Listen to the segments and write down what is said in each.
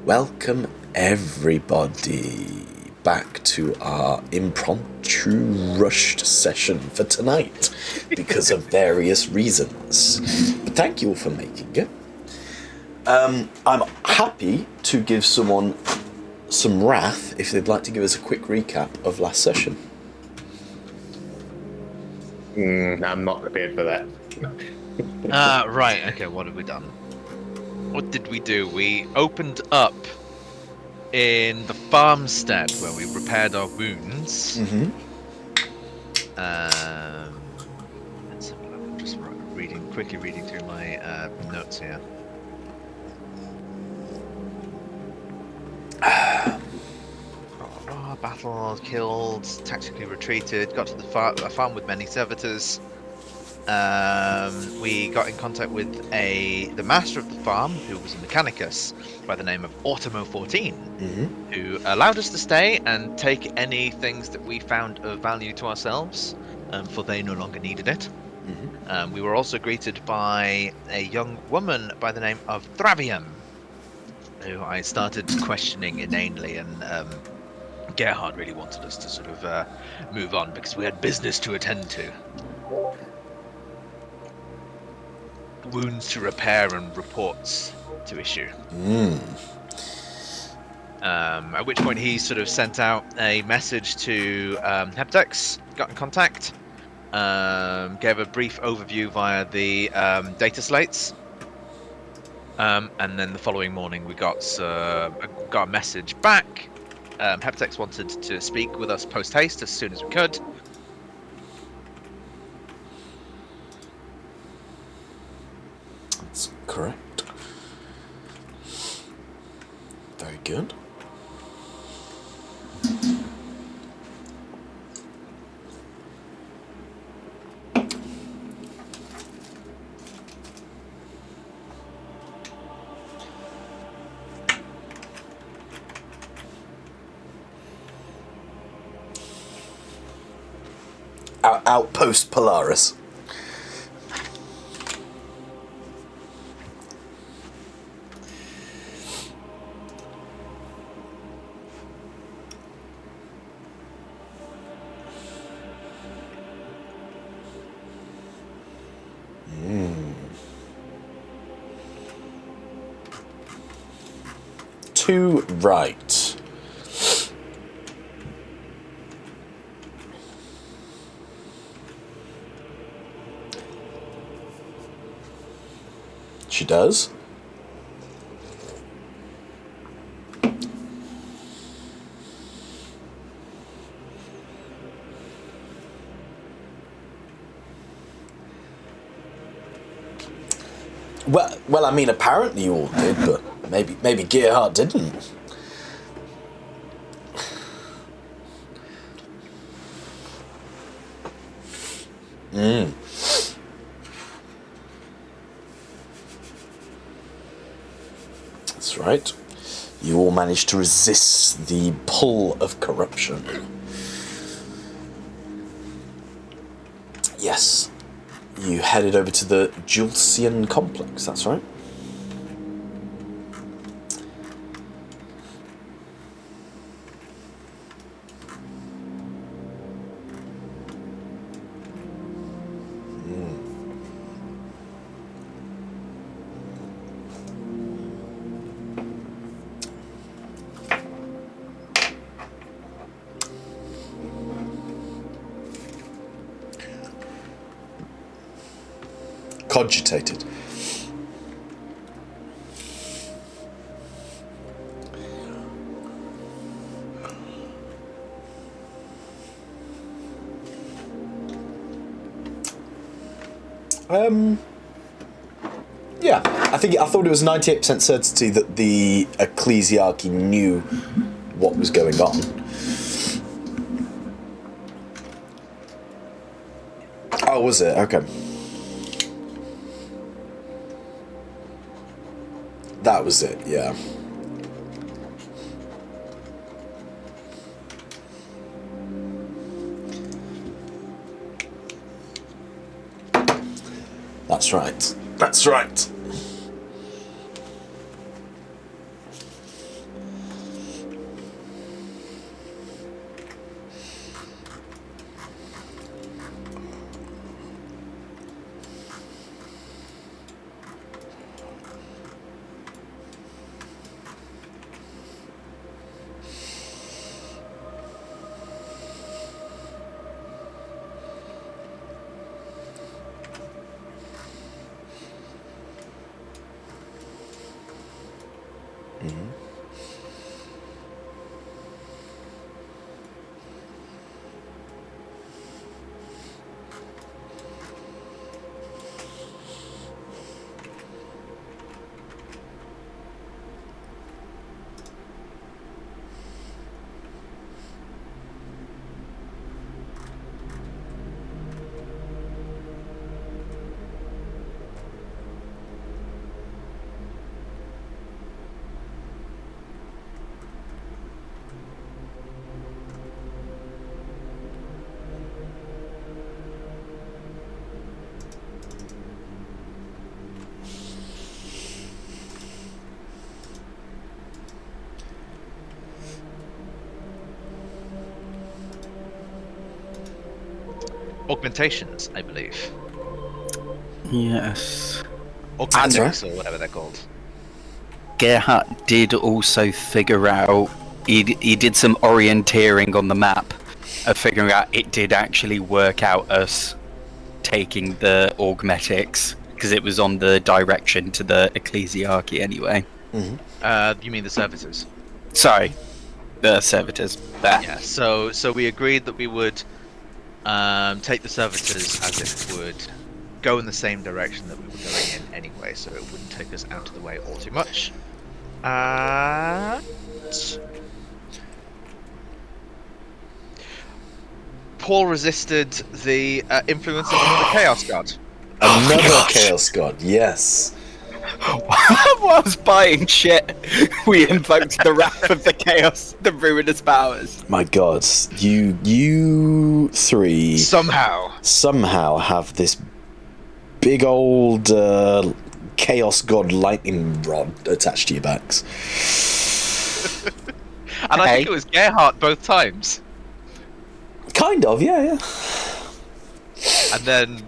Welcome everybody back to our impromptu rushed session for tonight because of various reasons. But thank you all for making it. I'm happy to give someone some wrath if they'd like to give us a quick recap of last session. I'm not prepared for that. Right, okay, what have we done? What did we do? We opened up in the farmstead where we repaired our wounds. Mm-hmm. Let's have a look. I'm just quickly reading through my notes here. Battle, killed, tactically retreated, got to the farm with many servitors. We got in contact with the master of the farm, who was a Mechanicus by the name of Automo 14, who allowed us to stay and take any things that we found of value to ourselves, for they no longer needed it. We were also greeted by a young woman by the name of Thravium, who I started questioning inanely, and Gerhard really wanted us to sort of move on because we had business to attend to. Wounds to repair and reports to issue. At which point he sort of sent out a message to Heptex, got in contact, gave a brief overview via the data slates, and then the following morning we got a message back. Heptex wanted to speak with us post-haste as soon as we could. That's correct. Very good. Outpost Polaris. Two right. She does. Well, I mean, apparently you all did, but maybe Gerhard didn't. That's right. You all managed to resist the pull of corruption. Yes. You headed over to the Julcian complex, that's right? Cogitated. Yeah, I thought it was 98% certainty that the ecclesiarchy knew what was going on. Oh, was it? Okay. That was it, yeah. That's right. That's right. Augmentations, I believe. Yes. Augmentics, or whatever they're called. Gerhardt did also figure out, he did some orienteering on the map of figuring out it did actually work out us taking the augmetics, because it was on the direction to the ecclesiarchy anyway. You mean the servitors? Sorry, the servitors. There. Yeah, so we agreed that we would take the servitors as it would go in the same direction that we were going in anyway, so it wouldn't take us out of the way all too much. Paul resisted the influence of another Chaos God. Another Chaos God, yes. Whilst buying shit, we invoked the wrath of the chaos, the ruinous powers. My God, you three somehow have this big old Chaos God lightning rod attached to your backs. And I think it was Gerhardt both times. Kind of, yeah. And then,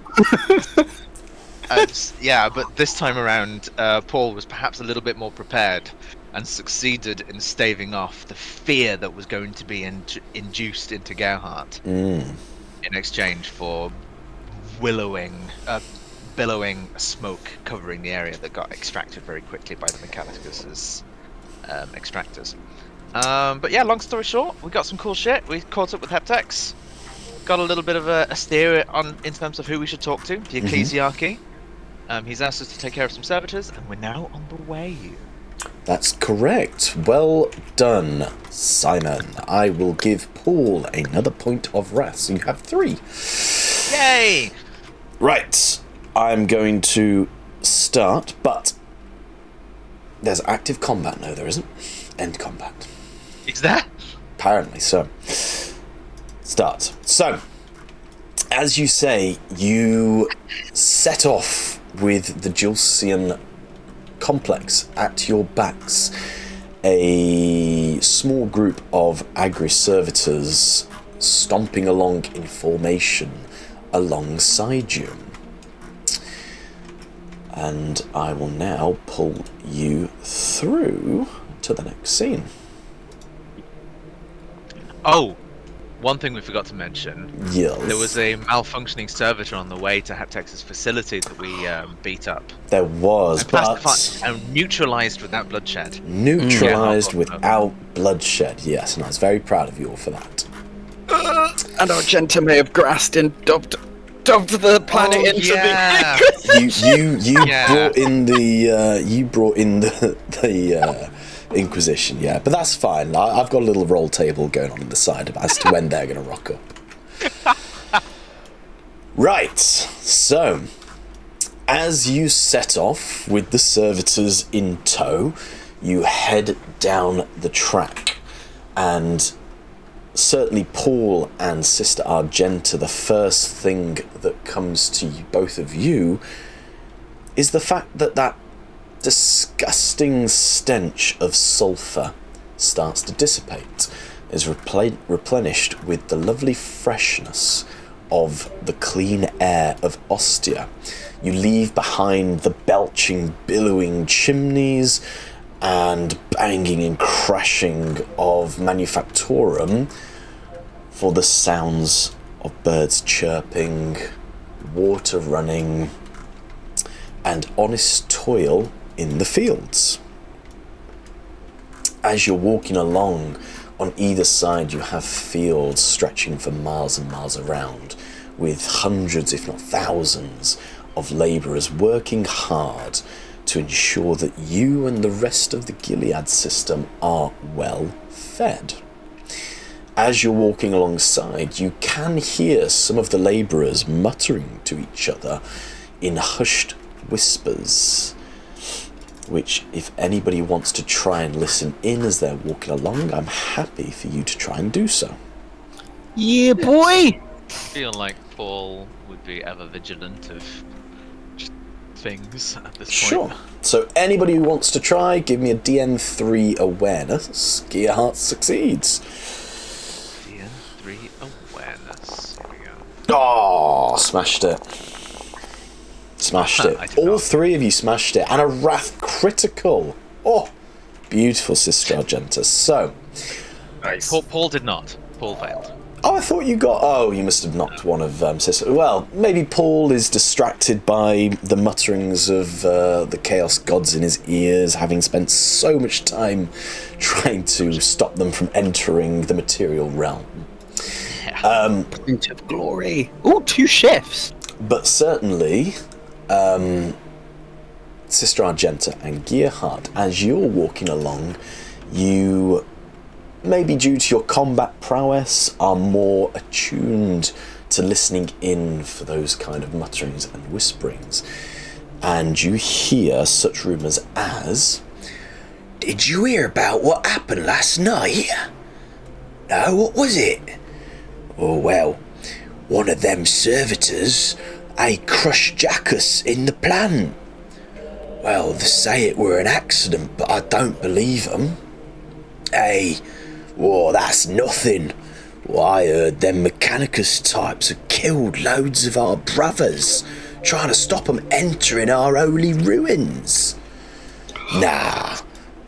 but this time around, Paul was perhaps a little bit more prepared and succeeded in staving off the fear that was going to be induced into Gerhardt in exchange for billowing smoke covering the area that got extracted very quickly by the Mechanicus' extractors. But yeah, long story short, we got some cool shit. We caught up with Heptex, got a little bit of a steer in terms of who we should talk to, the ecclesiarchy. He's asked us to take care of some servitors, and we're now on the way. That's correct. Well done, Simon. I will give Paul another point of wrath, so you have 3. Yay! Right, I'm going to start, but there's active combat. No, there isn't. End combat. Is that? Apparently so. Start. So, as you say, you set off with the Julcian complex at your backs. A small group of agri-servitors stomping along in formation alongside you. And I will now pull you through to the next scene. Oh, one thing we forgot to mention. Yes. There was a malfunctioning servitor on the way to Heptex's facility that we beat up. There was, and neutralized without bloodshed. Neutralized without bloodshed, yes, and I was very proud of you all for that. And Argenta may have grasped and dubbed the planet into the... You brought in the Inquisition, yeah, but that's fine. I've got a little roll table going on the side as to when they're going to rock up. Right, so as you set off with the servitors in tow, you head down the track, and certainly Paul and Sister Argenta, the first thing that comes to you, both of you, is the fact that disgusting stench of sulphur starts to dissipate, is replenished with the lovely freshness of the clean air of Ostia. You leave behind the belching, billowing chimneys and banging and crashing of Manufactorum for the sounds of birds chirping, water running, and honest toil in the fields. as you're walking along, on either side you have fields stretching for miles and miles around, with hundreds, if not thousands, of labourers working hard to ensure that you and the rest of the Gilead system are well fed. As you're walking alongside, you can hear some of the labourers muttering to each other in hushed whispers, which, if anybody wants to try and listen in as they're walking along, I'm happy for you to try and do so. Yeah, boy! I feel like Paul would be ever vigilant of just things at this point. Sure. So anybody who wants to try, give me a DN3 awareness. Gearhart succeeds. DN3 awareness. Here we go. Oh, smashed it. Smashed it. All three of you smashed it. And a Wrath critical. Oh, beautiful, Sister Argenta. So. Nice. Paul did not. Paul failed. Oh, I thought you got... Oh, you must have knocked one of Sister... Well, maybe Paul is distracted by the mutterings of the Chaos Gods in his ears, having spent so much time trying to stop them from entering the material realm. Point of glory. Ooh, 2 chefs. But certainly, Sister Argenta and Gearhart, as you're walking along, you... maybe due to your combat prowess, are more attuned to listening in for those kind of mutterings and whisperings. And you hear such rumours as, "Did you hear about what happened last night? No, what was it? Oh, well, one of them servitors, crushed Jackus in the plant. Well, they say it were an accident, but I don't believe them. Whoa, that's nothing. Well, I heard them Mechanicus types had killed loads of our brothers, trying to stop them entering our holy ruins. Nah,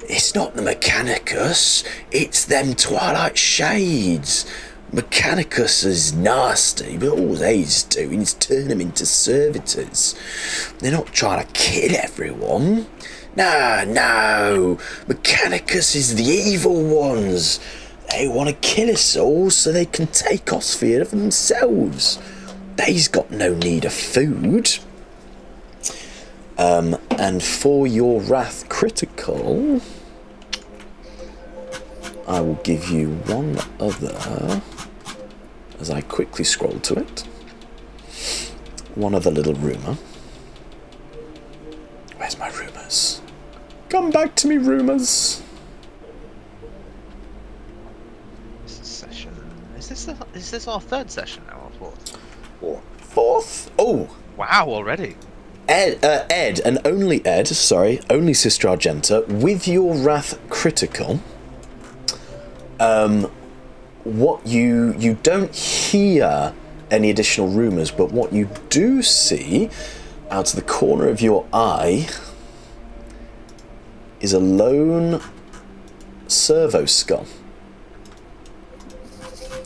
it's not the Mechanicus, it's them Twilight Shades. Mechanicus is nasty, but all they's doing is turn them into servitors. They're not trying to kill everyone. No, Mechanicus is the evil ones. They want to kill us all so they can take Ostia for themselves. They's got no need of food. And for your Wrath critical, I will give you one other, as I quickly scroll to it. One other little rumour. Where's my rumours? Come back to me, rumours. Is this our third session now, or fourth? Fourth? Oh! Wow, already. Ed, and only Sister Argenta, with your Wrath critical, what you don't hear any additional rumours, but what you do see out of the corner of your eye is a lone servo skull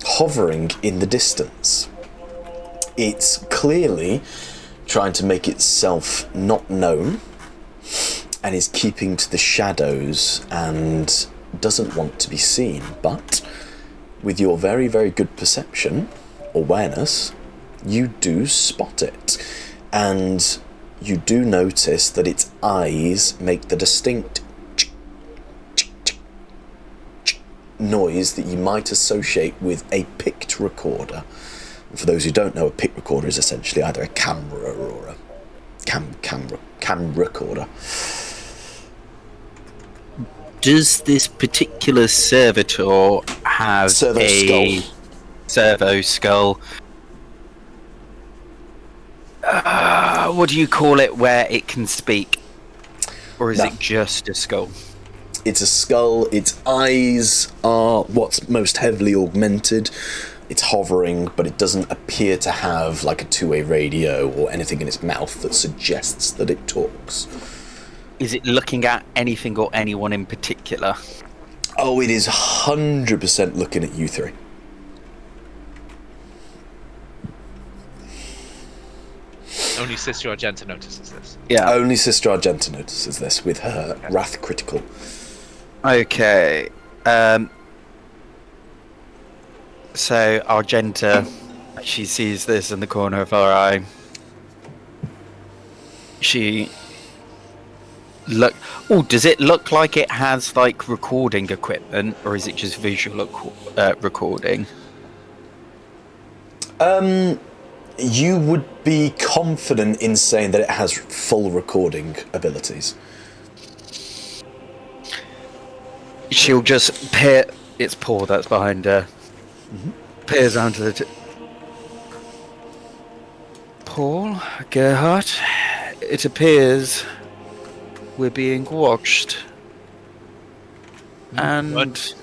hovering in the distance. It's clearly trying to make itself not known and is keeping to the shadows and doesn't want to be seen, but with your very, very good perception, awareness, you do spot it, and you do notice that its eyes make the distinct noise that you might associate with a picked recorder. And for those who don't know, a picked recorder is essentially either a camera or a cam recorder. Does this particular servitor have Servo skull? What do you call it where it can speak? Or is it just a skull? It's a skull. Its eyes are what's most heavily augmented. It's hovering, but it doesn't appear to have like a two-way radio or anything in its mouth that suggests that it talks. Is it looking at anything or anyone in particular? Oh, it is 100% looking at you three. Only Sister Argenta notices this. Yeah. Only Sister Argenta notices this with her Wrath critical. Okay. So Argenta, she sees this in the corner of her eye. She look. Oh, does it look like it has like recording equipment, or is it just visual recording? You would be confident in saying that it has full recording abilities. She'll just peer. It's Paul that's behind her. Peers down to the. Paul, Gerhardt, it appears we're being watched. And What?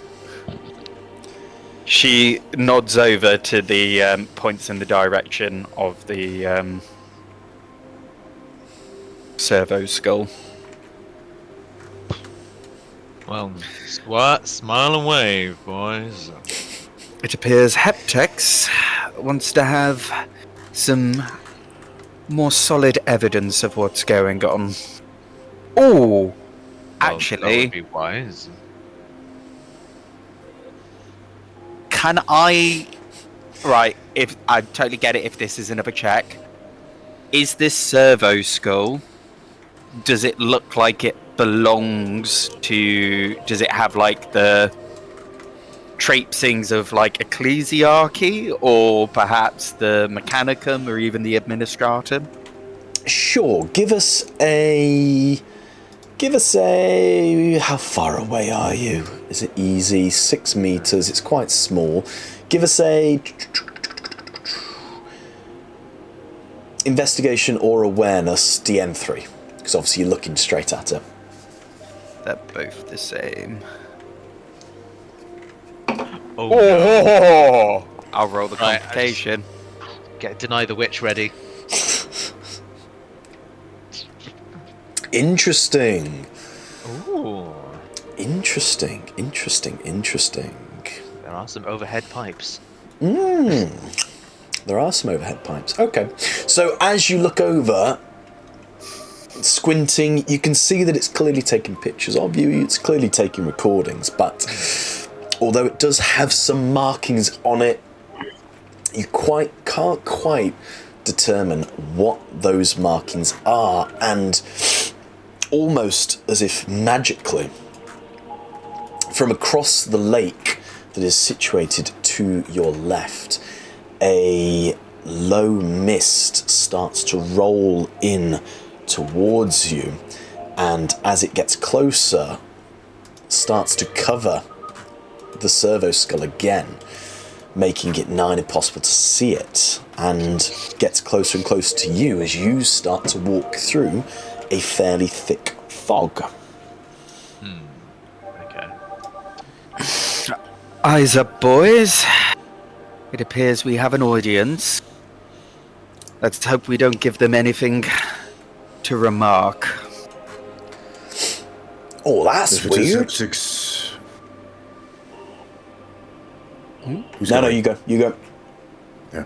she nods over to the points in the direction of the servo skull. Well, smile and wave, boys. It appears Heptex wants to have some more solid evidence of what's going on. Oh, Well, actually, that would be wise. can I? Right, if I totally get it. If this is another check, is this servo skull? Does it look like it belongs to? Does it have like the traipsings of like ecclesiarchy, or perhaps the Mechanicum, or even the Administratum? Sure, give us a... How far away are you? Is it easy? 6 meters, it's quite small. Give us a... Investigation or awareness, DN3. Because obviously you're looking straight at it. They're both the same. Oh, no. I'll roll the Right, complication. Get Deny the Witch ready. Interesting. Ooh. Interesting. There are some overhead pipes. There are some overhead pipes. Okay. So as you look over, squinting, you can see that it's clearly taking pictures of you. It's clearly taking recordings, but although it does have some markings on it, you can't quite determine what those markings are, and almost as if magically, from across the lake that is situated to your left, a low mist starts to roll in towards you, and as it gets closer, starts to cover the servo skull again, making it nigh impossible to see it, and gets closer and closer to you as you start to walk through a fairly thick fog. Okay. Eyes up, boys. It appears we have an audience. Let's hope we don't give them anything to remark. Oh, that's If it is weird. Heptix... No, you go. Yeah.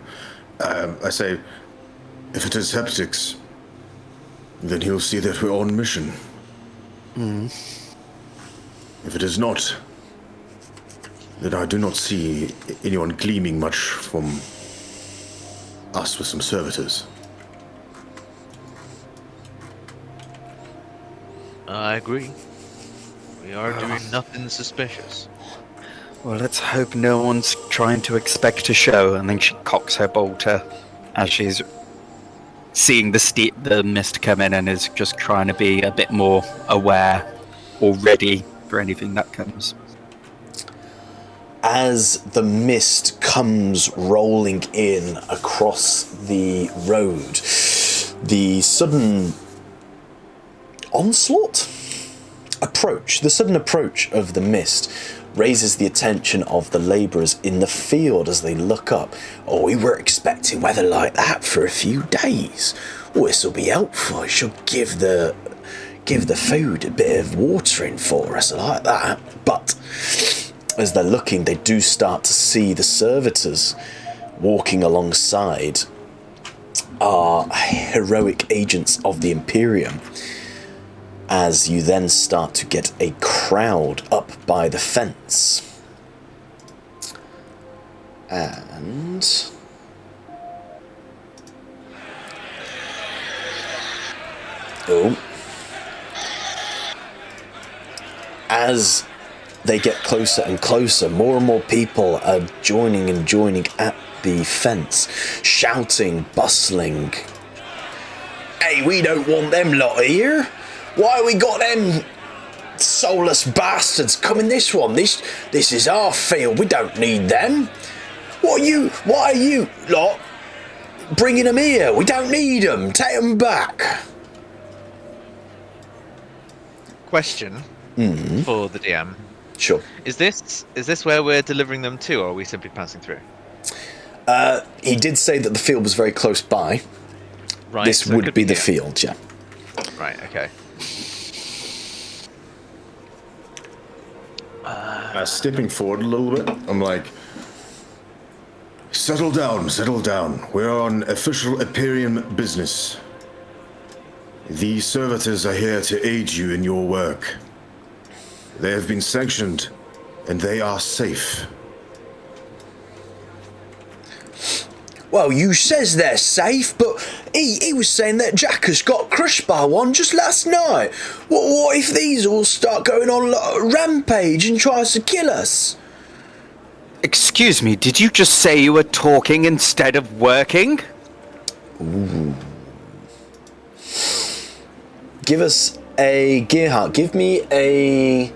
I say, if it is Heptix, then he'll see that we're on mission. If it is not, then I do not see anyone gleaming much from us with some servitors. I agree. We are doing nothing suspicious. Well, let's hope no one's trying to expect a show. And then she cocks her bolter as she's seeing the mist come in, and is just trying to be a bit more aware or ready for anything that comes. As the mist comes rolling in across the road, the sudden sudden approach of the mist raises the attention of the labourers in the field as they look up. Oh, we were expecting weather like that for a few days. Oh, this will be helpful. It should give the food a bit of watering for us, like that. But as they're looking, they do start to see the servitors walking alongside are heroic agents of the Imperium. As you then start to get a crowd up by the fence. And as they get closer and closer, more and more people are joining at the fence, shouting, bustling. Hey, we don't want them lot here. Why we got them soulless bastards coming this one? This is our field. We don't need them. Why are you lot bringing them here? We don't need them. Take them back. Question for the DM. Sure. Is this where we're delivering them to, or are we simply passing through? He did say that the field was very close by. Right. This so would be the field, yeah. Right. Okay. Stepping forward a little bit, I'm like, settle down. We're on official Imperium business. The servitors are here to aid you in your work. They have been sanctioned, and they are safe. Well, you says they're safe, but he was saying that Jackus got crushed by one just last night. What if these all start going on a rampage and tries to kill us? Excuse me, did you just say you were talking instead of working? Ooh. Give us a Gerhardt. Give me a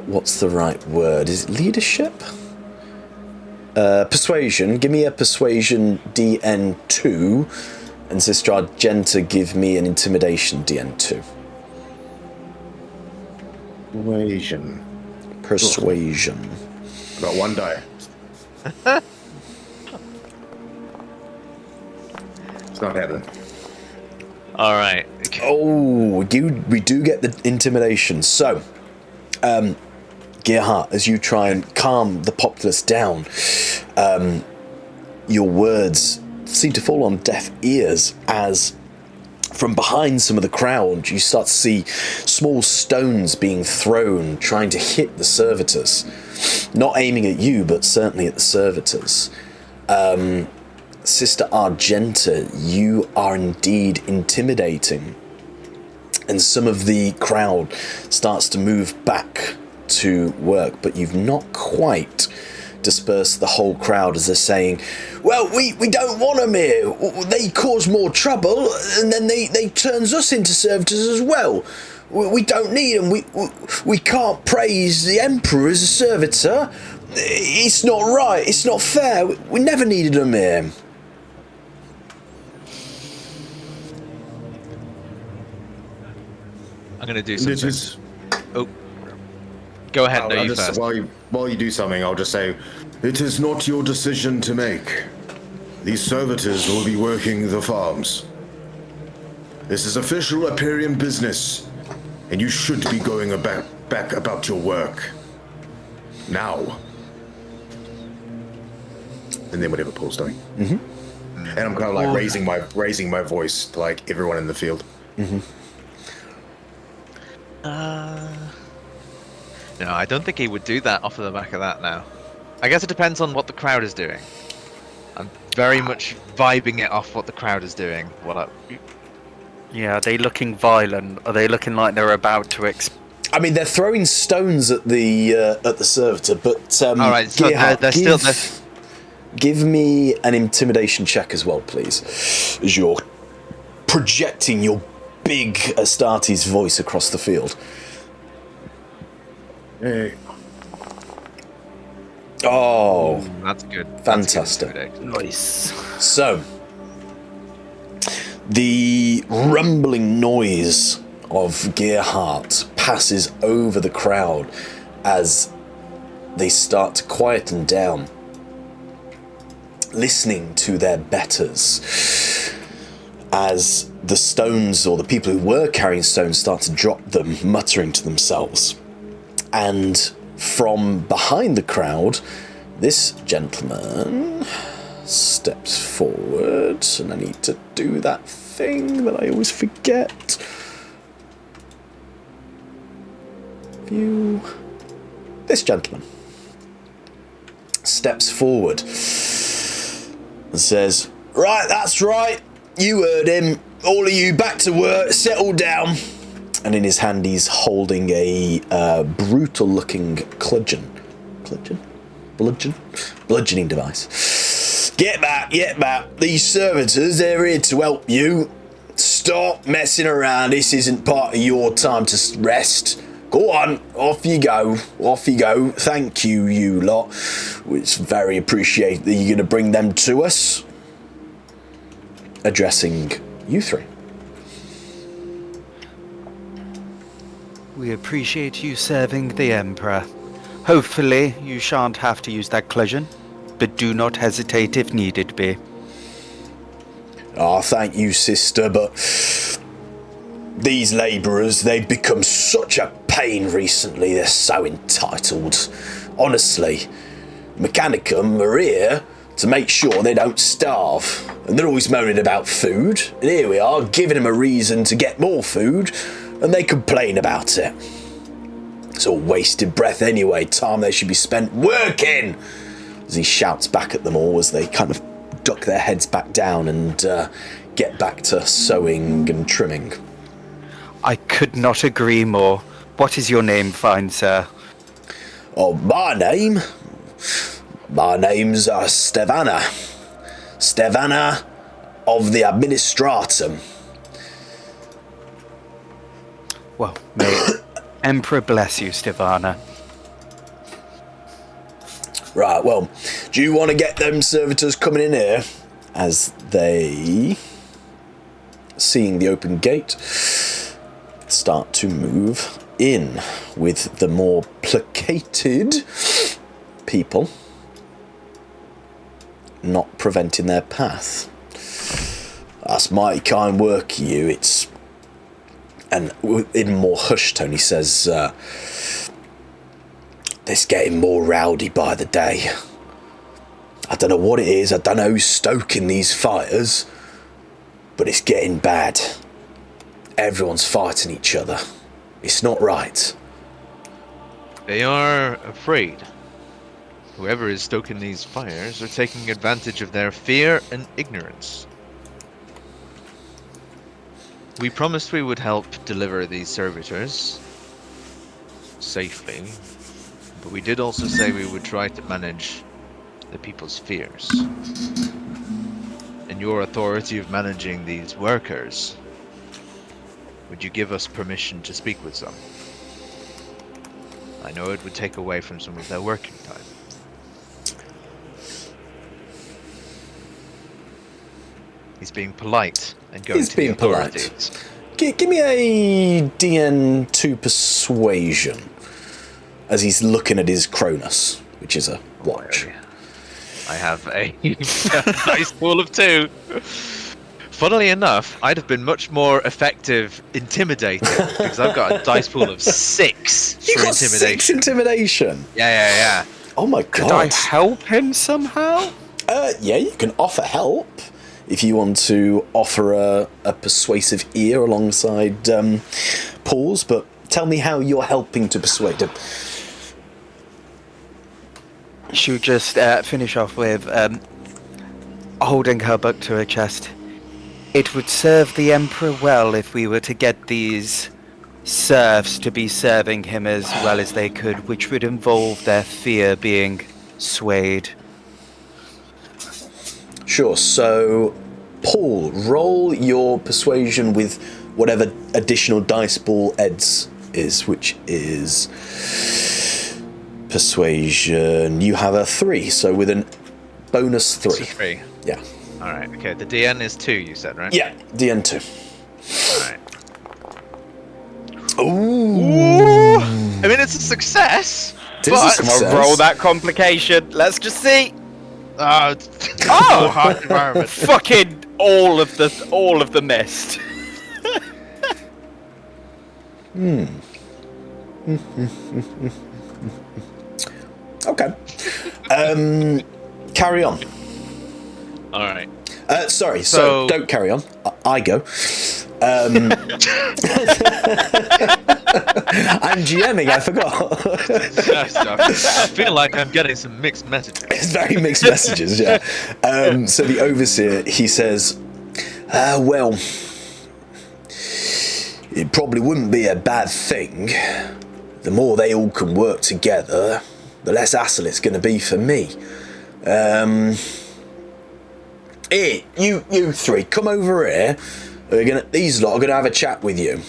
what's the right word? Is it leadership? Persuasion. Give me a persuasion DN2, and Sister Argenta, give me an intimidation DN2. Persuasion. Got one die. It's not happening. All right. Okay. Oh, we do get the intimidation. So, Gerhardt, as you try and calm the populace down, your words seem to fall on deaf ears as from behind some of the crowd you start to see small stones being thrown, trying to hit the servitors. Not aiming at you, but certainly at the servitors. Sister Argenta, you are indeed intimidating. And some of the crowd starts to move back to work, but you've not quite dispersed the whole crowd as they're saying, well, we don't want them here. They cause more trouble, and then they turns us into servitors as well. We don't need them. We can't praise the Emperor as a servitor. It's not right. It's not fair. We never needed them here. I'm going to do something. Oh. Go ahead, no, you first. While you do something, I'll just say, it is not your decision to make. These servitors will be working the farms. This is official Imperium business, and you should be going back about your work. Now. And then whatever Paul's doing. Mm-hmm. And I'm kind of like raising my voice to like everyone in the field. Mm-hmm. No, I don't think he would do that off of the back of that now. I guess it depends on what the crowd is doing. I'm very much vibing it off what the crowd is doing. Yeah, are they looking violent? Are they looking like they're about to I mean, they're throwing stones at the servitor, but all right, so Gerhardt, give me an intimidation check as well, please, as you're projecting your big Astartes voice across the field. Hey. Oh, that's good. Fantastic. That's good. Nice. So, the rumbling noise of Gerhardt passes over the crowd as they start to quieten down, listening to their betters. As the stones, or the people who were carrying stones, start to drop them, muttering to themselves. And from behind the crowd, this gentleman steps forward, and I need to do that thing that I always forget. This gentleman steps forward and says, "Right, that's right. You heard him. All of you back to work, settle down." And in his hand he's holding a brutal-looking bludgeoning device. Get back. These servitors, they're here to help you. Stop messing around. This isn't part of your time to rest. Go on, off you go. Thank you, you lot. It's very appreciated that you're going to bring them to us. Addressing you three. We appreciate you serving the Emperor. Hopefully, you shan't have to use that bludgeon, but do not hesitate if needed be. Oh, thank you, sister, but these labourers, they've become such a pain recently. They're so entitled. Honestly, Mechanicum are here to make sure they don't starve. And they're always moaning about food. And here we are, giving them a reason to get more food, and they complain about it. It's all wasted breath anyway, time they should be spent working. As he shouts back at them all as they kind of duck their heads back down and get back to sewing and trimming. I could not agree more. What is your name, fine sir? Oh, my name's Stevana. Stevana of the Administratum. Well, may Emperor bless you, Stevana. Right, well, do you want to get them servitors coming in here? As they, seeing the open gate, start to move in with the more placated people not preventing their path. That's mighty kind work of you. It's, and in more hushed tone he says, it's getting more rowdy by the day. I don't know what it is, I don't know who's stoking these fires, but it's getting bad. Everyone's fighting each other. It's not right. They are afraid. Whoever is stoking these fires are taking advantage of their fear and ignorance. We promised we would help deliver these servitors safely, but we did also say we would try to manage the people's fears. In your authority of managing these workers, would you give us permission to speak with some? I know it would take away from some of their working time. He's being polite and going to the authorities. Give me a DN2 persuasion as he's looking at his Cronus, which is a watch. I have a nice pool of 2. Funnily enough, I'd have been much more effective intimidating because I've got a dice pool of 6 You for got intimidation. 6 intimidation? Yeah. Oh my god. Could I help him somehow? Yeah, you can offer help if you want to offer a persuasive ear alongside Paul's, but tell me how you're helping to persuade him. She'll just finish off with holding her book to her chest. It would serve the Emperor well if we were to get these serfs to be serving him as well as they could, which would involve their fear being swayed. Sure, so Paul, roll your persuasion with whatever additional dice ball Ed's is, which is persuasion. You have a 3, so with a bonus 3. It's a 3. Yeah. Alright, okay. The DN is 2, you said, right? Yeah, DN2. Alright. Ooh. I mean, it's a success. It is a But success. Come on, roll that complication. Let's just see. Oh, hard environment. Fucking all of the mist. Okay. Carry on. All right. Sorry, so don't carry on. I go. I'm GMing, I forgot. I feel like I'm getting some mixed messages. It's very mixed messages, yeah. So the Overseer, he says, well, it probably wouldn't be a bad thing. The more they all can work together, the less hassle it's going to be for me. Here, you three, come over here. These lot are going to have a chat with you.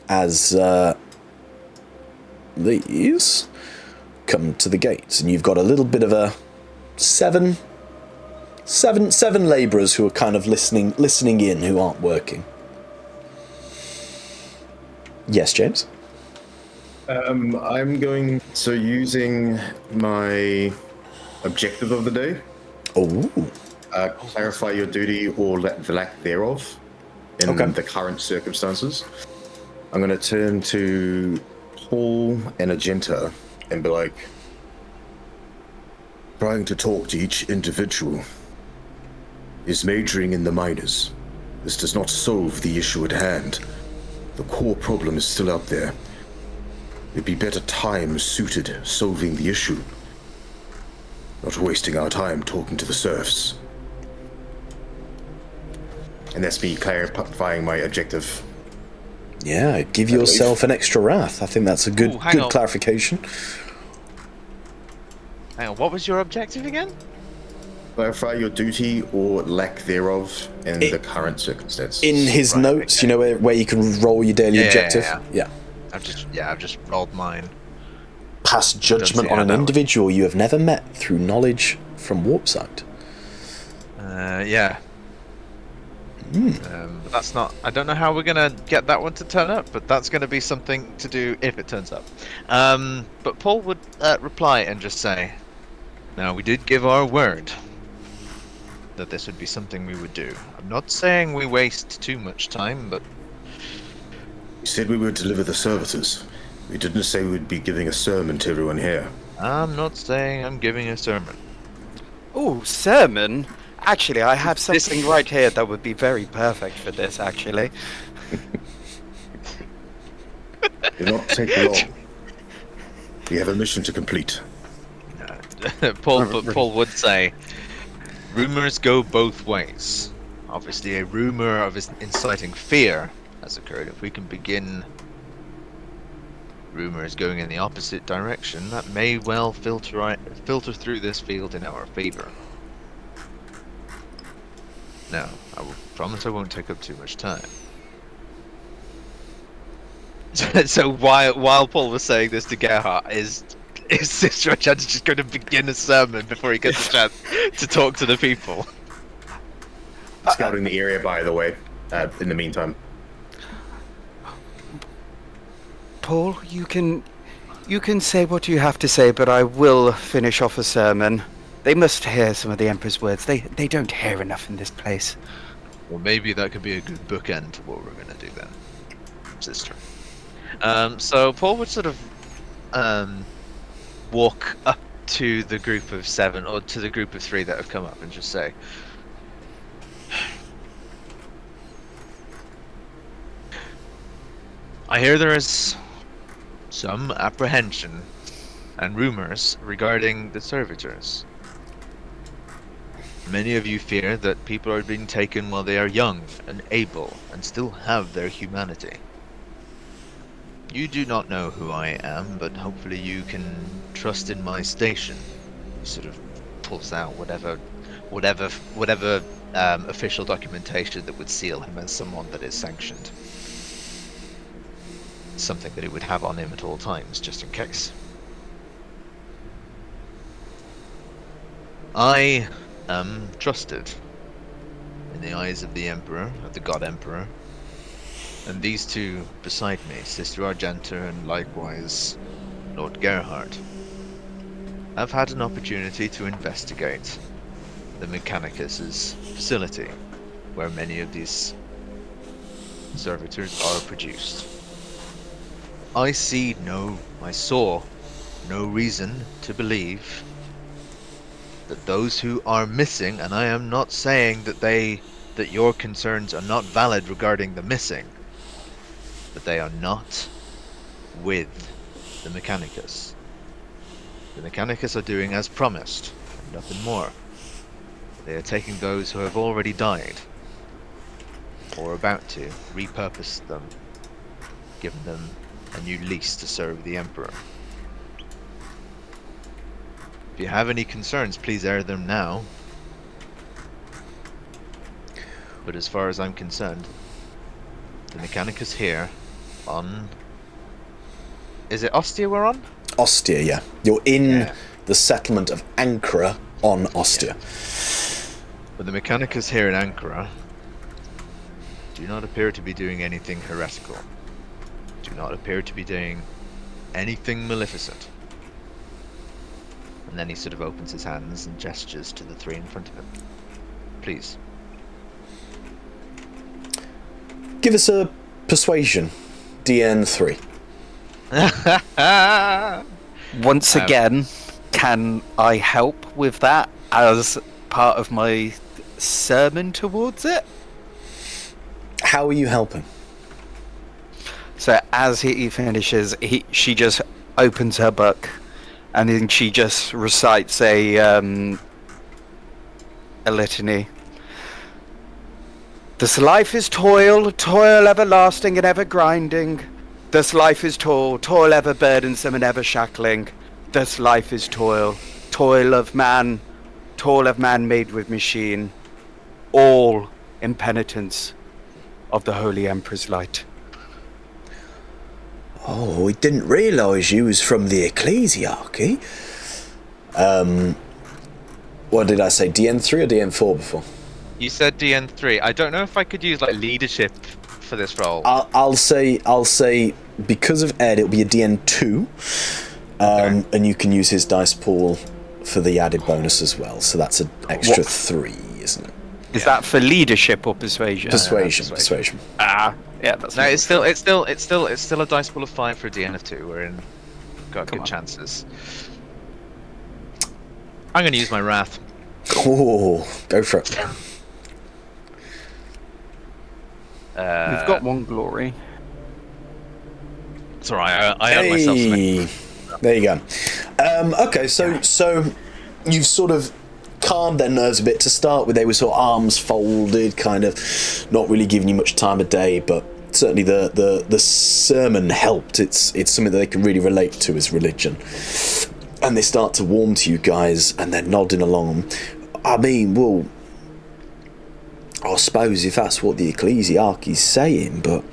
As these come to the gates, and you've got a little bit of a seven labourers who are kind of listening in, who aren't working. Yes, James? I'm going... So using my objective of the day. Oh. Clarify your duty or the lack thereof in the current circumstances. I'm going to turn to Paul and Argenta and be like, trying to talk to each individual is majoring in the minors. This does not solve the issue at hand. The core problem is still out there. It'd be better time suited solving the issue, not wasting our time talking to the serfs. And that's me clarifying my objective. Yeah, give yourself an extra wrath. I think that's a good clarification. Hang on, what was your objective again? Clarify your duty or lack thereof in the current circumstances. In his notes, you know where you can roll your daily objective? Yeah. I've just rolled mine. Pass judgment on an individual you have never met through knowledge from Warpsight. Yeah. But that's not... I don't know how we're going to get that one to turn up, but that's going to be something to do if it turns up. But Paul would reply and just say, now, we did give our word that this would be something we would do. I'm not saying we waste too much time, but... We said we would deliver the servitors. We didn't say we'd be giving a sermon to everyone here. I'm not saying I'm giving a sermon. Oh, sermon? Actually, I have something right here that would be very perfect for this, actually. Do not take long. We have a mission to complete. Paul would say, rumors go both ways. Obviously, a rumor of inciting fear has occurred. If we can begin rumors going in the opposite direction, that may well filter through this field in our favor. Now, I will promise I won't take up too much time. So while Paul was saying this to Gerhardt, is Sister Argenta just going to begin a sermon before he gets a chance to talk to the people? Scouting the area, by the way, in the meantime. Paul, you can say what you have to say, but I will finish off a sermon. They must hear some of the Emperor's words. They don't hear enough in this place. Well, maybe that could be a good bookend to what we're going to do then, Sister. So Paul would sort of walk up to the group of 7, or to the group of 3 that have come up, and just say, I hear there is some apprehension and rumors regarding the servitors. Many of you fear that people are being taken while they are young and able and still have their humanity. You do not know who I am, but hopefully you can trust in my station. He sort of pulls out whatever official documentation that would seal him as someone that is sanctioned. Something that he would have on him at all times, just in case. I am trusted in the eyes of the Emperor, of the God Emperor, and these two beside me, Sister Argenta and likewise Lord Gerhardt, have had an opportunity to investigate the Mechanicus' facility, where many of these servitors are produced. I saw no reason to believe that those who are missing, and I am not saying that your concerns are not valid regarding the missing, but they are not with the Mechanicus. The Mechanicus are doing as promised, and nothing more. They are taking those who have already died, or about to, repurpose them, giving them a new lease to serve the Emperor. If you have any concerns, please air them now. But as far as I'm concerned, the Mechanicus here on... Is it Ostia we're on? Ostia, yeah. You're in the settlement of Ankara on Ostia. But the Mechanicus here in Ankara do not appear to be doing anything heretical. Do not appear to be doing anything maleficent. And then he sort of opens his hands and gestures to the three in front of him. Please. Give us a persuasion. DN3. Once again, can I help with that as part of my sermon towards it? How are you helping? So as he finishes, she just opens her book, and then she just recites a litany. This life is toil, toil everlasting and ever grinding. This life is toil, toil ever burdensome and ever shackling. This life is toil, toil of man made with machine. All impenitence of the Holy Emperor's light. Oh, I didn't realise you was from the Ecclesiarchy. What did I say, DN3 or DN4 before? You said DN3. I don't know if I could use like leadership for this role. I'll say because of Ed, it'll be a DN2, and you can use his dice pool for the added bonus as well. So that's an extra 3, isn't it? Is that for leadership or persuasion? Persuasion. Ah, yeah, that's No, it's still a dice pool of 5 for a DN of 2. Got good chances. I'm going to use my wrath. Oh, go for it. We've got one glory. It's alright, I had myself some. There you go. Okay, so you've sort of calmed their nerves a bit to start with. They were sort of arms folded, kind of not really giving you much time of day, but certainly the sermon helped. It's something that they can really relate to as religion. And they start to warm to you guys, and they're nodding along. I mean, well, I suppose if that's what the Ecclesiarchy's saying, but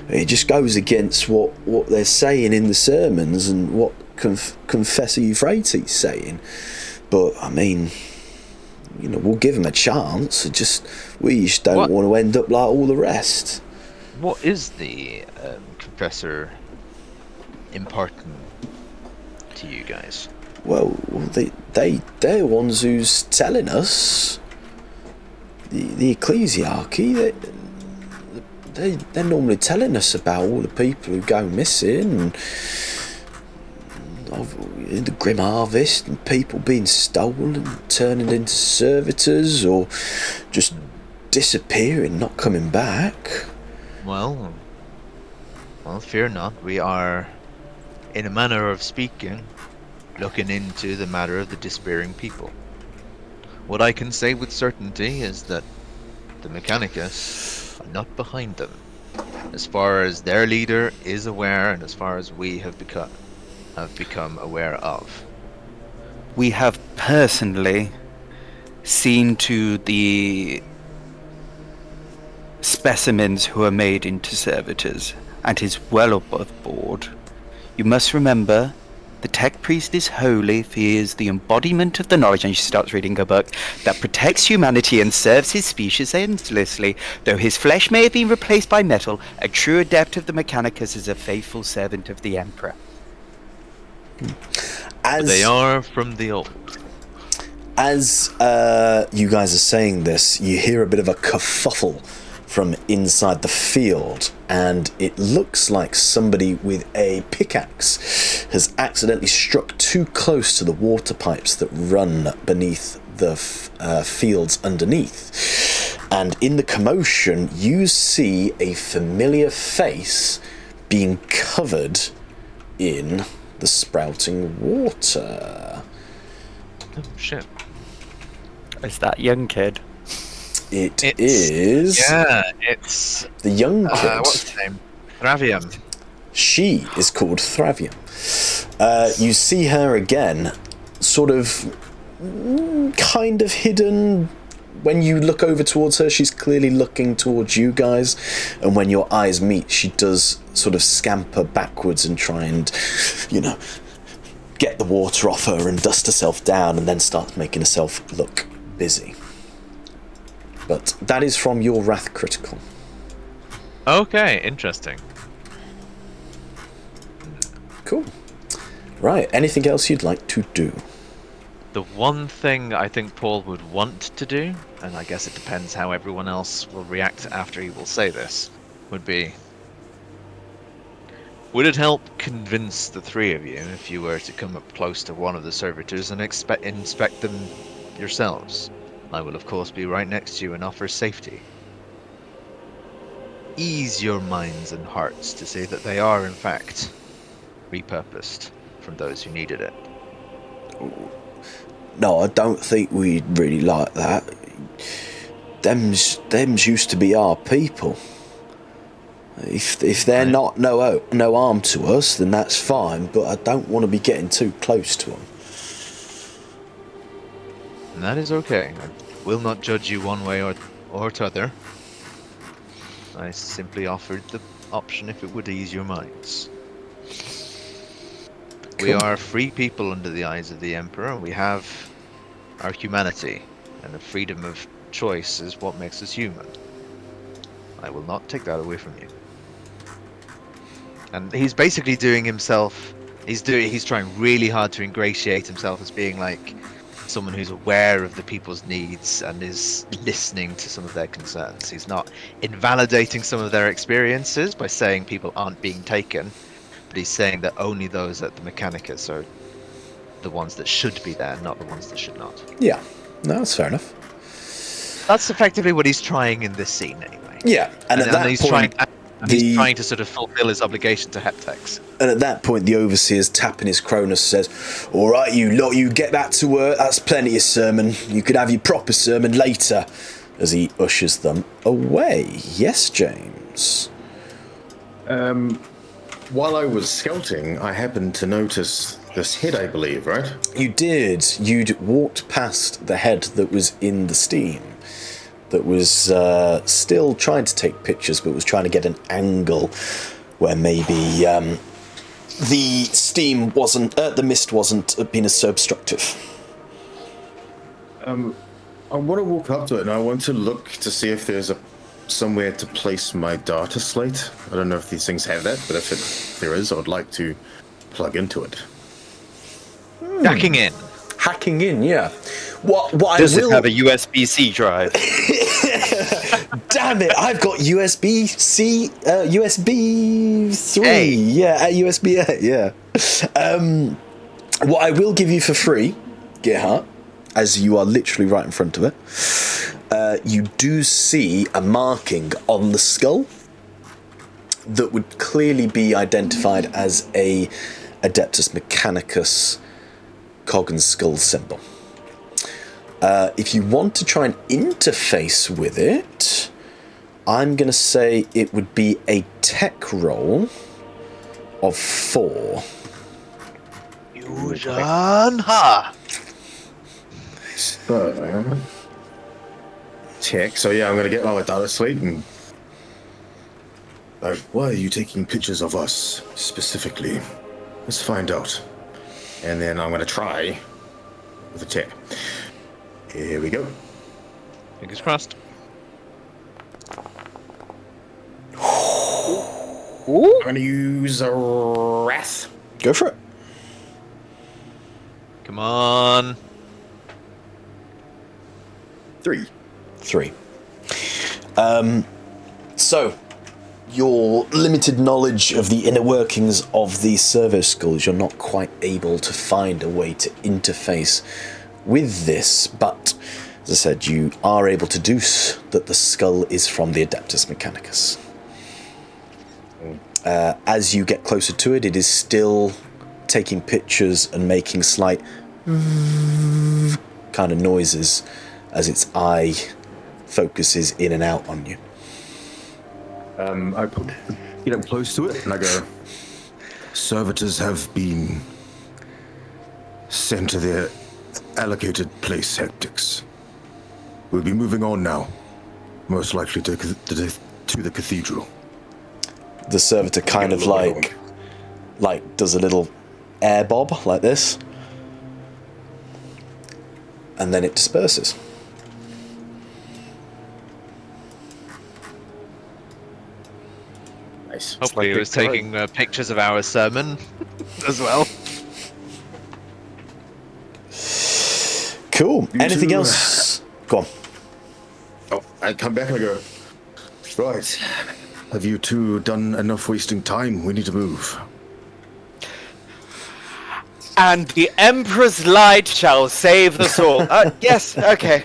it just goes against what they're saying in the sermons and what Confessor Euphrati's saying. But, I mean, you know, we'll give them a chance. We just don't want to end up like all the rest. What is the Confessor imparting to you guys? Well, they're ones who's telling us. The Ecclesiarchy, they're normally telling us about all the people who go missing, and the Grim Harvest, and people being stolen and turning into servitors, or just disappearing, not coming back. Well, fear not. We are, in a manner of speaking, looking into the matter of the disappearing people. What I can say with certainty is that the Mechanicus are not behind them, as far as their leader is aware, and as far as we have become aware of. We have personally seen to the specimens who are made into servitors, and is well above board. You must remember, the tech priest is holy, for he is the embodiment of the knowledge, and she starts reading her book, that protects humanity and serves his species endlessly. Though his flesh may have been replaced by metal, a true adept of the Mechanicus is a faithful servant of the Emperor. They are from the old. As you guys are saying this, you hear a bit of a kerfuffle from inside the field, and it looks like somebody with a pickaxe has accidentally struck too close to the water pipes that run beneath the fields underneath. And in the commotion, you see a familiar face being covered in the sprouting water. Oh, shit. Is that young kid? It's the young kid. What's his name? Thravium. She is called Thravium. You see her again, sort of, kind of hidden. When you look over towards her, she's clearly looking towards you guys, and when your eyes meet, she does sort of scamper backwards and try and, get the water off her and dust herself down, and then starts making herself look busy. But that is from your Wrath Critical. Okay, interesting. Cool. Right, anything else you'd like to do? The one thing I think Paul would want to do, and I guess it depends how everyone else will react after he will say this, would be... Would it help convince the three of you if you were to come up close to one of the servitors and inspect them yourselves? I will of course be right next to you and offer safety. Ease your minds and hearts to see that they are in fact repurposed from those who needed it. No, I don't think we'd really like that. Them's used to be our people. If they're not no harm to us, then that's fine. But I don't want to be getting too close to them. And that is okay. I will not judge you one way or t'other. I simply offered the option if it would ease your minds. Cool. We are free people under the eyes of the Emperor. We have our humanity, and the freedom of choice is what makes us human. I will not take that away from you. And he's basically doing himself... He's trying really hard to ingratiate himself as being like someone who's aware of the people's needs and is listening to some of their concerns. He's not invalidating some of their experiences by saying people aren't being taken, but he's saying that only those at the Mechanicus are the ones that should be there, not the ones that should not. Yeah, no, that's fair enough. That's effectively what he's trying in this scene, anyway. Yeah, and at that point... He's trying to sort of fulfill his obligation to Heptex. And at that point, the overseer's tapping his Cronus says, "All right, you lot, you get back to work. That's plenty of sermon. You could have your proper sermon later," as he ushers them away. Yes, James? While I was scouting, I happened to notice this head, I believe, right? You did. You'd walked past the head that was in the steam, that was still trying to take pictures, but was trying to get an angle where maybe the steam wasn't, the mist wasn't being so obstructive. I want to walk up to it, and I want to look to see if there's somewhere to place my data slate. I don't know if these things have that, but if there is, I would like to plug into it. Hacking in. Hacking in, yeah. What Does I will it have a USB-C drive? Damn it! I've got USB-C, USB 3. A. Yeah, USB-A. Yeah. What I will give you for free, Gerhard, as you are literally right in front of it, you do see a marking on the skull that would clearly be identified as a Adeptus Mechanicus cog and skull symbol. If you want to try and interface with it, I'm going to say it would be a tech roll of 4. Fusion ha! So, tech. So yeah, I'm going to get my data slate and... why are you taking pictures of us, specifically? Let's find out. And then I'm going to try with the tech. Here we go. Fingers crossed. I'm going to use a Wrath. Go for it. Come on. 3. 3. So, your limited knowledge of the inner workings of the servo skulls, you're not quite able to find a way to interface with this, but as I said, you are able to deduce that the skull is from the Adeptus Mechanicus. As you get closer to it, it is still taking pictures and making slight kind of noises as its eye focuses in and out on you. I get up close to it and I go, servitors have been sent to their allocated place, Hectics. We'll be moving on now, most likely to the cathedral. The servitor kind of like does a little air bob like this, and then it disperses. Nice. Hopefully he was taking pictures of our sermon as well. Cool. You Anything two- else? Go on. Oh, I come back and I go, right, have you two done enough wasting time? We need to move. And the Emperor's light shall save us all. Yes, okay.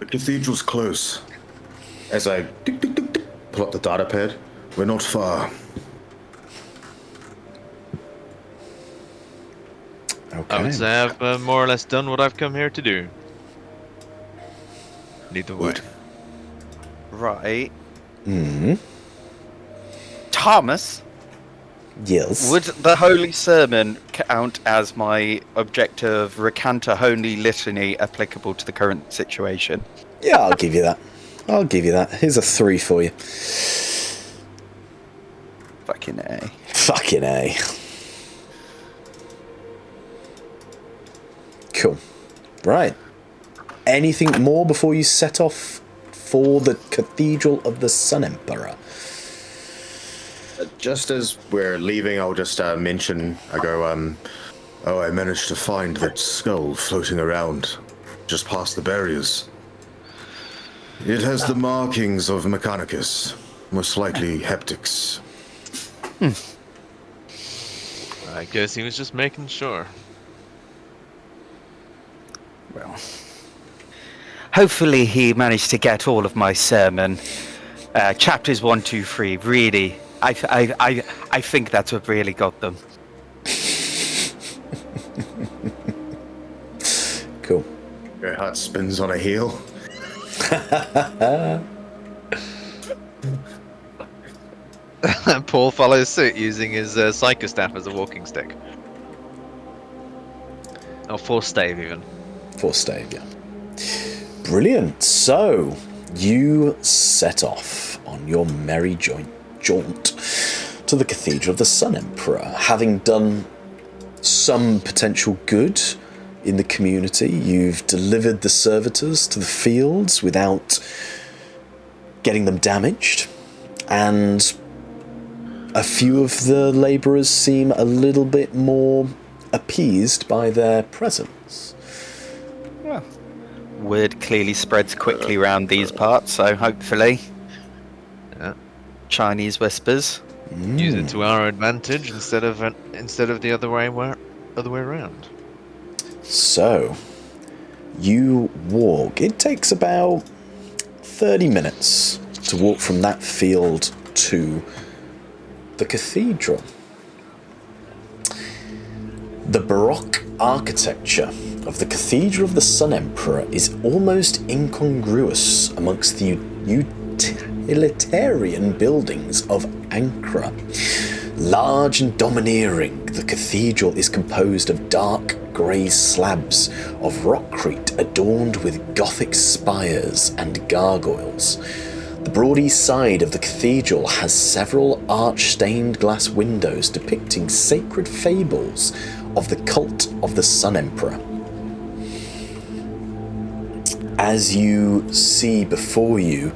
The cathedral's close. As I pull up the data pad, we're not far. Okay. I would say I've more or less done what I've come here to do. Lead the way. Good. Right. Hmm. Thomas, Yes. would the Holy Sermon count as my objective recanta holy litany applicable to the current situation? Yeah, I'll give you that. I'll give you that. Here's a 3 for you. Fucking A. Fucking A. Cool. Right. Anything more before you set off for the Cathedral of the Sun Emperor? Just as we're leaving, I'll just mention, I go, oh, I managed to find that skull floating around just past the barriers. It has the markings of Mechanicus, most likely heptics. I guess he was just making sure. Well, hopefully he managed to get all of my sermon. Chapters 1, 2, 3, really. I think that's what really got them. Cool. Your heart spins on a heel. Paul follows suit using his psychostaff as a walking stick. Or force stave even. For stave, yeah. Brilliant. So, you set off on your merry jaunt to the Cathedral of the Sun Emperor, having done some potential good in the community. You've delivered the servitors to the fields without getting them damaged, and a few of the labourers seem a little bit more appeased by their presence. Well, word clearly spreads quickly around these parts, so hopefully Yeah. Chinese whispers. Use it to our advantage instead of the other way around. So, you walk. It takes about 30 minutes to walk from that field to the cathedral. The Baroque architecture of the Cathedral of the Sun Emperor is almost incongruous amongst the utilitarian buildings of Ankara. Large and domineering, the cathedral is composed of dark grey slabs of rockcrete adorned with Gothic spires and gargoyles. The broad east side of the cathedral has several arch-stained glass windows depicting sacred fables of the cult of the Sun Emperor. As you see before you,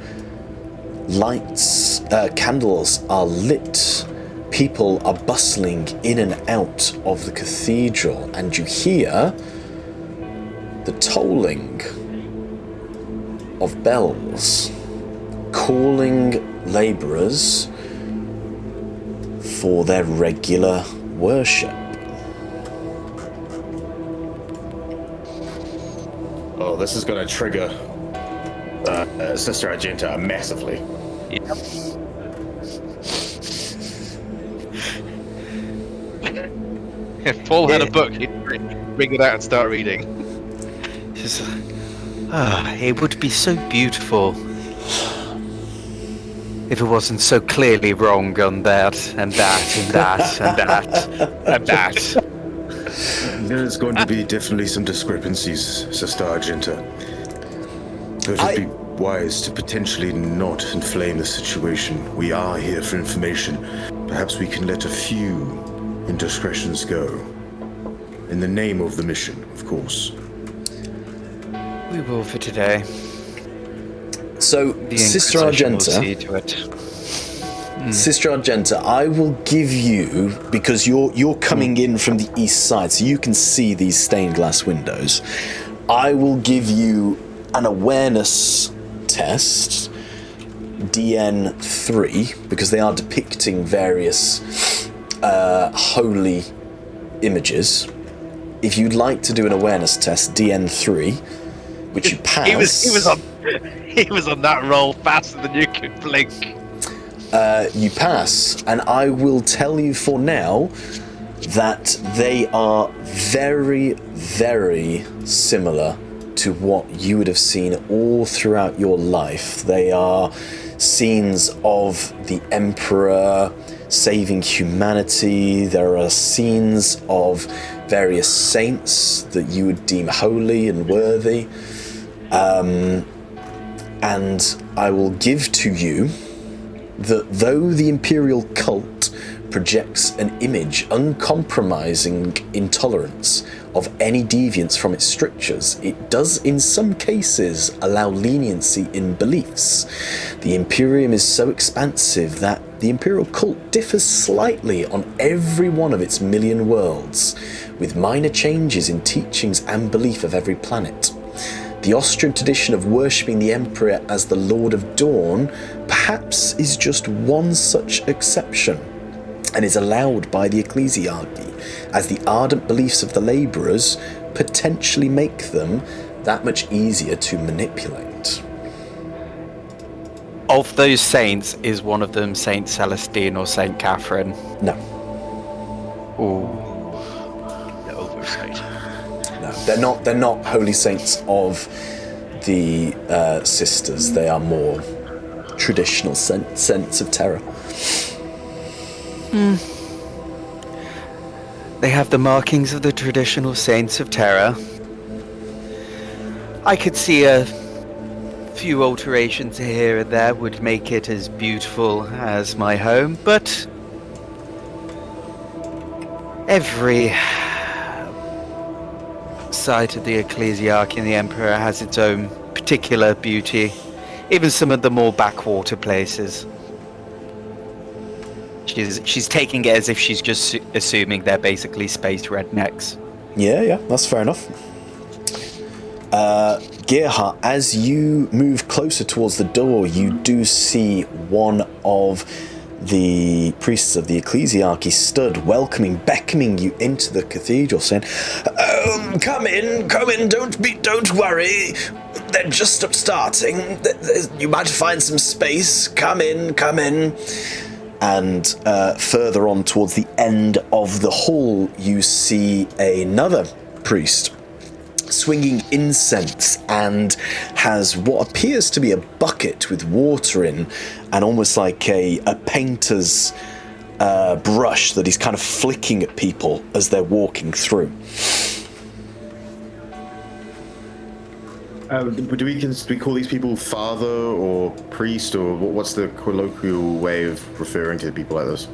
candles are lit, people are bustling in and out of the cathedral, and you hear the tolling of bells calling labourers for their regular worship. Oh, this is going to trigger Sister Argenta massively. Yep. If Paul had a book, he'd bring it out and start reading. It would be so beautiful if it wasn't so clearly wrong on that, and that, and that, and that, and that. There's going to be definitely some discrepancies, Sister Argenta. It would be wise to potentially not inflame the situation. We are here for information. Perhaps we can let a few indiscretions go. In the name of the mission, of course. We will for today. So, The Sister Inquisition will Argenta, see to it. Sister Argenta, I will give you, because you're coming in from the east side, so you can see these stained glass windows. I will give you an awareness test, DN3, because they are depicting various holy images. If you'd like to do an awareness test, DN3, which you pass. He was on that roll faster than you could blink. You pass, and I will tell you for now that they are very, very similar to what you would have seen all throughout your life. They are scenes of the Emperor saving humanity. There are scenes of various saints that you would deem holy and worthy. And I will give to you that though the Imperial cult projects an image uncompromising intolerance of any deviance from its strictures, it does in some cases allow leniency in beliefs. The Imperium is so expansive that the Imperial cult differs slightly on every one of its million worlds, with minor changes in teachings and belief of every planet. The Austrian tradition of worshipping the Emperor as the Lord of Dawn perhaps is just one such exception, and is allowed by the ecclesiarchy, as the ardent beliefs of the labourers potentially make them that much easier to manipulate. Of those saints, is one of them Saint Celestine or Saint Catherine? No, Ooh. The oversight. no, they're not holy saints of the sisters. They are more traditional saints of terror. They have the markings of the traditional saints of terror. I could see a few alterations here and there would make it as beautiful as my home, but every site of the ecclesiarchy and the emperor has its own particular beauty, even some of the more backwater places. She's taking it as if she's just assuming they're basically space rednecks. Yeah, that's fair enough. Gerhardt, as you move closer towards the door, you do see one of the priests of the ecclesiarchy stood, welcoming, beckoning you into the cathedral, saying, come in, don't worry. They're just starting. You might find some space. Come in. And further on towards the end of the hall, you see another priest swinging incense and has what appears to be a bucket with water in, and almost like a painter's brush that he's kind of flicking at people as they're walking through. Do we call these people father or priest, or what's the colloquial way of referring to people like this?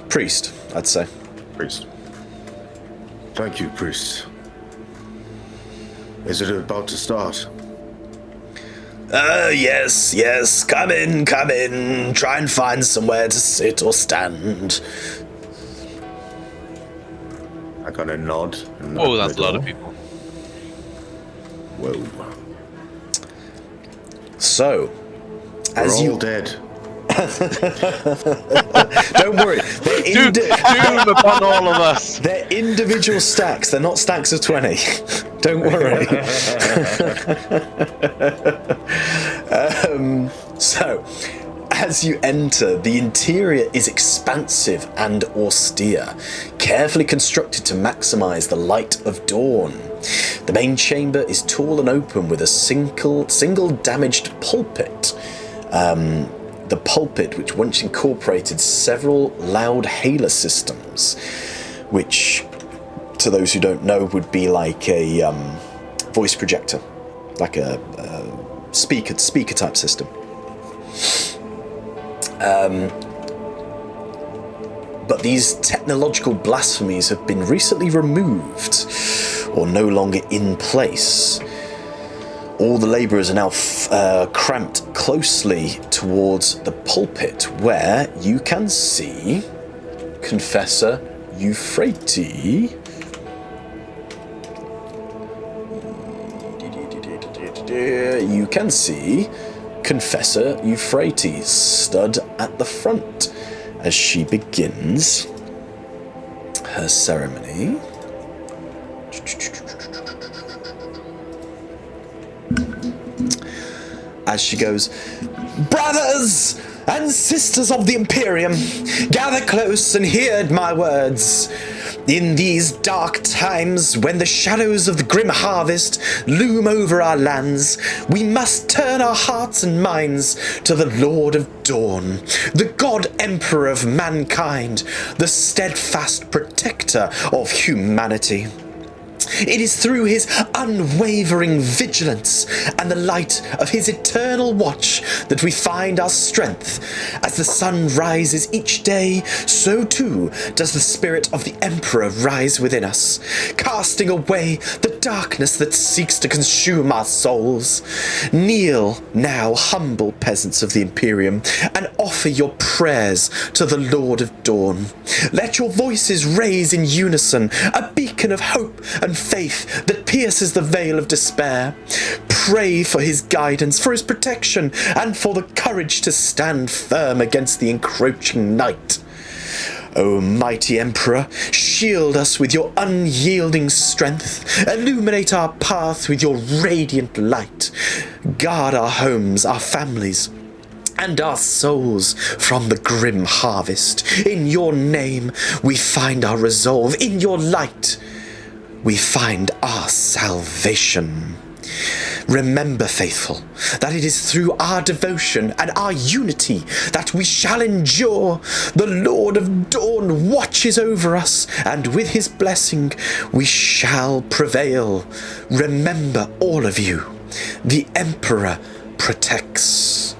Priest, I'd say. Priest. Thank you, priest. Is it about to start? Yes. Come in. Try and find somewhere to sit or stand. I kind of nod. Oh, that's a lot of people. Whoa. So, as We're you all dead. don't worry, Doom upon all of us. they're individual stacks. They're not stacks of 20. Don't worry. So, As you enter, the interior is expansive and austere, carefully constructed to maximize the light of dawn. The main chamber is tall and open with a single damaged pulpit. The pulpit, which once incorporated several loud hailer systems, which, to those who don't know, would be like a voice projector, like a speaker type system. But these technological blasphemies have been recently removed, or no longer in place. All the labourers are now cramped closely towards the pulpit, where you can see Confessor Euphrati. You can see Confessor Euphrati stood at the front as she begins her ceremony. As she goes, "Brothers and sisters of the Imperium, gather close and hear my words. In these dark times, when the shadows of the grim harvest loom over our lands, we must turn our hearts and minds to the Lord of Dawn, the God Emperor of mankind, the steadfast protector of humanity. It is through his unwavering vigilance and the light of his eternal watch that we find our strength. As the sun rises each day, so too does the spirit of the Emperor rise within us, casting away the darkness that seeks to consume our souls. Kneel now, humble peasants of the Imperium, and offer your prayers to the Lord of Dawn. Let your voices raise in unison, a beacon of hope and faith that pierces the veil of despair. Pray for his guidance, for his protection, and for the courage to stand firm against the encroaching night. O mighty Emperor, shield us with your unyielding strength, illuminate our path with your radiant light, guard our homes, our families, and our souls from the grim harvest. In your name we find our resolve, in your light we find our salvation. Remember, faithful, that it is through our devotion and our unity that we shall endure. The Lord of Dawn watches over us, and with his blessing we shall prevail. Remember, all of you, the Emperor protects."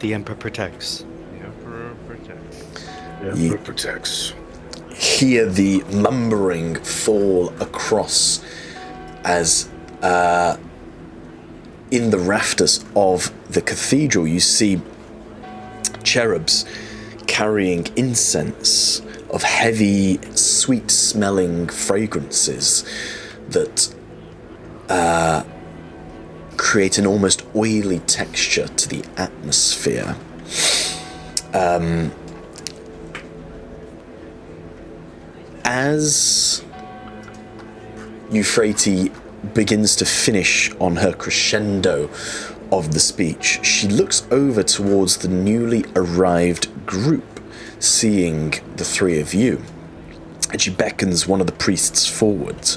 The Emperor protects. The Emperor protects. The Emperor protects. Hear the mumbling fall across as in the rafters of the cathedral you see cherubs carrying incense of heavy, sweet-smelling fragrances that create an almost oily texture to the atmosphere. As Euphrati begins to finish on her crescendo of the speech, she looks over towards the newly arrived group, seeing the three of you, and she beckons one of the priests forward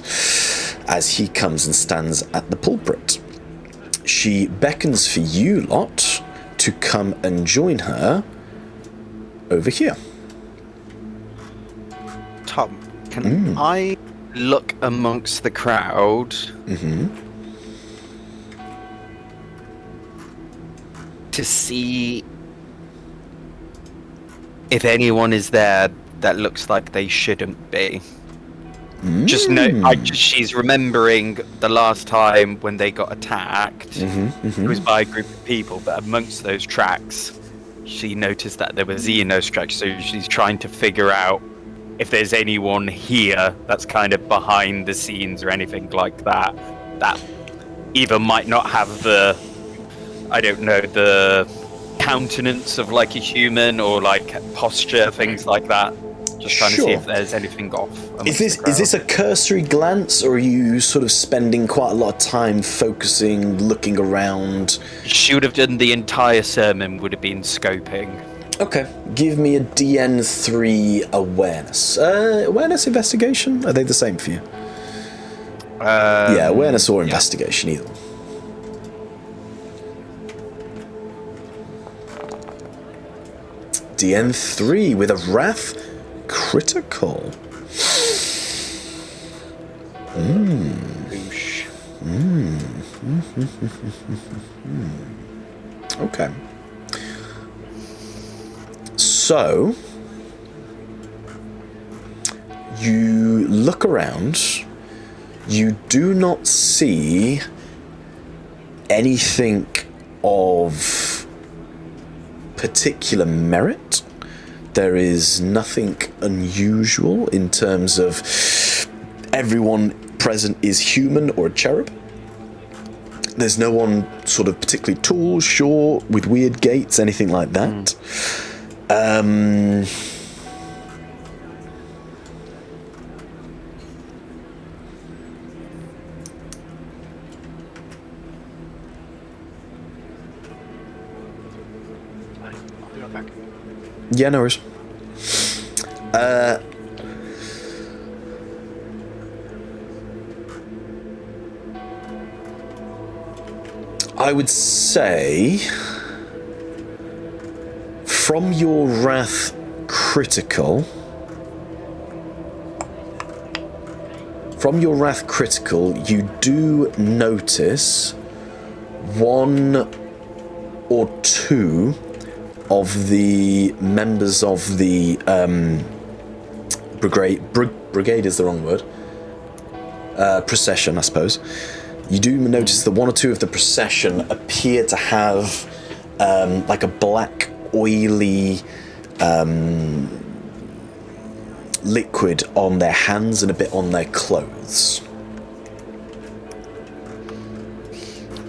as he comes and stands at the pulpit. She beckons for you lot to come and join her over here. Tom, can I look amongst the crowd to see if anyone is there that looks like they shouldn't be? Just she's remembering the last time when they got attacked. It was by a group of people, but amongst those tracks, she noticed that there were Xenos tracks, so she's trying to figure out if there's anyone here that's kind of behind the scenes or anything like that, that either might not have the, I don't know, the countenance of like a human or like posture, things like that. Just trying to see if there's anything off. Is this a cursory glance, or are you sort of spending quite a lot of time focusing, looking around? She would have done the entire sermon, would have been scoping. Okay, give me a DN3 awareness. Awareness, investigation? Are they the same for you? Yeah, awareness or investigation, either one. DN3 with a wrath critical. Okay. So, you look around, you do not see anything of particular merit. There is nothing unusual in terms of everyone present is human or a cherub. There's no one sort of particularly tall, short, with weird gaits, anything like that. I'll be right back. Yeah, no worries. I would say from your wrath critical, you do notice one or two of the members of the brigade is the wrong word. Procession, I suppose. You do notice that one or two of the procession appear to have like a black, oily liquid on their hands and a bit on their clothes.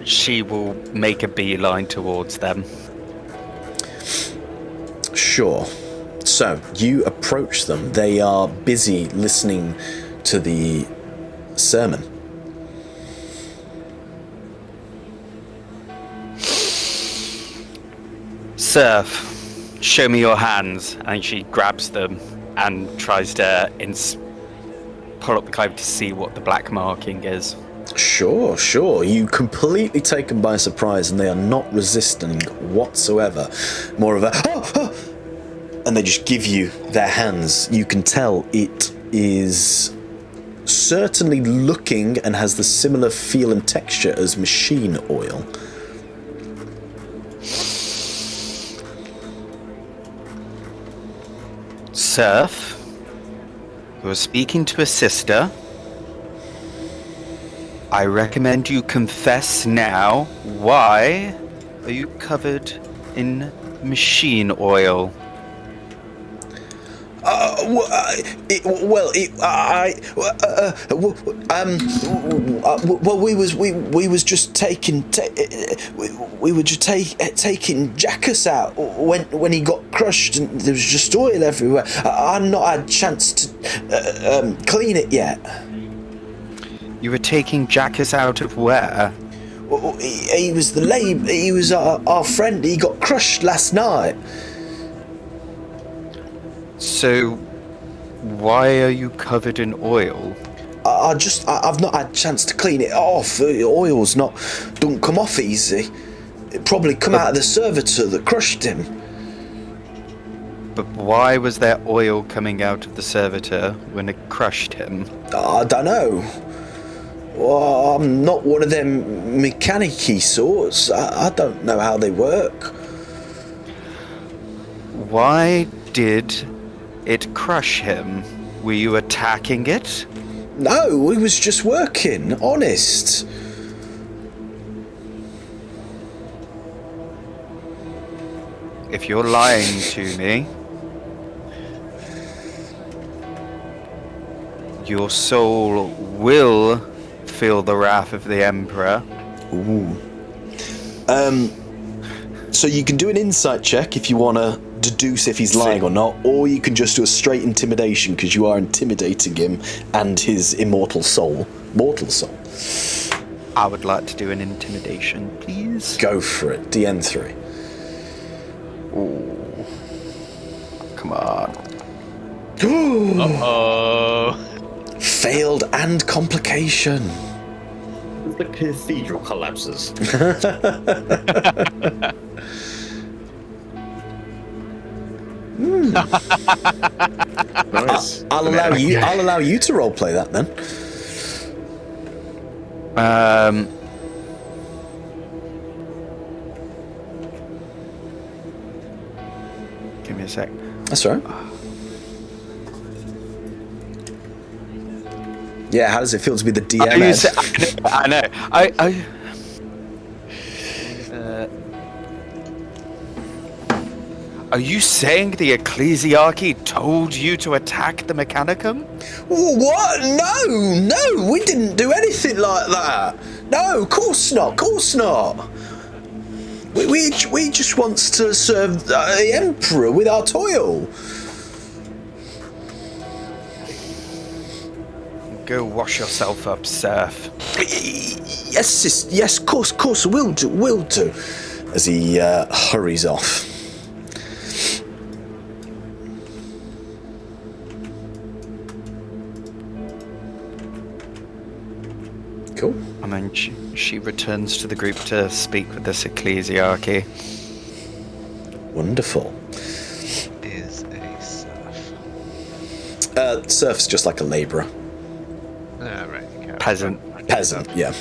She will make a beeline towards them. Sure. So, you approach them. They are busy listening to the sermon. Surf, show me your hands. And she grabs them and tries to pull up the cloak to see what the black marking is. Sure. You completely taken by surprise, and they are not resisting whatsoever. More of a and they just give you their hands. You can tell it is certainly looking and has the similar feel and texture as machine oil. Surf, you're speaking to a sister. I recommend you confess now. Why are you covered in machine oil? We was just taking Jackus out when he got crushed, and there was just oil everywhere. I've not had a chance to clean it yet. You were taking Jackus out of where? He was he was our friend. He got crushed last night. So, why are you covered in oil? I've not had a chance to clean it off. Oil's don't come off easy. It probably come out of the servitor that crushed him. But why was there oil coming out of the servitor when it crushed him? I don't know. Well, I'm not one of them Mechanicus sorts. I don't know how they work. Why did it crush him? Were you attacking it? No, we was just working, honest. If you're lying to me, your soul will feel the wrath of the Emperor. Ooh. So you can do an insight check if you want to deduce if he's lying or not, or you can just do a straight intimidation because you are intimidating him and his mortal soul. I would like to do an intimidation, please. Go for it. DN3. Ooh. Come on. Uh-oh. Failed and complication. The cathedral collapses. Nice. I'll allow you to roleplay that then. Give me a sec. That's all right. Yeah, how does it feel to be the DM? I know. Are you saying the Ecclesiarchy told you to attack the Mechanicum? What? No, we didn't do anything like that. No, of course not. We just wants to serve the Emperor with our toil. Go wash yourself up, serf. Yes, of course, will do. As he hurries off. Cool. And then she returns to the group to speak with this Ecclesiarchy. Wonderful. Is a serf. Serf's just like a labourer. Right. Okay. Peasant, yeah.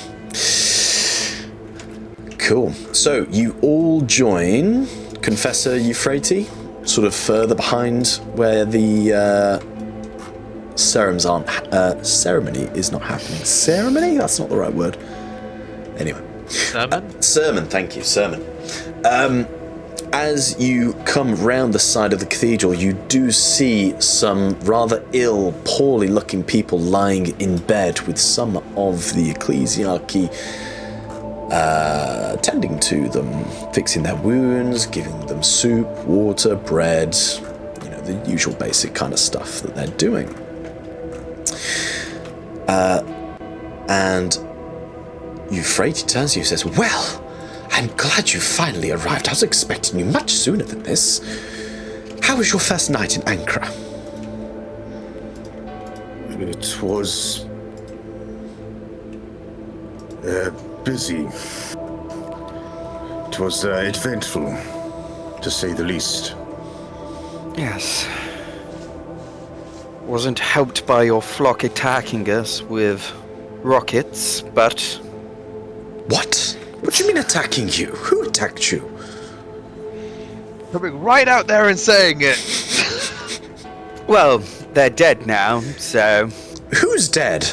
Cool. So you all join Confessor Euphrati, sort of further behind where the ceremony is not happening. Ceremony? That's not the right word. Anyway. Sermon, thank you, sermon. As you come round the side of the cathedral, you do see some rather ill, poorly looking people lying in bed with some of the Ecclesiarchy tending to them, fixing their wounds, giving them soup, water, bread, the usual basic kind of stuff that they're doing. And Euphrati turns to you and says, "Well, I'm glad you finally arrived. I was expecting you much sooner than this. How was your first night in Ankara?" It was busy. It was eventful, to say the least. Yes. Wasn't helped by your flock attacking us with rockets, but... What? What do you mean attacking you? Who attacked you? Coming right out there and saying it. Well, they're dead now, so... Who's dead?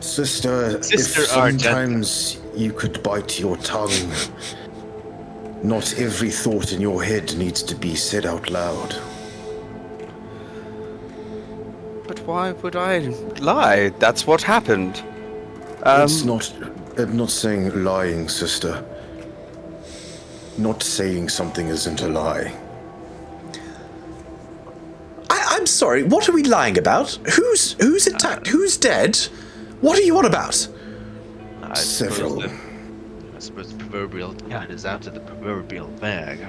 Sister, if Argenta. sometimes you could bite your tongue. Not every thought in your head needs to be said out loud. But why would I lie? That's what happened. It's not... I'm not saying lying, sister. Not saying something isn't a lie. I'm sorry, what are we lying about? Who's attacked? Who's dead? What are you on about? Several. I suppose the proverbial cat is out of the proverbial bag.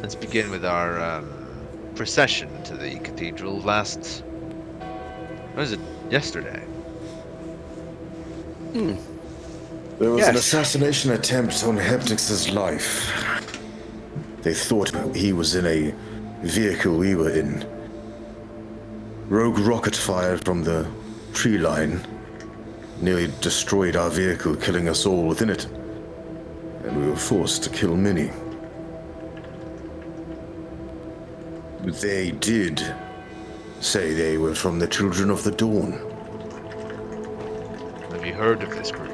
Let's begin with our procession to the cathedral what was it, yesterday? There was an Yes. assassination attempt on Heptix's life. They thought he was in a vehicle we were in. Rogue rocket fire from the tree line nearly destroyed our vehicle, killing us all within it. And we were forced to kill many. They did say they were from the Children of the Dawn. Have you heard of this group?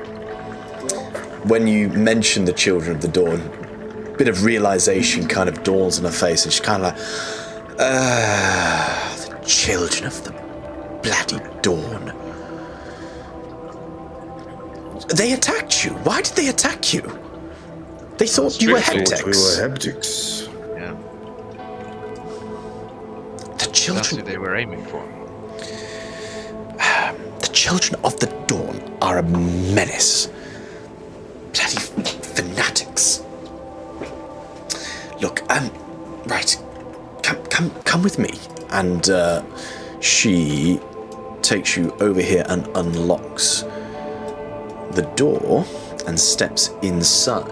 When you mention the Children of the Dawn, a bit of realization kind of dawns on her face, and she's kind of like, the Children of the bloody Dawn. They attacked you. Why did they attack you? They thought you were true. Thought we heptics. were heptics. Yeah, The that's who children, they were aiming for. the children of the dawn are a menace. Bloody fanatics. Look, right, come with me, and she takes you over here and unlocks the door and steps inside.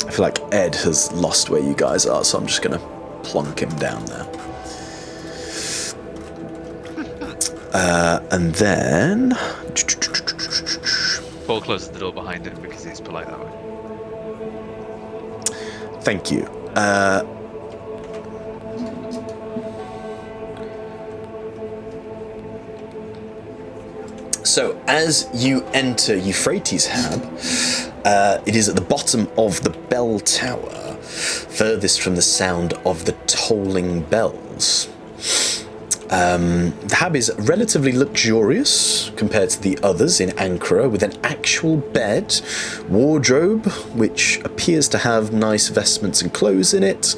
I feel like Ed has lost where you guys are, so I'm just gonna plonk him down there. And then Paul closes the door behind him because he's polite that way. thank you. So as you enter Euphrates' hab, it is at the bottom of the bell tower, furthest from the sound of the tolling bells. The hab is relatively luxurious compared to the others in Ankara, with an actual bed, wardrobe, which appears to have nice vestments and clothes in it.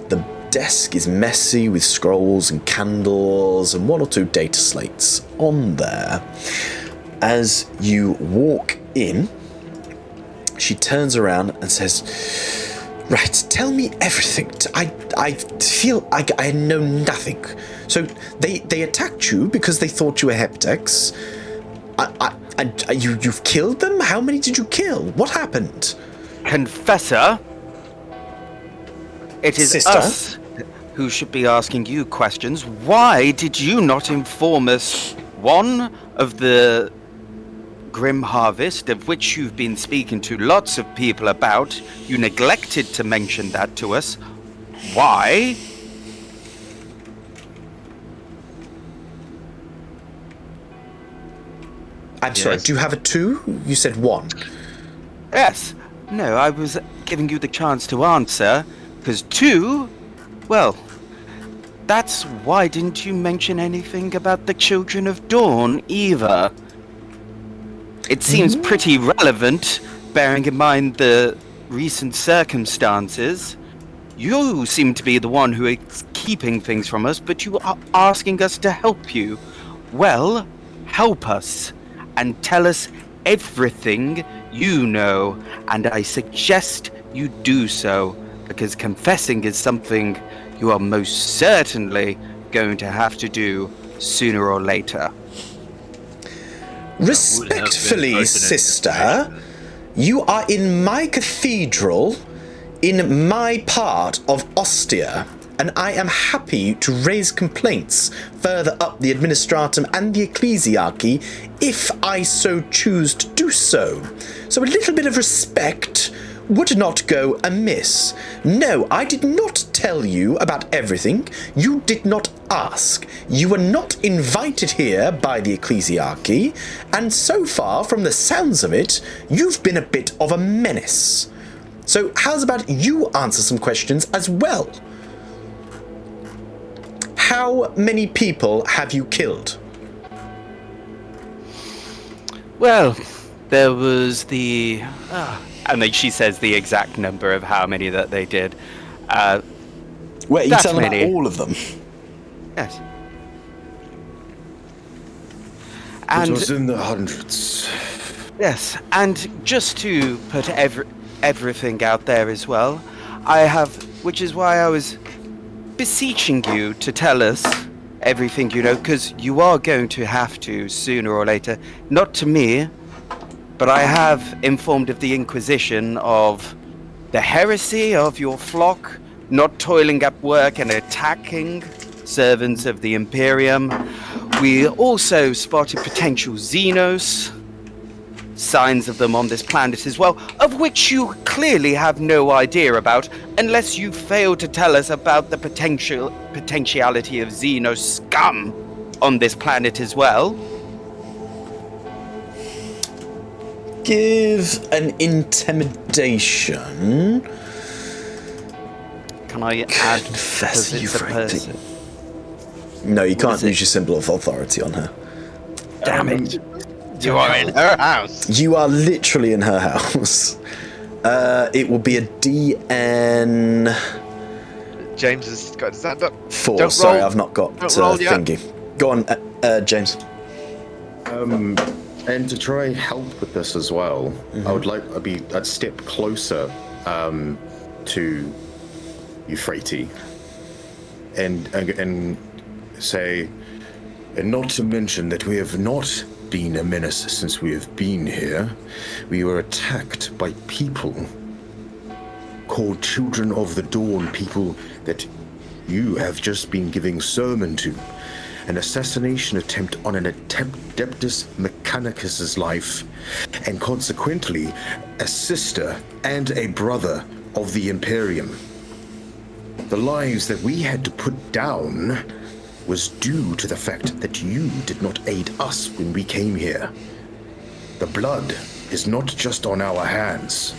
The desk is messy with scrolls and candles and one or two data slates on there. As you walk in, she turns around and says, "Right, tell me everything. I feel like I know nothing. So they attacked you because they thought you were heptics. You've killed them? How many did you kill? What happened?" Confessor, it is Sister? us who should be asking you questions. Why did you not inform us, one, of the grim harvest, of which you've been speaking to lots of people about? You neglected to mention that to us. Why? I'm sorry, Yes. do you have a 2? You said 1. Yes. No, I was giving you the chance to answer, because 2, well, that's why didn't you mention anything about the Children of Dawn either? It seems pretty relevant, bearing in mind the recent circumstances. You seem to be the one who is keeping things from us, but you are asking us to help you. Well, help us and tell us everything you know, and I suggest you do so, because confessing is something you are most certainly going to have to do sooner or later. Respectfully, sister, you are in my cathedral, in my part of Ostia, and I am happy to raise complaints further up the administratum and the ecclesiarchy if I so choose to do so. So a little bit of respect would not go amiss. No, I did not tell you about everything. You did not ask. You were not invited here by the ecclesiarchy, and so far, from the sounds of it, you've been a bit of a menace. So how's about you answer some questions as well? How many people have you killed? Well, there was the... and then she says the exact number of how many that they did. Wait, you That's telling about many. all of them? Yes. It And was in the hundreds. yes, and just to put everything out there as well, I have, which is why I was beseeching you to tell us everything you know, because you are going to have to sooner or later. Not to me, but I have informed of the Inquisition of the heresy of your flock not toiling at work and attacking servants of the Imperium. We also spotted potential Xenos, signs of them on this planet as well, of which you clearly have no idea about, unless you fail to tell us about the potentiality of Xenos scum on this planet as well. Give an intimidation. Can I add Confessor because it's a Euphrati. person? No, you can't is it? use your symbol of authority on her. Damn it. You are in her house. You are literally in her house. It will be a DN... James has got his hand up. 4. Don't Sorry, roll. I've not got Don't roll yet. thingy. Go on, James. And to try and help with this as well, I'd step closer to Euphrati and say, and not to mention that we have not been a menace since we have been here. We were attacked by people called Children of the Dawn, people that you have just been giving sermon to. An assassination attempt on an Adeptus Mechanicus's life, and consequently a sister and a brother of the Imperium. The lives that we had to put down was due to the fact that you did not aid us when we came here. The blood is not just on our hands.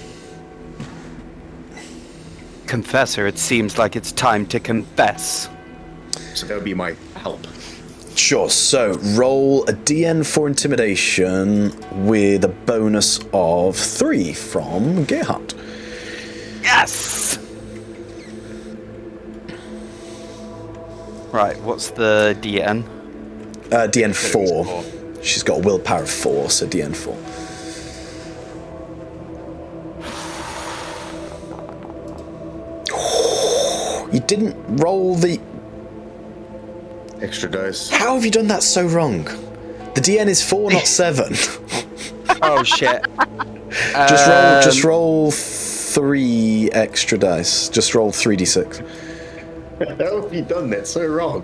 Confessor, it seems like it's time to confess. So that would be my help. Sure, so roll a DN for intimidation with a bonus of 3 from Gerhardt. Yes! Right, what's the DN? DN 4. She's got a willpower of 4, so DN 4. You didn't roll the... Extra dice. How have you done that so wrong? The DN is 4, not 7. Oh shit. Just roll 3 extra dice. Just roll 3d6. How have you done that so wrong?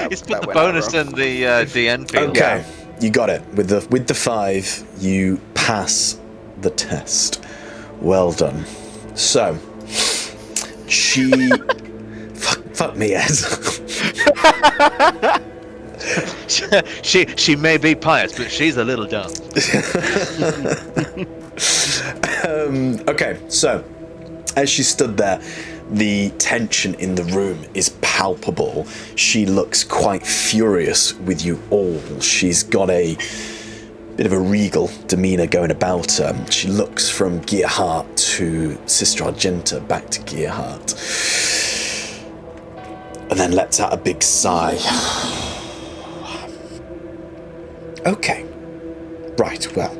He's put the bonus in the DN field. Okay, you got it. With the 5, you pass the test. Well done. So, she... fuck me, Ed. she may be pious, but she's a little dumb. Okay, so as she stood there, the tension in the room is palpable. She looks quite furious with you all. She's got a bit of a regal demeanor going about her. She looks from Gerhardt to Sister Argenta, back to Gerhardt, and then lets out a big sigh. Okay. Right, well.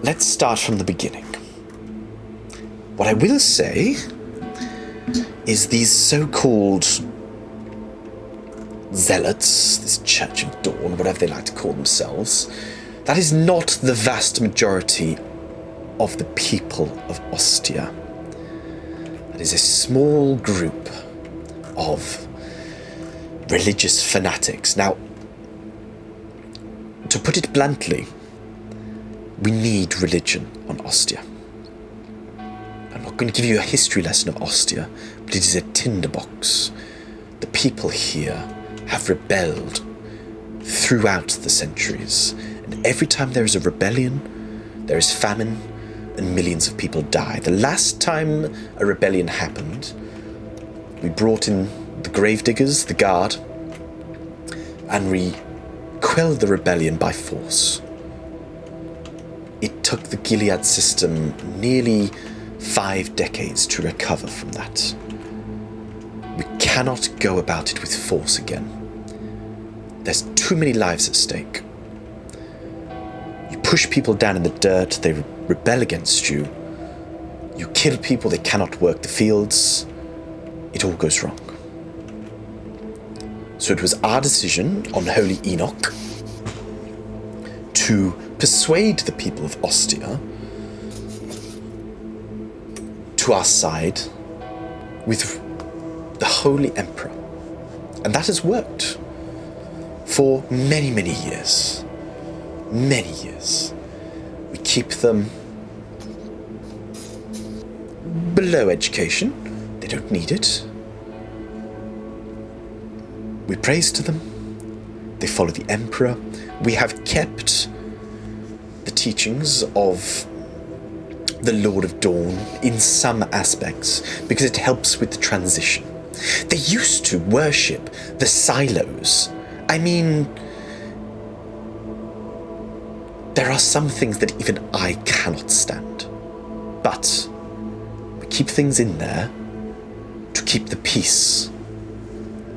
Let's start from the beginning. What I will say is these so-called zealots, this Church of Dawn, whatever they like to call themselves, that is not the vast majority of the people of Ostia. That is a small group of religious fanatics. Now, to put it bluntly, we need religion on Ostia. I'm not going to give you a history lesson of Ostia, but it is a tinderbox. The people here have rebelled throughout the centuries, and every time there is a rebellion, there is famine, and millions of people die. The last time a rebellion happened, we brought in the gravediggers, the guard, and we quelled the rebellion by force. It took the Gilead system nearly 5 decades to recover from that. We cannot go about it with force again. There's too many lives at stake. You push people down in the dirt, they rebel against you. You kill people, they cannot work the fields. It all goes wrong. So it was our decision on Holy Enoch to persuade the people of Ostia to our side with the Holy Emperor. And that has worked for many, many years. Many years. We keep them below education. They don't need it. We praise to them. They follow the Emperor. We have kept the teachings of the Lord of Dawn in some aspects because it helps with the transition. They used to worship the silos I mean, there are some things that even I cannot stand. But we keep things in there to keep the peace.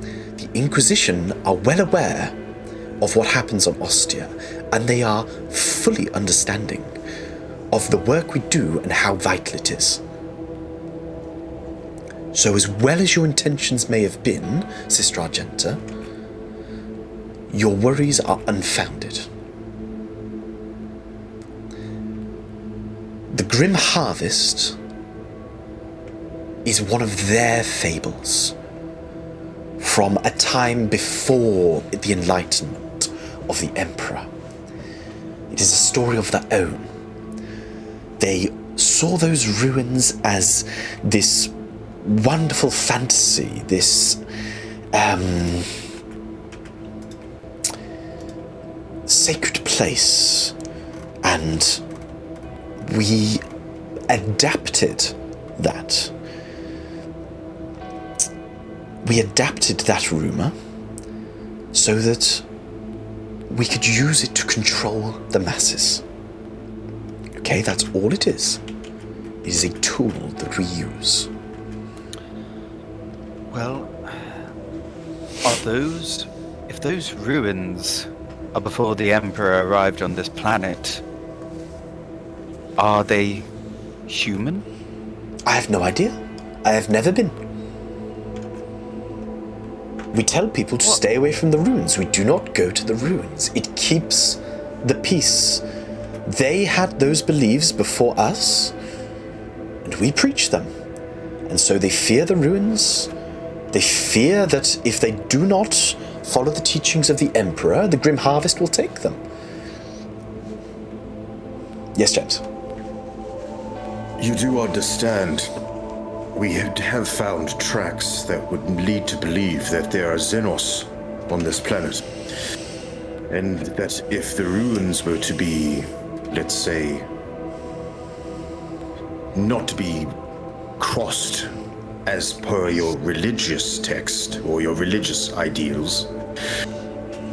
The Inquisition are well aware of what happens on Ostia, and they are fully understanding of the work we do and how vital it is. So as well as your intentions may have been, Sister Argenta, your worries are unfounded. The Grim Harvest is one of their fables from a time before the enlightenment of the Emperor. It is a story of their own. They saw those ruins as this wonderful fantasy, this sacred place, and we adapted that. We adapted that rumor so that we could use it to control the masses. Okay, that's all it is. It is a tool that we use. Well, if those ruins are before the Emperor arrived on this planet, are they human? I have no idea. I have never been. We tell people to stay away from the ruins. We do not go to the ruins. It keeps the peace. They had those beliefs before us, and we preach them. And so they fear the ruins. They fear that if they do not follow the teachings of the Emperor, the Grim Harvest will take them. Yes, James? You do understand, we have found tracks that would lead to believe that there are Xenos on this planet. And that if the ruins were to be, let's say, not to be crossed as per your religious text or your religious ideals,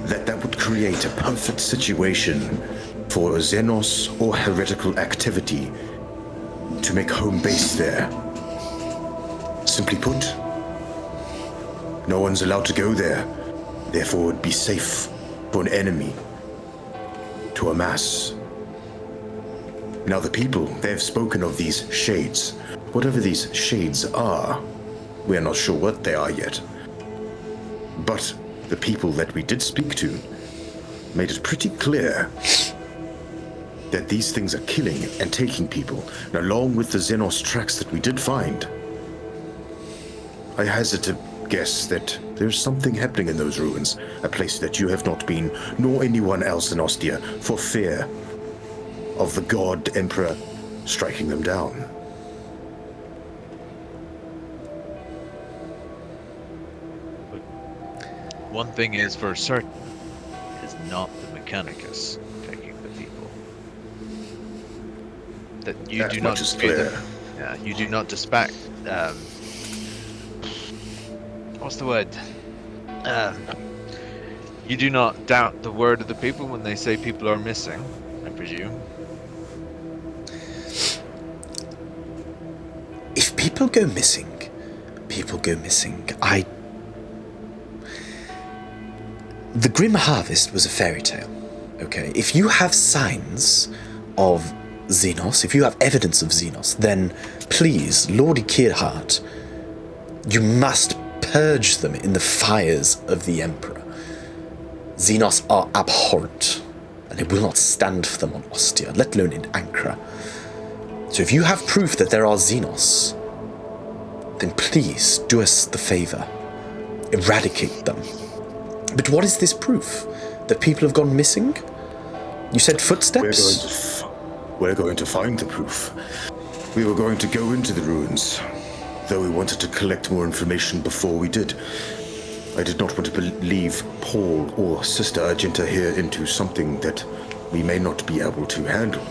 that would create a perfect situation for Xenos or heretical activity to make home base there. Simply put, no one's allowed to go there, therefore it would be safe for an enemy to amass. Now the people, they've spoken of these shades. Whatever these shades are, we're not sure what they are yet. But the people that we did speak to made it pretty clear that these things are killing and taking people, and along with the Xenos tracks that we did find, I hazard to guess that there's something happening in those ruins, a place that you have not been, nor anyone else in Ostia, for fear of the God Emperor striking them down. One thing is for certain, it is not the Mechanicus taking the people. That you That do not much is dispute clear. them. Yeah, you do not dispute. What's the word? You do not doubt the word of the people when they say people are missing, I presume. If people go missing, people go missing. The Grim Harvest was a fairy tale, okay? If you have signs of Xenos, if you have evidence of Xenos, then please, Lord Ikirhart, you must purge them in the fires of the Emperor. Xenos are abhorrent, and it will not stand for them on Ostia, let alone in Ankara. So if you have proof that there are Xenos, then please do us the favor. Eradicate them. But what is this proof? That people have gone missing? You said footsteps? We're going to find the proof. We were going to go into the ruins, though we wanted to collect more information before we did. I did not want to leave Paul or Sister Argenta here into something that we may not be able to handle.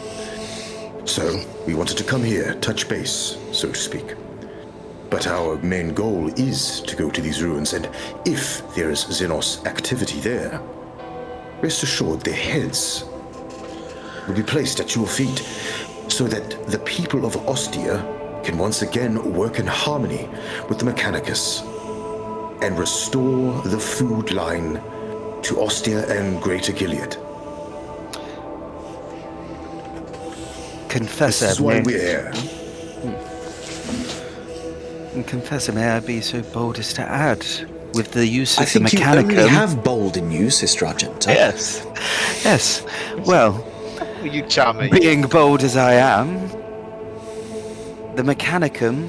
So, we wanted to come here, touch base, so to speak. But our main goal is to go to these ruins, and if there is Xenos activity there, rest assured their heads will be placed at your feet so that the people of Ostia can once again work in harmony with the Mechanicus and restore the food line to Ostia and Greater Gilead. Confessor, This is why we're here. Confessor, may I be so bold as to add, with the use of I think the you Mechanicum... only have bold in you, Sister Argenta. Yes. Well, You charming. being bold as I am, the Mechanicum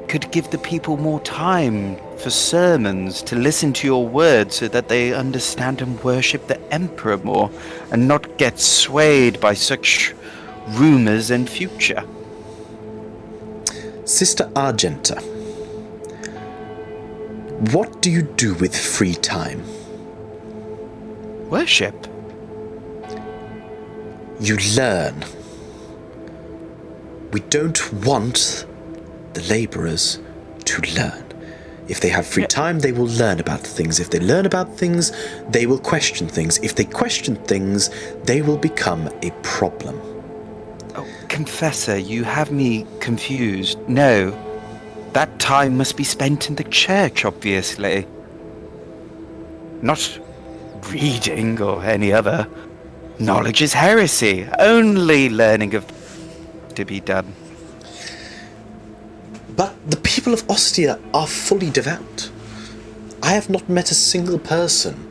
could give the people more time for sermons to listen to your words so that they understand and worship the Emperor more and not get swayed by such rumors and future. Sister Argenta, what do you do with free time? Worship? You learn. We don't want the laborers to learn. If they have free time, they will learn about things. If they learn about things, they will question things. If they question things, they will become a problem. Oh, Confessor, you have me confused. No, that time must be spent in the church, obviously. Not reading or any other. Knowledge is heresy. Only learning of to be done. But the people of Ostia are fully devout. I have not met a single person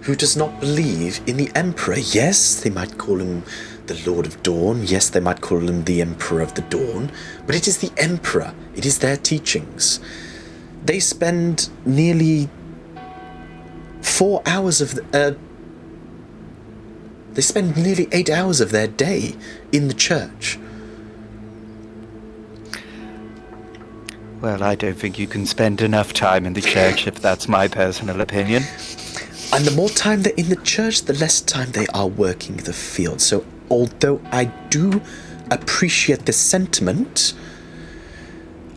who does not believe in the Emperor. Yes, they might call him the Lord of Dawn. Yes, they might call him the Emperor of the Dawn. But it is the Emperor. It is their teachings. They spend nearly 4 hours of... they spend nearly 8 hours of their day in the church. Well, I don't think you can spend enough time in the church, if that's my personal opinion. And the more time they're in the church, the less time they are working the field. So although I do appreciate the sentiment,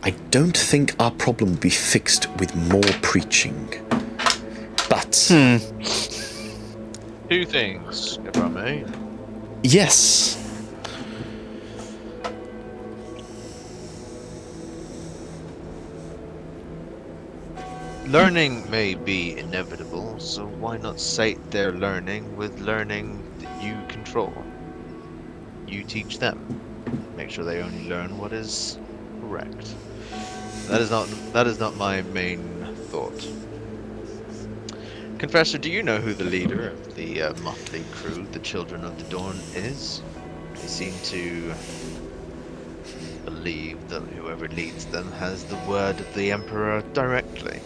I don't think our problem will be fixed with more preaching. But... Two things, if I may. Yes. Learning may be inevitable, so why not sate their learning with learning that you control? You teach them. Make sure they only learn what is correct. That is not my main thought. Confessor, do you know who the leader of the motley crew, the Children of the Dawn, is? They seem to believe that whoever leads them has the word of the Emperor directly.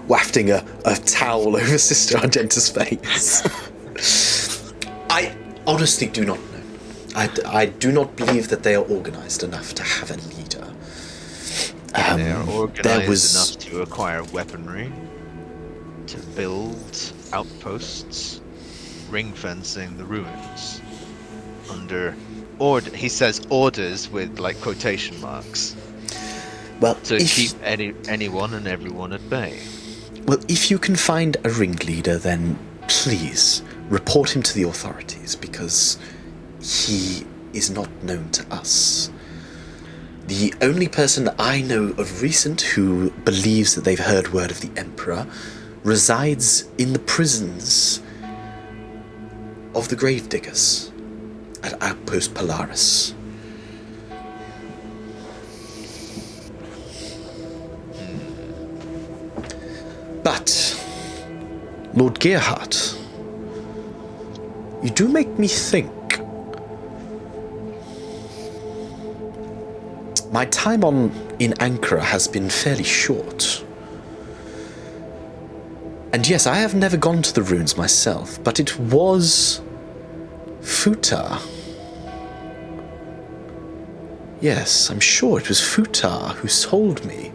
Wafting a towel over Sister Argenta's face. I honestly do not know. I do not believe that they are organized enough to have a leader. They are organized enough to acquire weaponry, to build outposts, ring fencing the ruins under he says orders with like quotation marks. Well, To keep anyone and everyone at bay. Well, if you can find a ringleader, then please report him to the authorities, because he is not known to us. The only person that I know of recent who believes that they've heard word of the Emperor resides in the prisons of the Gravediggers at Outpost Polaris. But, Lord Gerhardt, you do make me think. My time in Ankara has been fairly short. And yes, I have never gone to the ruins myself, but it was Futar. Yes, I'm sure it was Futar who told me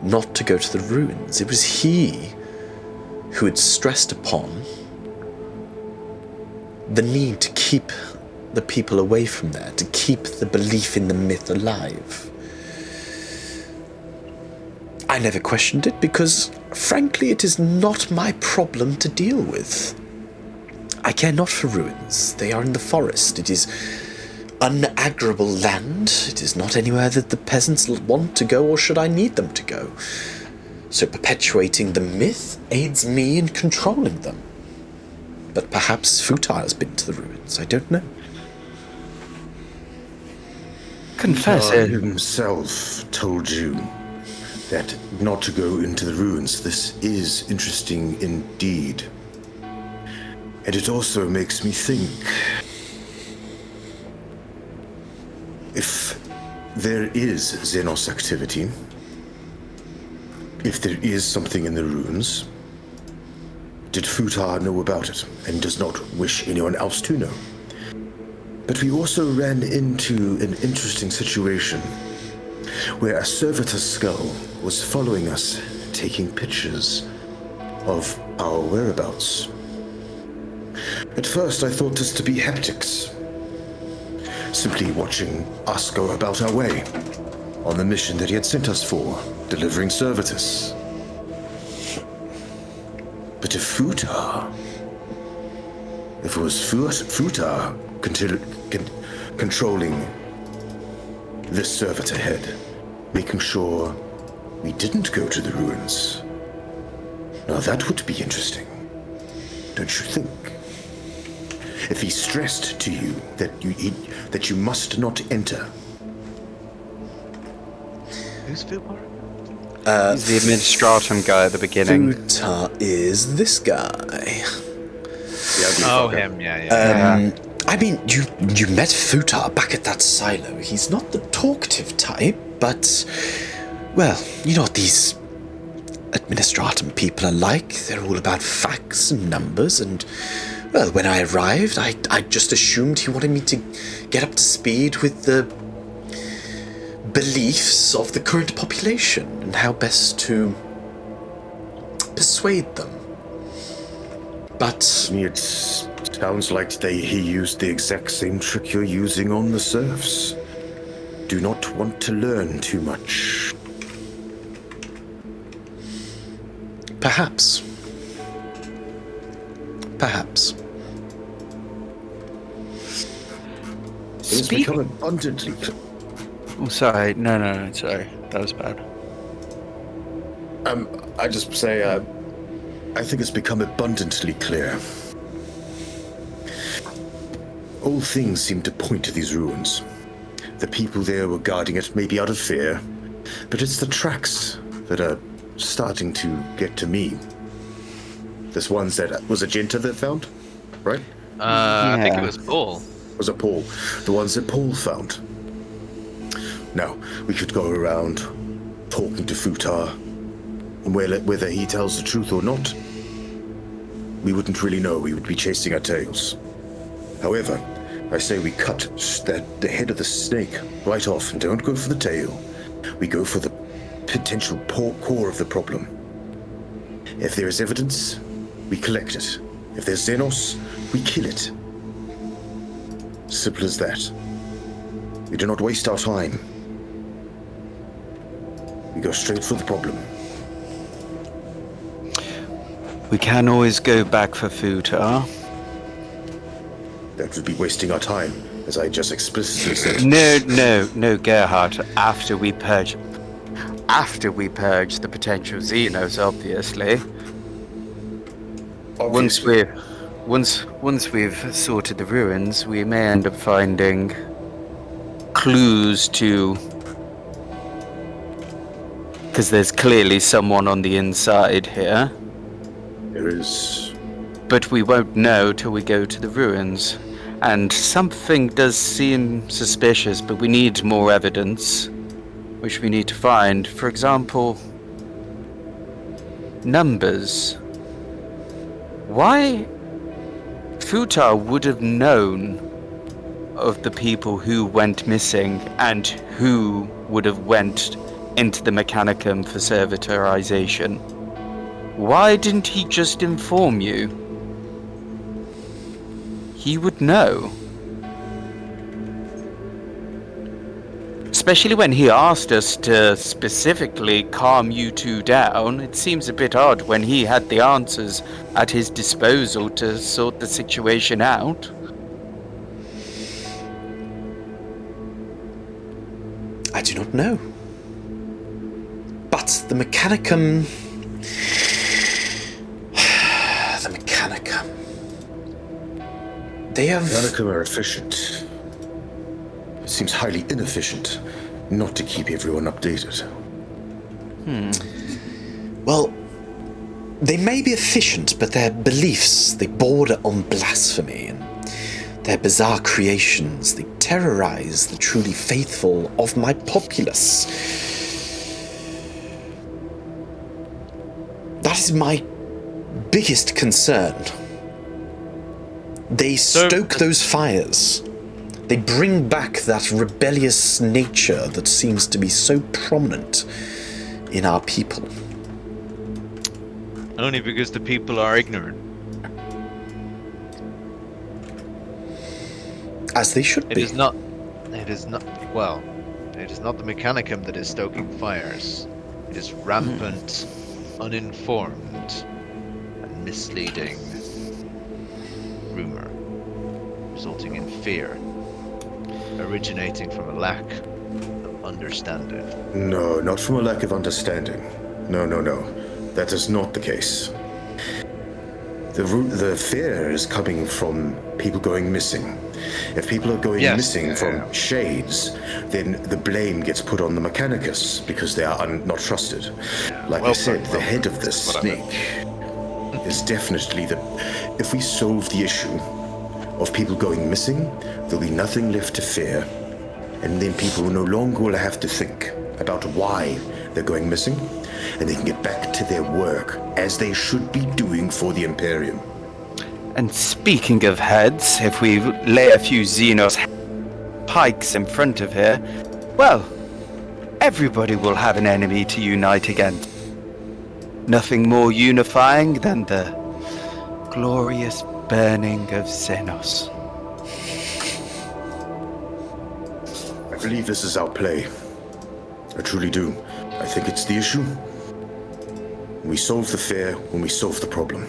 not to go to the ruins. It was he who had stressed upon the need to keep the people away from there, to keep the belief in the myth alive. I never questioned it because, frankly, it is not my problem to deal with. I care not for ruins. They are in the forest. It is unagrable land. It is not anywhere that the peasants want to go or should I need them to go. So perpetuating the myth aids me in controlling them. But perhaps Futar has been to the ruins. I don't know. Confessor himself told you that not to go into the ruins. This is interesting indeed. And it also makes me think, if there is Xenos activity, if there is something in the ruins, did Futar know about it and does not wish anyone else to know? But we also ran into an interesting situation where a servitor's skull was following us, taking pictures of our whereabouts. At first I thought this to be haptics, simply watching us go about our way on the mission that he had sent us for, delivering servitors. But if Futar, if it was Futar controlling this servitor head, making sure we didn't go to the ruins, now that would be interesting, don't you think? If he stressed to you that you must not enter. Who's Futar? He's the administratum guy at the beginning. Futar is this guy. Oh, him, yeah. I mean, you met Futar back at that silo. He's not the talkative type, but, well, you know what these administratum people are like. They're all about facts and numbers, and, well, when I arrived, I just assumed he wanted me to get up to speed with the beliefs of the current population and how best to persuade them. But it sounds like he used the exact same trick you're using on the serfs. Do not want to learn too much. Perhaps. It's become abundantly clear. Oh, sorry. No, sorry. That was bad. I just say, I think it's become abundantly clear. All things seem to point to these ruins. The people there were guarding it, maybe out of fear, but it's the tracks that are starting to get to me. This ones that was Argenta that found, right? I think it was Paul. It was Paul. The ones that Paul found. Now, we could go around talking to Futar, and whether he tells the truth or not, we wouldn't really know. We would be chasing our tails. However, I say we cut the head of the snake right off and don't go for the tail. We go for the potential core of the problem. If there is evidence, we collect it. If there's Xenos, we kill it. Simple as that. We do not waste our time. We go straight for the problem. We can always go back for Futar. That would be wasting our time, as I just explicitly said. No, Gerhard. After we purge the potential Xenos, obviously. Once we've sorted the ruins, we may end up finding clues to, because there's clearly someone on the inside here. There is. But we won't know till we go to the ruins. And something does seem suspicious, but we need more evidence, which we need to find. For example, numbers. Why Futar would have known of the people who went missing and who would have went into the Mechanicum for servitorization. Why didn't he just inform you? He would know. especially when he asked us to specifically calm you two down. It seems a bit odd when he had the answers at his disposal to sort the situation out. I do not know. But the Mechanicum... The Mechanicum... They have... Mechanicum are efficient. It seems highly inefficient not to keep everyone updated. Well, they may be efficient, but their beliefs, they border on blasphemy, and their bizarre creations, they terrorize the truly faithful of my populace. That is my biggest concern. They stoke those fires. They bring back that rebellious nature that seems to be so prominent in our people. Only because the people are ignorant. As they should be. It is not the Mechanicum that is stoking fires. It is rampant, uninformed, and misleading rumor, resulting in fear, originating from a lack of understanding. No, not from a lack of understanding. No. That is not the case. The fear is coming from people going missing. If people are going missing from shades, then the blame gets put on the Mechanicus because they are not trusted. Like I said, the head of the snake is definitely the... If we solve the issue of people going missing, there'll be nothing left to fear, and then people no longer will have to think about why they're going missing, and they can get back to their work as they should be doing for the Imperium. And speaking of heads, if we lay a few Xenos pikes in front of here, well, everybody will have an enemy to unite against. Nothing more unifying than the glorious burning of Xenos. I believe this is our play. I truly do. I think it's the issue. We solve the fear when we solve the problem.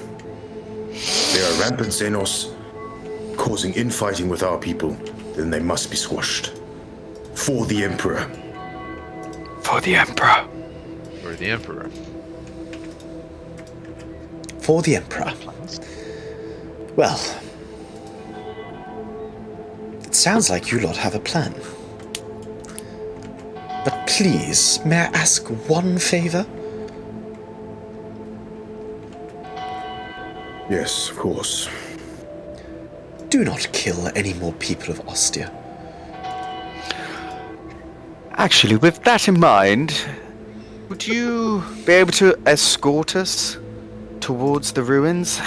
There are rampant Xenos causing infighting with our people, then they must be squashed. For the Emperor. For the Emperor. For the Emperor. For the Emperor. Well, it sounds like you lot have a plan. But please, may I ask one favor? Yes, of course. Do not kill any more people of Ostia. Actually, with that in mind, would you be able to escort us towards the ruins?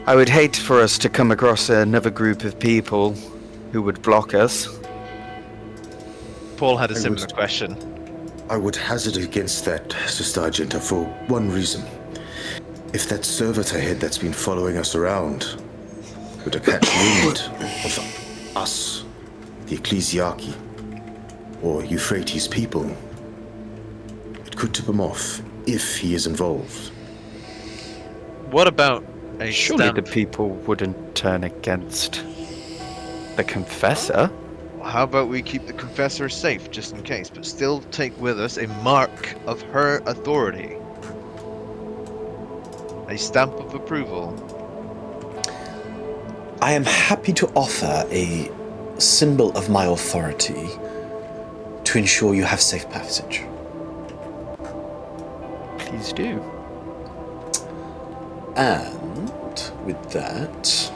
I would hate for us to come across another group of people who would block us. Paul had a similar question. I would hazard against that, Sister Argenta, for one reason. If that servitor head that's been following us around were to catch wind of us, the Ecclesiarchy, or Euphrates' people, it could tip him off if he is involved. What about a Surely stamp? the people wouldn't turn against the Confessor. How about we keep the Confessor safe, just in case, but still take with us a mark of her authority? A stamp of approval. I am happy to offer a symbol of my authority to ensure you have safe passage. Please do. And with that,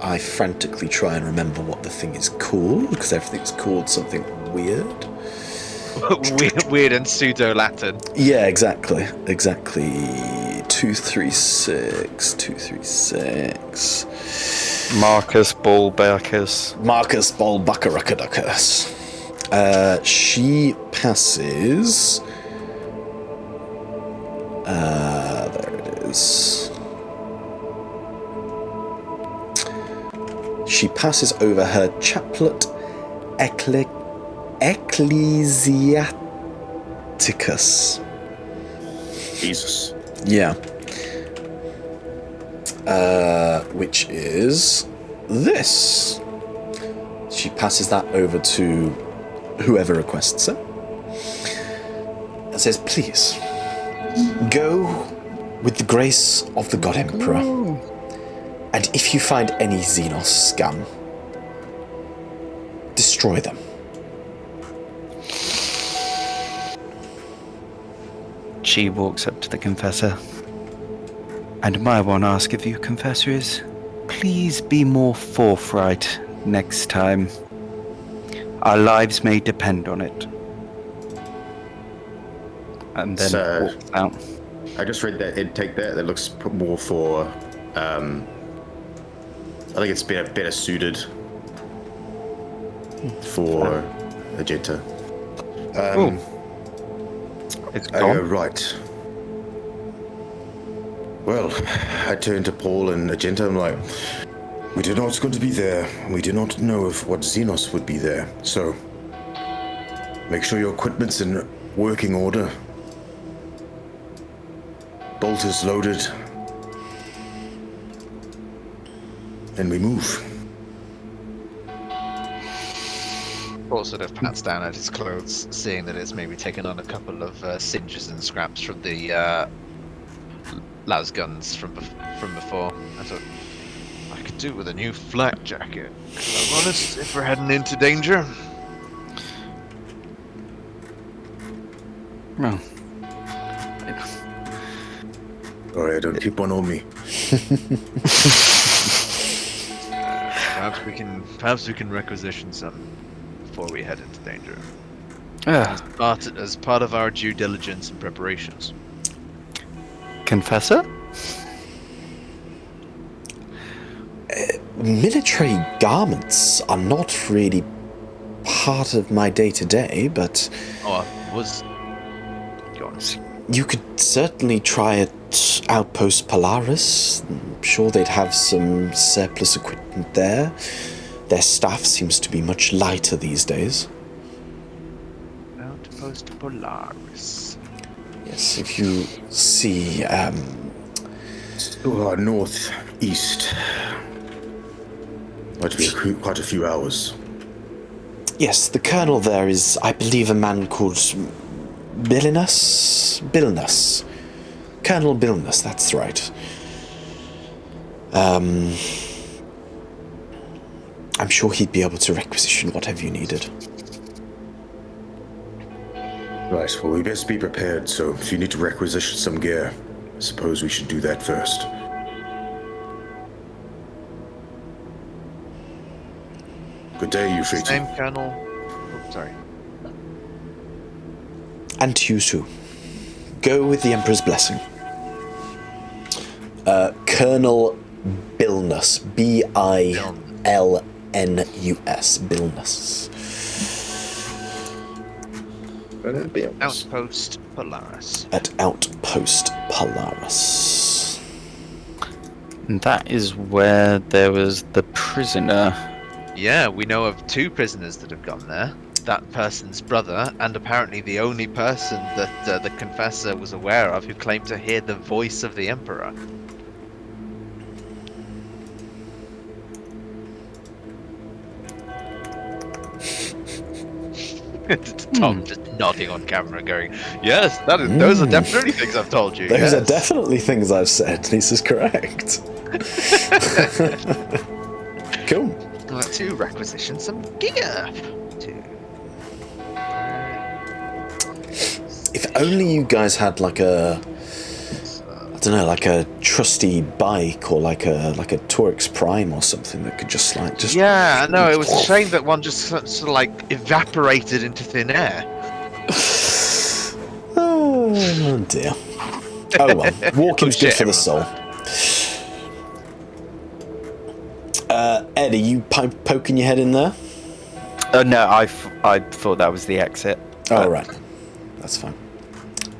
I frantically try and remember what the thing is called, because everything's called something weird. Weird and pseudo-Latin. Yeah, exactly. 236. Marcus Bulbacus. Marcus Bulbuckaruckaduckus. She passes. There it is. She passes over her chaplet Ecclesiasticus. Jesus. Yeah. Which is this. She passes that over to whoever requests it. And says, please, go with the grace of the God Emperor. And if you find any Xenos scum, destroy them. She walks up to the Confessor. And my one ask of you, Confessor, is please be more forthright next time. Our lives may depend on it. And then walks out. I just read that intake there. That looks more for. I think it's better suited for Argenta. It's I go, gone. right. Well, I turn to Paul and Argenta. I'm like, we did not going to be there. We did not know if what Xenos would be there. So, make sure your equipment's in working order. Bolt is loaded. And we move. Paul sort of pats down at his clothes, seeing that it's maybe taken on a couple of singes and scraps from the las guns from before. I thought I could do with a new flak jacket. I'm honest, if we're heading into danger. Well, Alright, don't keep one on me. Perhaps we can requisition some before we head into danger. ah, As part of our due diligence and preparations. Confessor? Military garments are not really part of my day-to-day, but Oh, I was. Go on. you could certainly try at Outpost Polaris. I'm sure they'd have some surplus equipment there. Their staff seems to be much lighter these days. Outpost Polaris. Yes, if you see, To our northeast. Might be quite a few hours. yes, the colonel there is, I believe, a man called Bilnus. Colonel Bilnus, that's right. I'm sure he'd be able to requisition whatever you needed. Right, well, we best be prepared, so if you need to requisition some gear, I suppose we should do that first. Good day, Euphrati. Same Colonel. Oh, sorry. And to you too. Go with the Emperor's blessing. Colonel Bilnus. Bilnus. Bilnus. Outpost Polaris. At Outpost Polaris. And that is where there was the prisoner. Yeah, we know of 2 prisoners that have gone there. That person's brother, and apparently the only person that the Confessor was aware of who claimed to hear the voice of the Emperor. Tom just nodding on camera, going, "Yes, those are definitely things I've told you." Those are yes." definitely things I've said. This is correct. Cool. To requisition some gear. If only you guys had like a, I don't know, like a trusty bike or like a Torx Prime or something that could just Yeah, no, it was a shame that one just sort of like evaporated into thin air. Oh dear. Oh well, walking's good for the soul. Ed, are you poking your head in there? Oh no, I thought that was the exit. Oh right, that's fine.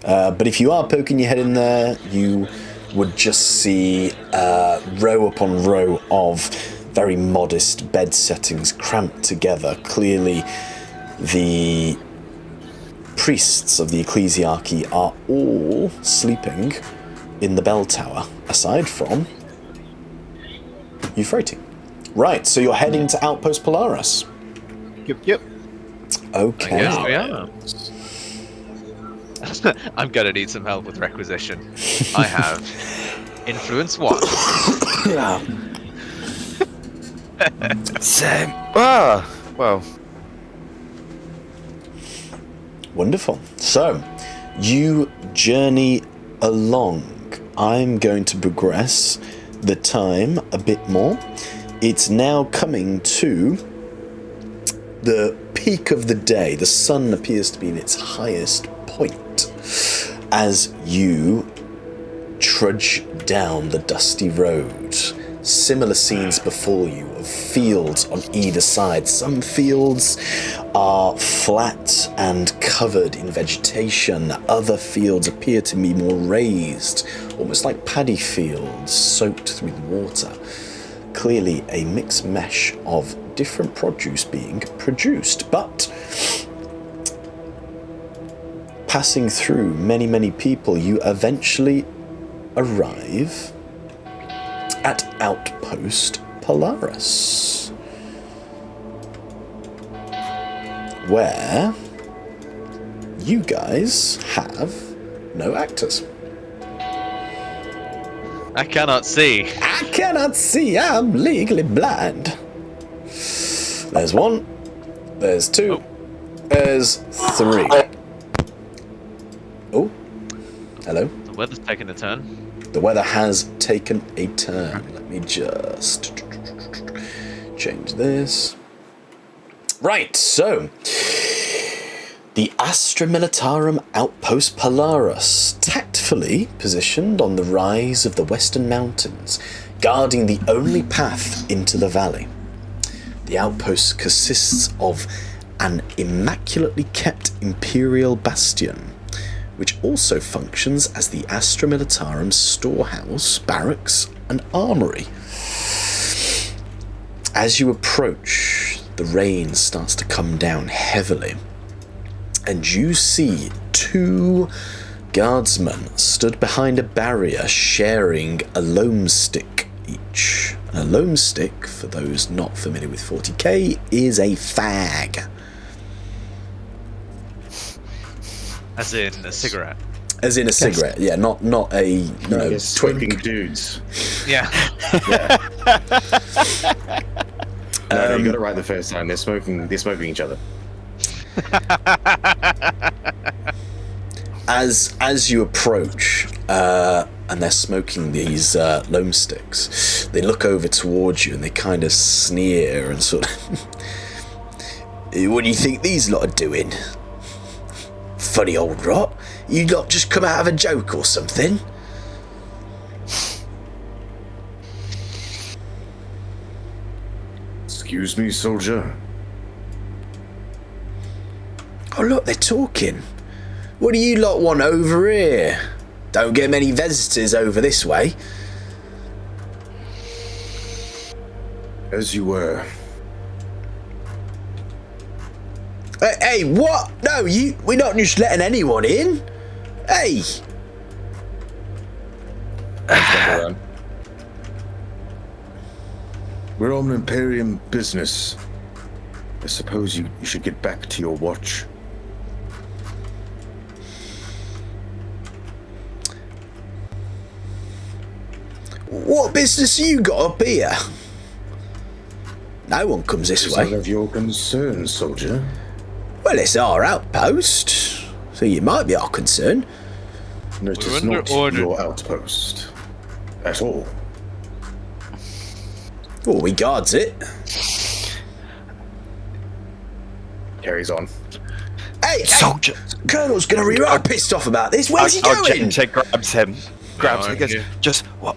But if you are poking your head in there, you would just see row upon row of very modest bed settings cramped together. Clearly, the priests of the ecclesiarchy are all sleeping in the bell tower, aside from Euphrati. Right, so you're heading to Outpost Polaris. Yep. Okay. Yes, we are. I'm gonna need some help with requisition. I have influence 1. Same. Well. Wonderful. So, you journey along. I'm going to progress the time a bit more. It's now coming to the peak of the day. The sun appears to be in its highest point as you trudge down the dusty road. Similar scenes before you of fields on either side. Some fields are flat and covered in vegetation. Other fields appear to be more raised, almost like paddy fields soaked with water. Clearly a mixed mesh of different produce being produced, but passing through many people, you eventually arrive at Outpost Polaris, where you guys have no actors. I cannot see. I cannot see, I'm legally blind. There's 1, there's 2, there's 3. Oh, hello. The weather's taking a turn. The weather has taken a turn. Let me just change this. Right, so the Astra Militarum Outpost Polaris, tactfully positioned on the rise of the Western Mountains, guarding the only path into the valley. The outpost consists of an immaculately kept Imperial bastion, which also functions as the Astra Militarum storehouse, barracks, and armory. As you approach, the rain starts to come down heavily, and you see 2 guardsmen stood behind a barrier sharing a loam stick each. And a loam stick, for those not familiar with 40k, is a fag. As in a cigarette. As in a cigarette, yeah, not a smoking twink. dudes. Yeah. No, you got it right the first time. They're smoking each other. As you approach, and they're smoking these loam sticks, they look over towards you and they kind of sneer and sort of, what do you think these lot are doing? Funny old rot. You lot just come out of a joke or something? Excuse me, soldier. Oh look, they're talking. What do you lot want over here? Don't get many visitors over this way. As you were. Hey, what? No, we're not just letting anyone in. Hey. We're on Imperium business. I suppose you should get back to your watch. What business you got up here? No one comes this Is way. none of your concern, soldier? Well, it's our outpost, so you might be our concern. No, it We're is under not order. your outpost. At all. Well, we guards it. Carries on. Hey, Soldier. Colonel's gonna be right pissed off about this. Where's he going? Argenta grabs him. Grabs him. I'm He goes, here. just what?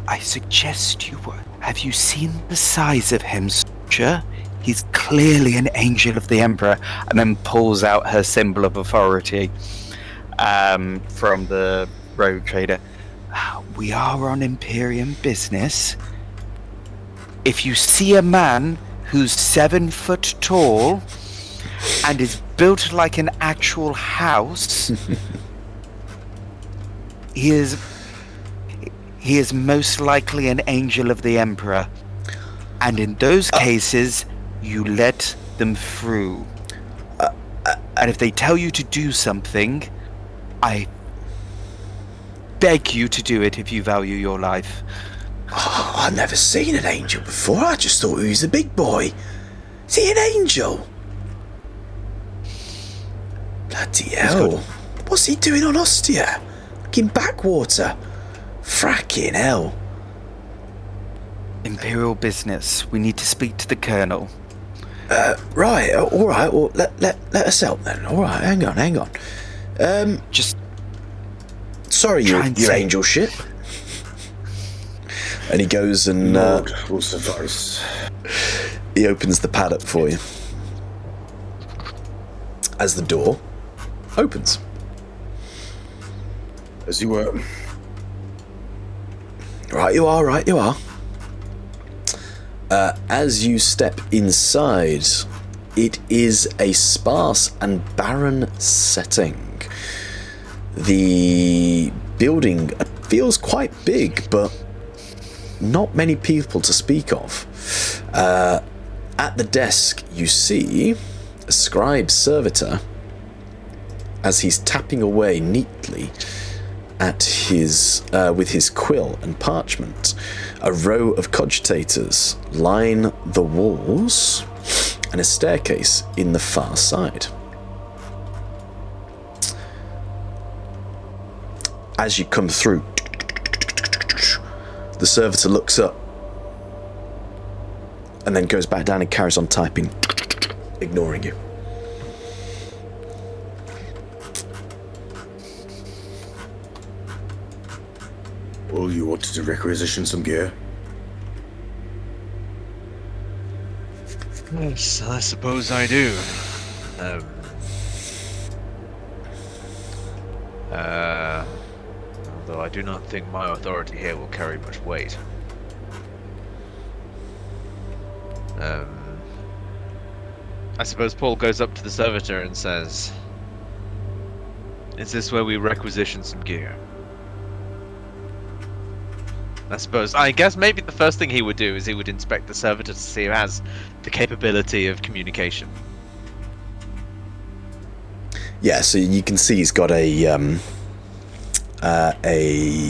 I suggest you were. Have you seen the size of him, soldier? He's clearly an angel of the Emperor. And then pulls out her symbol of authority from the rogue trader. We are on Imperium business. if you see a man who's 7 foot tall and is built like an actual house, he is most likely an angel of the Emperor. And in those cases, you let them through. And if they tell you to do something, I beg you to do it if you value your life. Oh, I've never seen an angel before. I just thought he was a big boy. Is he an angel? Bloody hell. What's he doing on Ostia? Like in backwater. Fracking hell. Imperial business. We need to speak to the Colonel. Right, alright, well, let us help then. Alright, hang on. Just... Sorry, your angel ship. And he goes and... Lord will suffice. He opens the paddock for you. As the door opens. As you were. Right, you are. As you step inside, it is a sparse and barren setting. The building feels quite big, but not many people to speak of. At the desk, you see a scribe servitor as he's tapping away neatly at his with his quill and parchment. A row of cogitators line the walls and a staircase in the far side. As you come through, the servitor looks up and then goes back down and carries on typing, ignoring you. Well, you wanted to requisition some gear? Yes, I suppose I do. Although I do not think my authority here will carry much weight. I suppose Paul goes up to the servitor and says, "Is this where we requisition some gear?" I guess maybe the first thing he would do is he would inspect the servitor to see who has the capability of communication. Yeah, so you can see he's got a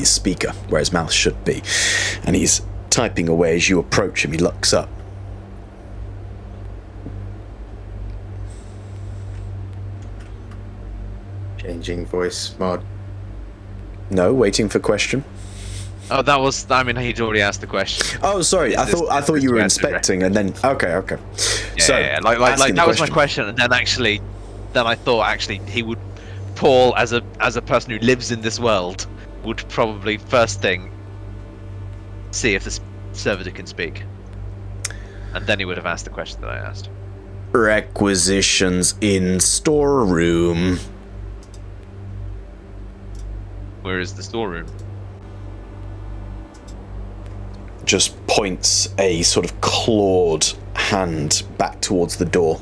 speaker where his mouth should be, and he's typing away. As you approach him, he looks up. Changing voice mod. No, waiting for question. Oh, that was. I mean, he'd already asked the question. Oh, sorry. I thought you were inspecting, and then okay. Yeah, like that was my question, and then I thought he would. Paul, as a person who lives in this world, would probably first thing see if the servitor can speak, and then he would have asked the question that I asked. Requisitions in storeroom. Where is the storeroom? Just points a sort of clawed hand back towards the door.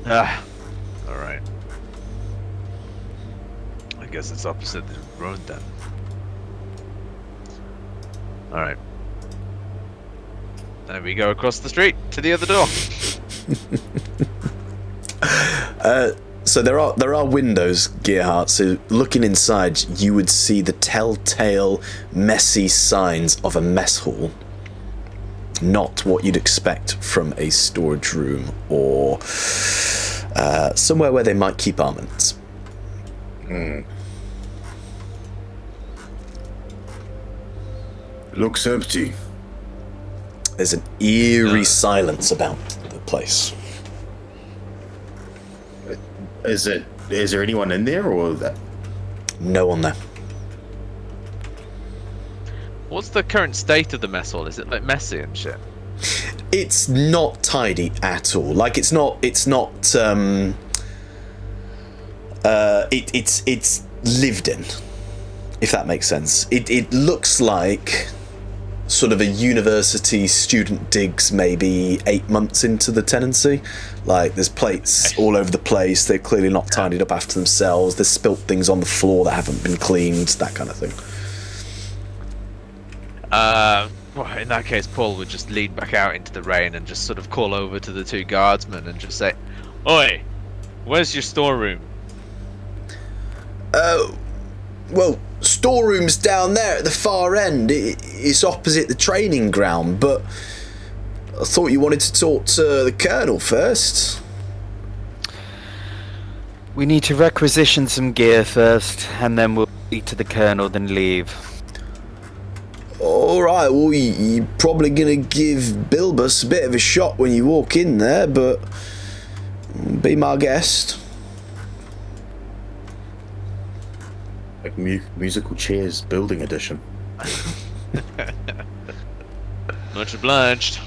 Alright. I guess it's opposite the road then. Alright. Then we go across the street to the other door. So there are windows, Gearhart. So looking inside, you would see the telltale, messy signs of a mess hall. Not what you'd expect from a storage room or somewhere where they might keep armaments. Looks empty. There's an eerie silence about the place. Is there anyone in there, or that? No one there. What's the current state of the mess hall? Is it like messy and shit? It's not tidy at all. Like it's not it's lived in, if that makes sense. It looks like sort of a university student digs maybe 8 months into the tenancy. Like, there's plates all over the place, they're clearly not tidied up after themselves, there's spilt things on the floor that haven't been cleaned, that kind of thing. Well, in that case, Paul would just lead back out into the rain and just sort of call over to the two guardsmen and just say, "Oi, where's your storeroom?" Well, storeroom's down there at the far end. It's opposite the training ground, but I thought you wanted to talk to the Colonel first. We need to requisition some gear first, and then we'll speak to the Colonel, then leave. Alright, well, you're probably going to give Bilnus a bit of a shock when you walk in there, but be my guest. Like musical chairs, building edition. Much obliged.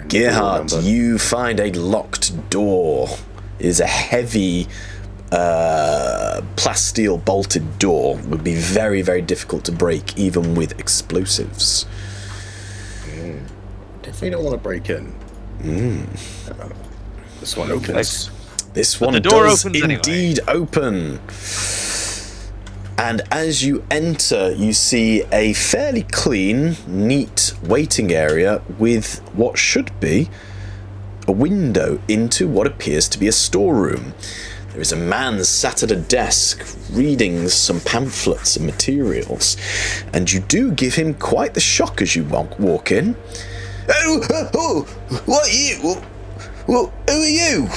Gerhardt, you find a locked door. It is a heavy plasteel bolted door. Would be very, very difficult to break even with explosives. Definitely don't want to break in. This one opens. This one the door does opens indeed open. And as you enter, you see a fairly clean, neat waiting area with what should be a window into what appears to be a storeroom. There is a man sat at a desk reading some pamphlets and materials, and you do give him quite the shock as you walk in. Oh, what are you? Well, who are you?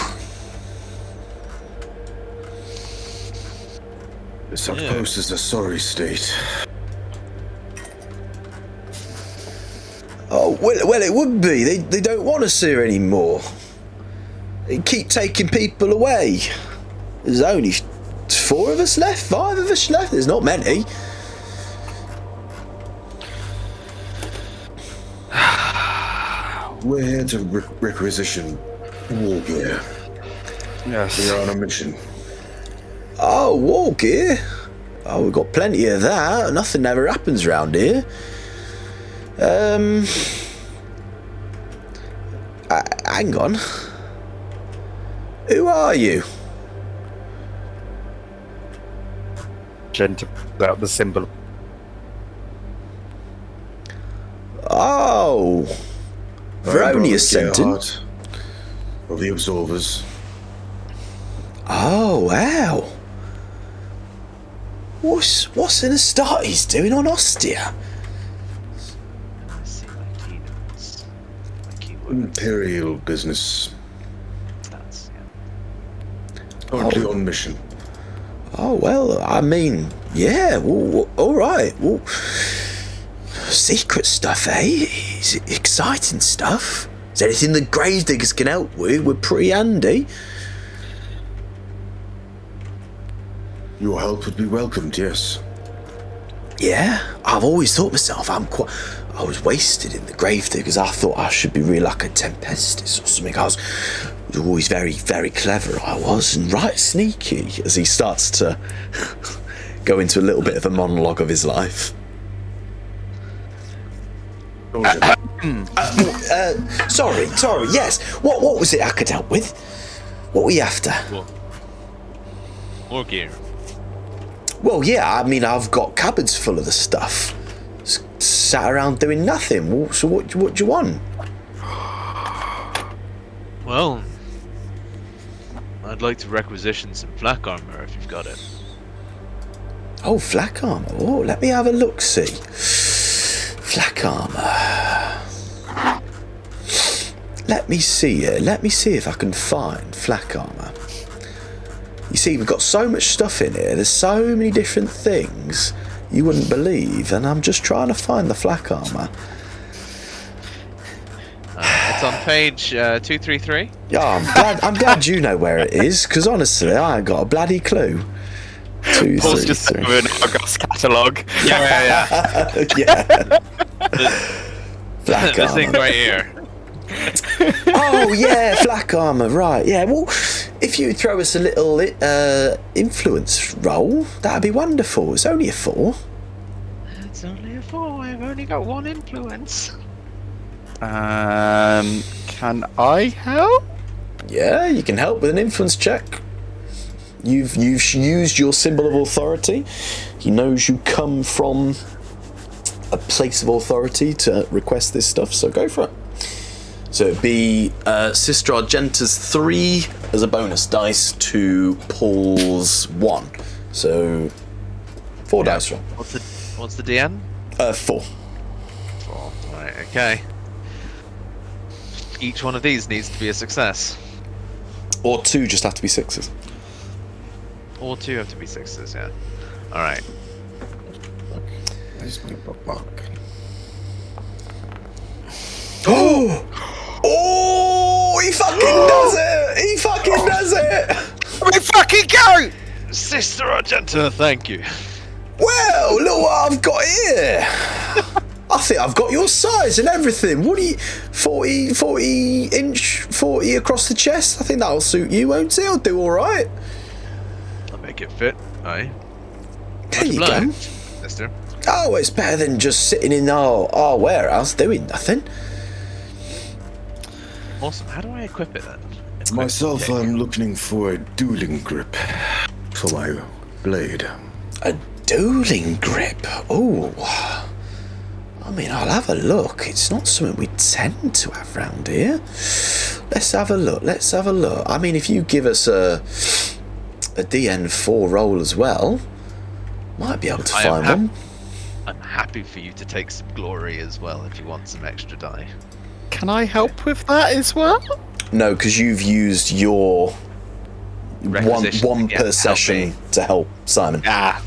This outpost is a sorry state. Oh, well, it would be. They don't want us here anymore. They keep taking people away. There's only 4 of us left, 5 of us left. There's not many. We're here to requisition war gear. Yes. We are on a mission. Oh, war gear? Oh, we've got plenty of that. Nothing ever happens round here. Hang on. Who are you? Argenta out the symbol. Oh. Veronius sent in. Of the Absolvers. Oh, wow. What's an Astartes doing on Ostia? Let's see my keynotes. My keywords. Imperial business. That's, Currently on mission. Oh, well, I mean, yeah, well, all right. Well, secret stuff, eh? Is it exciting stuff? Is there anything the gravediggers can help with? We're pretty handy. Your help would be welcomed, yes. Yeah, I've always thought myself I was wasted in the gravediggers. I thought I should be real like a Tempestus or something. I was always very, very clever, I was, and right sneaky, as he starts to go into a little bit of a monologue of his life. Sorry, yes. What was it I could help with? What were you after? War gear. Well, yeah, I mean, I've got cupboards full of the stuff. Sat around doing nothing. So what do you want? Well, I'd like to requisition some flak armor if you've got it. Oh, flak armor. Oh, let me have a look. See, flak armor. Let me see it. Let me see if I can find flak armor. You see, we've got so much stuff in here. There's so many different things you wouldn't believe, and I'm just trying to find the flak armor. It's on page 233. Yeah, I'm glad you know where it is, because honestly, I ain't got a bloody clue. Paul's just over an Argos catalogue. Yeah. Yeah. Flak This thing armor. right here. Oh yeah, flak armor. Right. Yeah. Well, if if you throw us a little influence roll, that'd be wonderful. It's only a 4. It's only a 4. I've only got 1 influence. Can I help? Yeah, you can help with an influence check. You've used your symbol of authority. He knows you come from a place of authority to request this stuff, so go for it. So it'd be Sister Argenta's 3 as a bonus dice to Paul's 1. So 4 dice roll. What's the DN? 4. 4. Right. Okay. Each one of these needs to be a success. Or 2 just have to be 6s. Or 2 have to be 6s. Yeah. All right. Where's my bookmark? Oh! Oh! He fucking does it! He fucking does it! We fucking go! Sister Argenta, thank you. Well, look what I've got here. I think I've got your size and everything. What do you... 40 inch, 40 across the chest? I think that'll suit you, won't it? I'll do alright. I'll make it fit. Aye. There you go. Sister. Oh, it's better than just sitting in our warehouse doing nothing. Awesome. How do I equip it then? Myself, I'm looking for a dueling grip for my blade. A dueling grip? Oh. I mean, I'll have a look. It's not something we tend to have round here. Let's have a look. I mean, if you give us a DN4 roll as well, might be able to find one. I'm happy for you to take some glory as well if you want some extra die. Can I help with that as well? No, because you've used your one per session to help Simon. Yeah,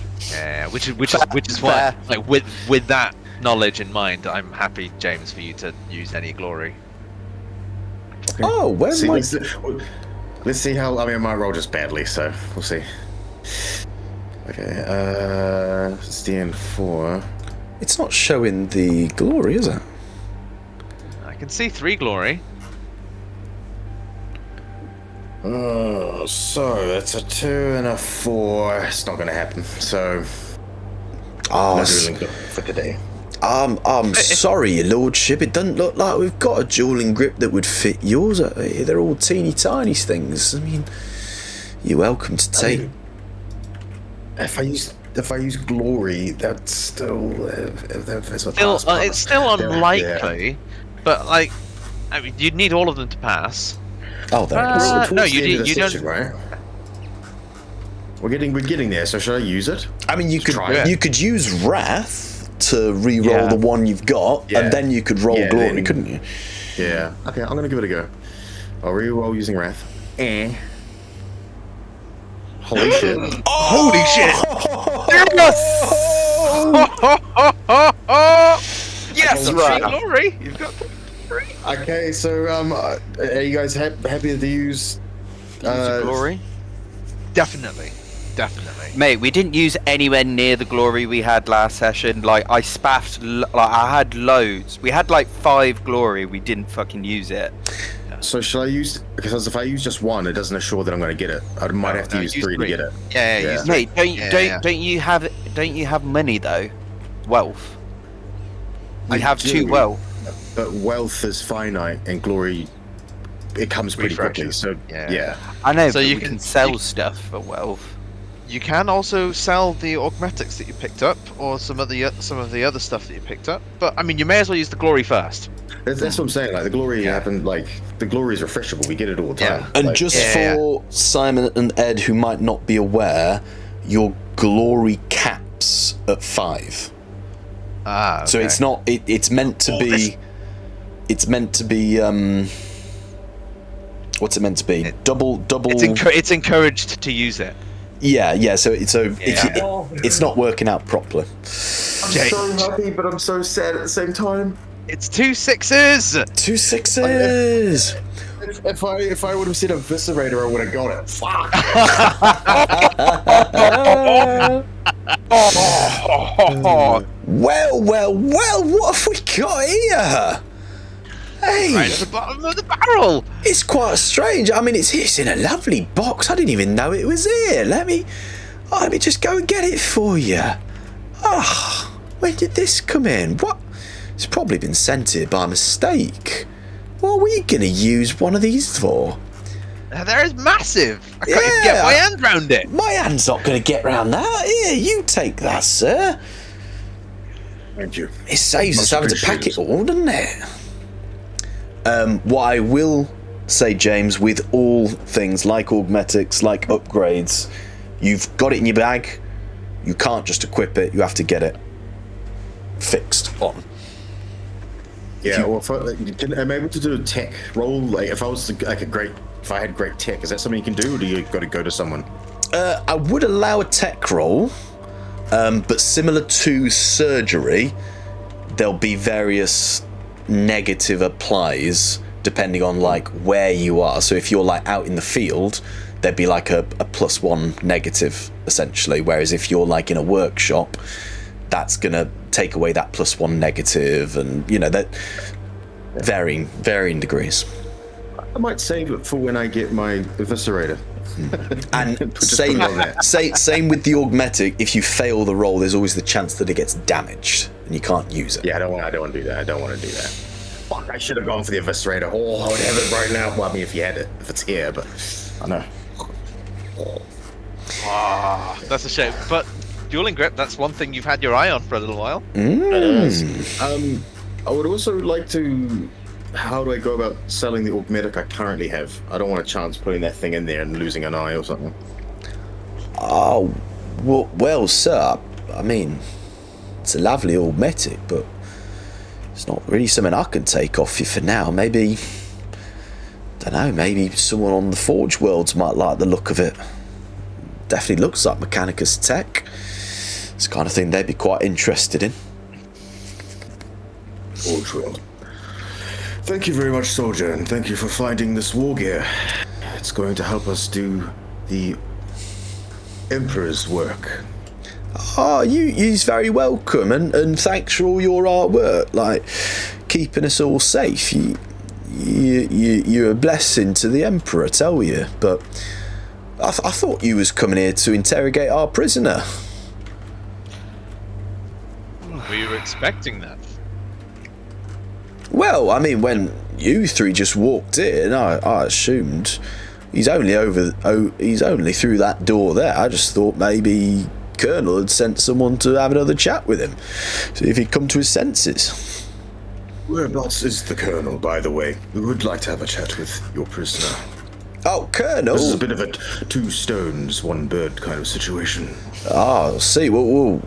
which is why, like, with that knowledge in mind, I'm happy, James, for you to use any glory. Okay. Oh, where's my... Let's see how... I mean, I might roll just badly, so we'll see. Okay, it's DN4. It's not showing the glory, is it? I can see 3 glory. Oh, so that's a 2 and a 4. It's not going to happen. So, no dueling grip for today. I'm sorry, your lordship. It doesn't look like we've got a dueling grip that would fit yours. They're all teeny tiny things. I mean, you're welcome to take. If I use glory, that's still It's still unlikely, but like, I mean, you'd need all of them to pass. Oh, there it is. No, you don't. Right? We're getting there. So should I use it? I mean, you could use wrath to re-roll the one you've got, and then you could roll glory, couldn't you? Yeah. Okay, I'm gonna give it a go. I'll re-roll using wrath. Holy shit! Holy shit! Yes, right. Glory. You've got 3. Okay, so are you guys happy to use glory? Definitely. Mate, we didn't use anywhere near the glory we had last session. Like, I spaffed, I had loads. We had like 5 glory, we didn't fucking use it. So should I use, because if I use just 1, it doesn't assure that I'm going to get it. I might have to use 3 to get it. Yeah. Use 3. Mate, don't you have money though? Wealth. We have 2 wealth. But wealth is finite, and glory, it comes pretty quickly. So yeah. I know. So but you we can sell stuff for wealth. You can also sell the augmetics that you picked up, or some of the other stuff that you picked up. But I mean, you may as well use the glory first. That's what I'm saying. Like the glory happened. Like the glory is refreshable. We get it all the time. And like, just for Simon and Ed who might not be aware, your glory caps at 5. Okay. So it's not. It's meant to be. It's meant to be. What's it meant to be? Double. It's encouraged to use it. Yeah. So it's not working out properly. I'm so happy, but I'm so sad at the same time. It's 2 6s. 2 6s. If I would have said eviscerator, I would have got it. Fuck. Well, what have we got here? Hey, right at the bottom of the barrel. it's quite strange. I mean, it's in a lovely box. I didn't even know it was here. Let me just go and get it for you. Ah, when did this come in? What? It's probably been sent here by mistake. What are we gonna use one of these for? There is massive. I can't even get my hand round it. My hand's not gonna get round that. Here, you take that, sir. Thank you. It saves us Much having to pack it appreciated. all, doesn't it? What I will say, James, with all things like augmetics, like upgrades, you've got it in your bag. You can't just equip it. You have to get it fixed on. Yeah, well, am I able to do a tech roll? Like, if I was if I had great tech, is that something you can do, or do you got to go to someone? I would allow a tech roll, but similar to surgery, there'll be various negative applies depending on like where you are. So if you're like out in the field, there'd be like a +1 negative essentially, whereas if you're like in a workshop, that's gonna take away that +1 negative, and you know that varying degrees. I might save it for when I get my eviscerator. And Just put it on there. same with the augmetic. If you fail the roll, there's always the chance that it gets damaged and you can't use it. Yeah, I don't want to do that. I don't want to do that. Fuck, I should have gone for the eviscerator. Oh, I would have it right now. Well, I mean, if you had it, if it's here, but I know. Ah, that's a shame. But dueling grip, that's one thing you've had your eye on for a little while. I would also like to. How do I go about selling the augmetic I currently have? I don't want a chance putting that thing in there and losing an eye or something. Oh, well, sir, I mean, it's a lovely augmetic, but it's not really something I can take off you for now. Maybe, don't know, maybe someone on the Forge Worlds might like the look of it. Definitely looks like Mechanicus tech. It's the kind of thing they'd be quite interested in. Forge World. Thank you very much, soldier, and thank you for finding this war gear. It's going to help us do the Emperor's work. Oh, you're very welcome, and thanks for all your hard work, like keeping us all safe. You're a blessing to the Emperor, I tell you. But I thought you was coming here to interrogate our prisoner. We were expecting that. Well, I mean, when you three just walked in, I assumed he's only through that door there. I just thought maybe Colonel had sent someone to have another chat with him, see if he'd come to his senses. Whereabouts is the Colonel, by the way? We would like to have a chat with your prisoner. Oh, Colonel! This is a bit of a two stones, one bird kind of situation. Ah, see, well,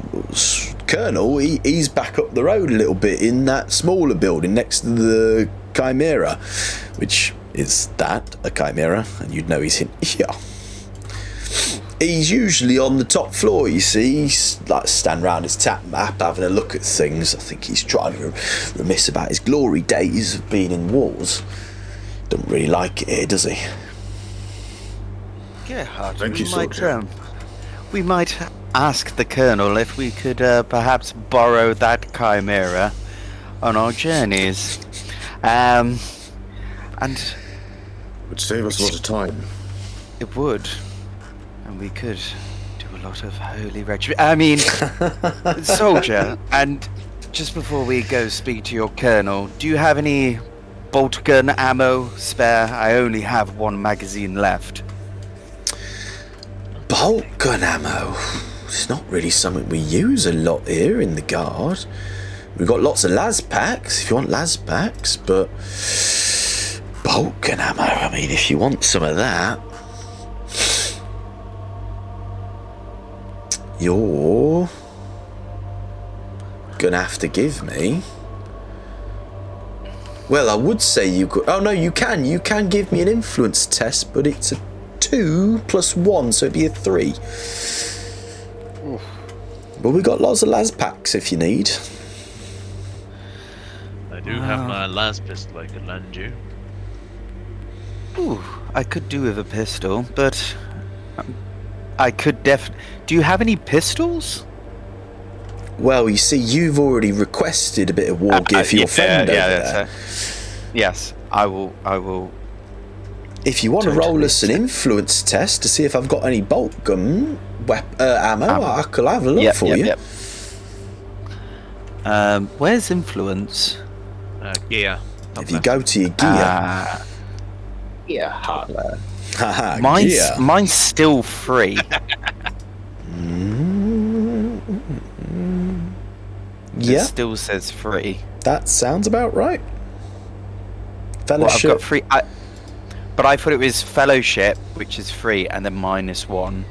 Colonel, he's back up the road a little bit in that smaller building next to the Chimera, which is a Chimera, and you'd know he's in here. He's usually on the top floor, you see. He's like standing around his tap map, having a look at things. I think he's trying to remiss about his glory days of being in wars. Doesn't really like it here, does he? Gerhard, Thank you, soldier. We might ask the Colonel if we could perhaps borrow that Chimera on our journeys. And It would save us a lot of time. it would. And we could do a lot of holy retribution. I mean, soldier, and just before we go speak to your Colonel, do you have any bolt gun ammo spare? I only have one magazine left. Bolt gun ammo. It's not really something we use a lot here in the Guard. We've got lots of las packs if you want las packs, but bolt gun ammo, I mean, if you want some of that, you're gonna have to give me. Well, I would say you could. Oh no, you can give me an influence test, but it's a 2 + 1, so it'd be a 3. Oof. But we got lots of las packs if you need. I do have my las pistol I could lend you. Ooh, I could do with a pistol, but I could Do you have any pistols? Well, you see, you've already requested a bit of war gear for your friend over there. Yes, I will. If you want to Totally. roll us an influence test to see if I've got any bolt gun ammo, I could have a look for you. Where's influence? Gear. If you go to your gear, Yeah, hardware. haha, gear. Mine's still free. It Yeah, still says free. that sounds about right. Well, I've Fellowship. got free. But I thought it was fellowship, which is free, and then -1.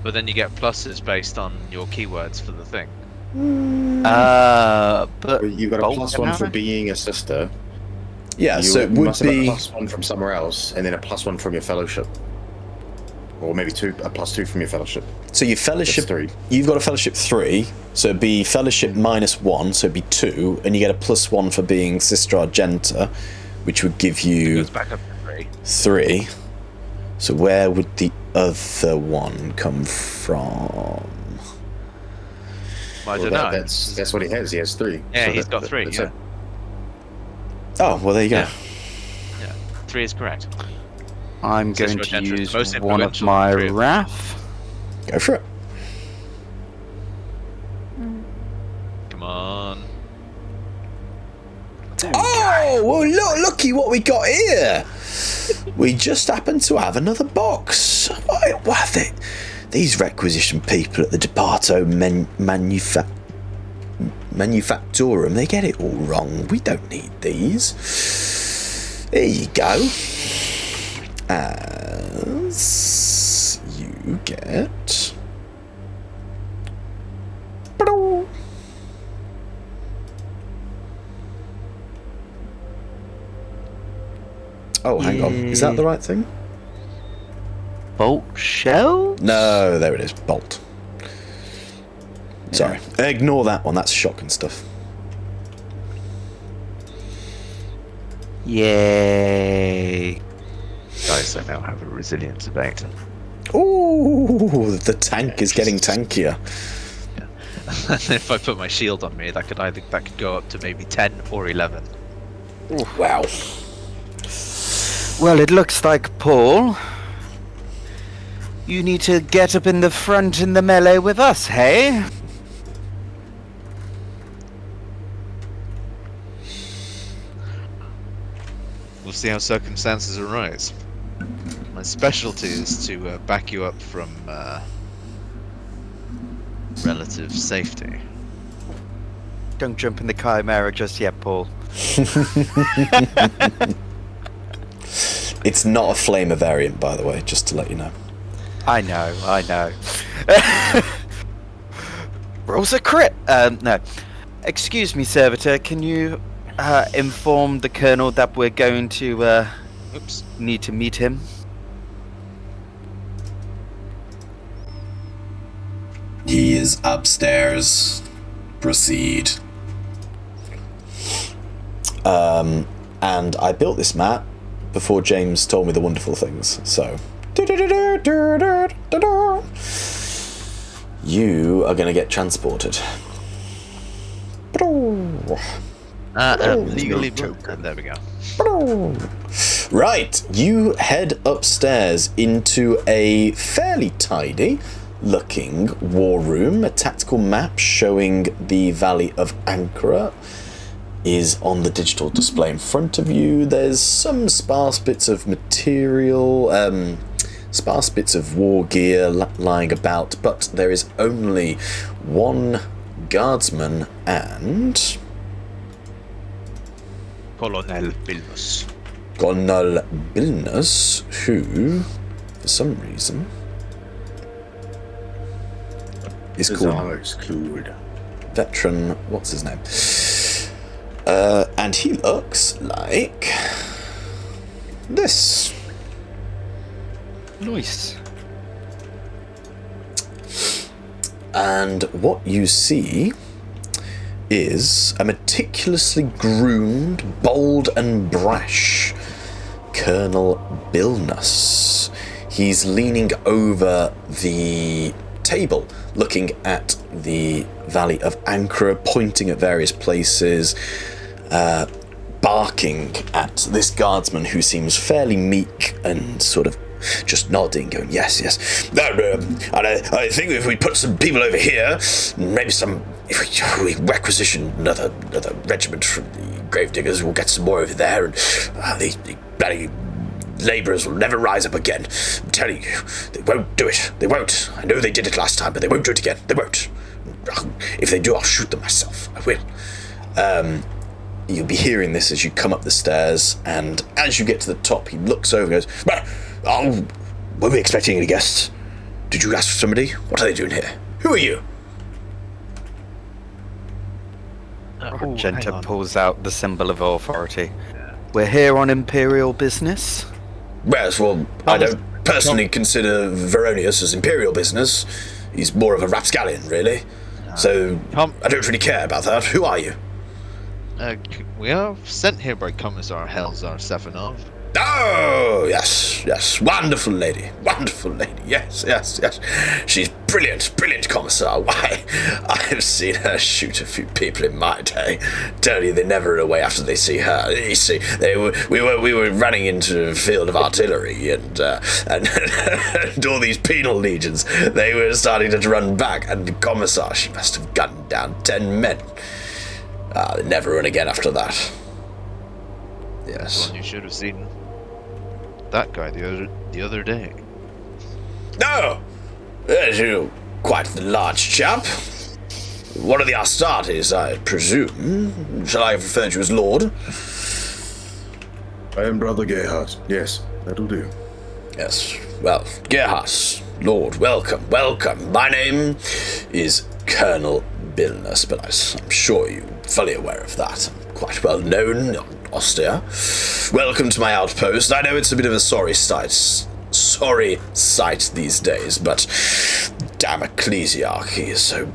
But then you get pluses based on your keywords for the thing. But You've got a bolt +1 for ammo? being a sister. Yeah, so it you would must have be. a +1 from somewhere else, and then a +1 from your fellowship. Or maybe a +2 from your fellowship. So your fellowship, That's 3. you've got a fellowship 3, so it'd be fellowship -1, so it'd be 2, and you get a +1 for being Sister Argenta, which would give It you goes back up to 3. 3. So where would the other one come from? Well, I Well, don't know. that's what he has. He has 3. Yeah, So he's got 3. that's Yeah. it. Oh, well, there you go. Yeah. 3 is correct. I'm Sister going to Argenta is use the most one of influential my of the three of them. wrath. Go for it. Come on. Oh, well, looky what we got here. We just happen to have another box. These requisition people at the Departo Manufactorum, they get it all wrong. We don't need these. There you go. As you get... Oh, hang on. Is that the right thing? Bolt shell? No, there it is. Bolt. Sorry. Ignore that one. That's shotgun stuff. Yay. Guys, I now have a resilience of 8. Ooh, the tank is getting tankier. If I put my shield on me, that could go up to maybe 10 or 11. Wow. Well, it looks like, Paul, you need to get up in the front in the melee with us, hey? We'll see how circumstances arise. My specialty is to back you up from relative safety. Don't jump in the Chimera just yet, Paul. It's not a flamer variant, by the way, just to let you know. I know. Rolls a crit! No. Excuse me, Servitor, can you inform the Colonel that we're going to Oops. need to meet him? He is upstairs. Proceed. And I built this map before James told me the wonderful things, so... You are going to get transported. Legally broken. There we go. Right, you head upstairs into a fairly tidy looking war room. A tactical map showing the Valley of Ankara is on the digital display in front of you. There's some sparse bits of material, sparse bits of war gear lying about, but there is only one guardsman and... Colonel Bilnus. Colonel Bilnus, who, for some reason, is His called armor's cool. Veteran. What's his name? And he looks like this. Nice. And what you see is a meticulously groomed, bold and brash Colonel Bilnus. He's leaning over the table, looking at the Valley of Ankara, pointing at various places, barking at this guardsman who seems fairly meek and sort of just nodding, going, yes. No, and I think if we put some people over here, maybe if we requisition another regiment from the gravediggers, we'll get some more over there, and the bloody labourers will never rise up again. I'm telling you, they won't do it. They won't. I know they did it last time, but they won't do it again. They won't. If they do, I'll shoot them myself. I will. You'll be hearing this as you come up the stairs, and as you get to the top, he looks over and goes, were we expecting any guests? Did you ask for somebody? What are they doing here? Who are you? Argenta pulls out the symbol of authority. We're here on Imperial business. Yes, well, I don't personally consider Veronius as Imperial business. He's more of a rapscallion, really. So, I don't really care about that. Who are you? We are sent here by Commissar Helzar Stefanov. Oh, yes. Wonderful lady. Yes. She's brilliant commissar. Why, I've seen her shoot a few people in my day. Tell you, they never run away after they see her. You see, we were running into a field of artillery, and all these penal legions, they were starting to run back, and the commissar, she must have gunned down 10 men. They never run again after that. Yes. One you should have seen that guy the other day. No! You're quite the large chap. One of the Astartes, I presume. Shall I refer to you as Lord? I am Brother Gerhard. Yes, that'll do. Yes. Well, Gerhard, Lord, welcome. My name is Colonel Bilnus, but I'm sure you're fully aware of that. I'm quite well known on Ostia. Welcome to my outpost. I know it's a bit of a sorry sight these days, but damn ecclesiarchy is so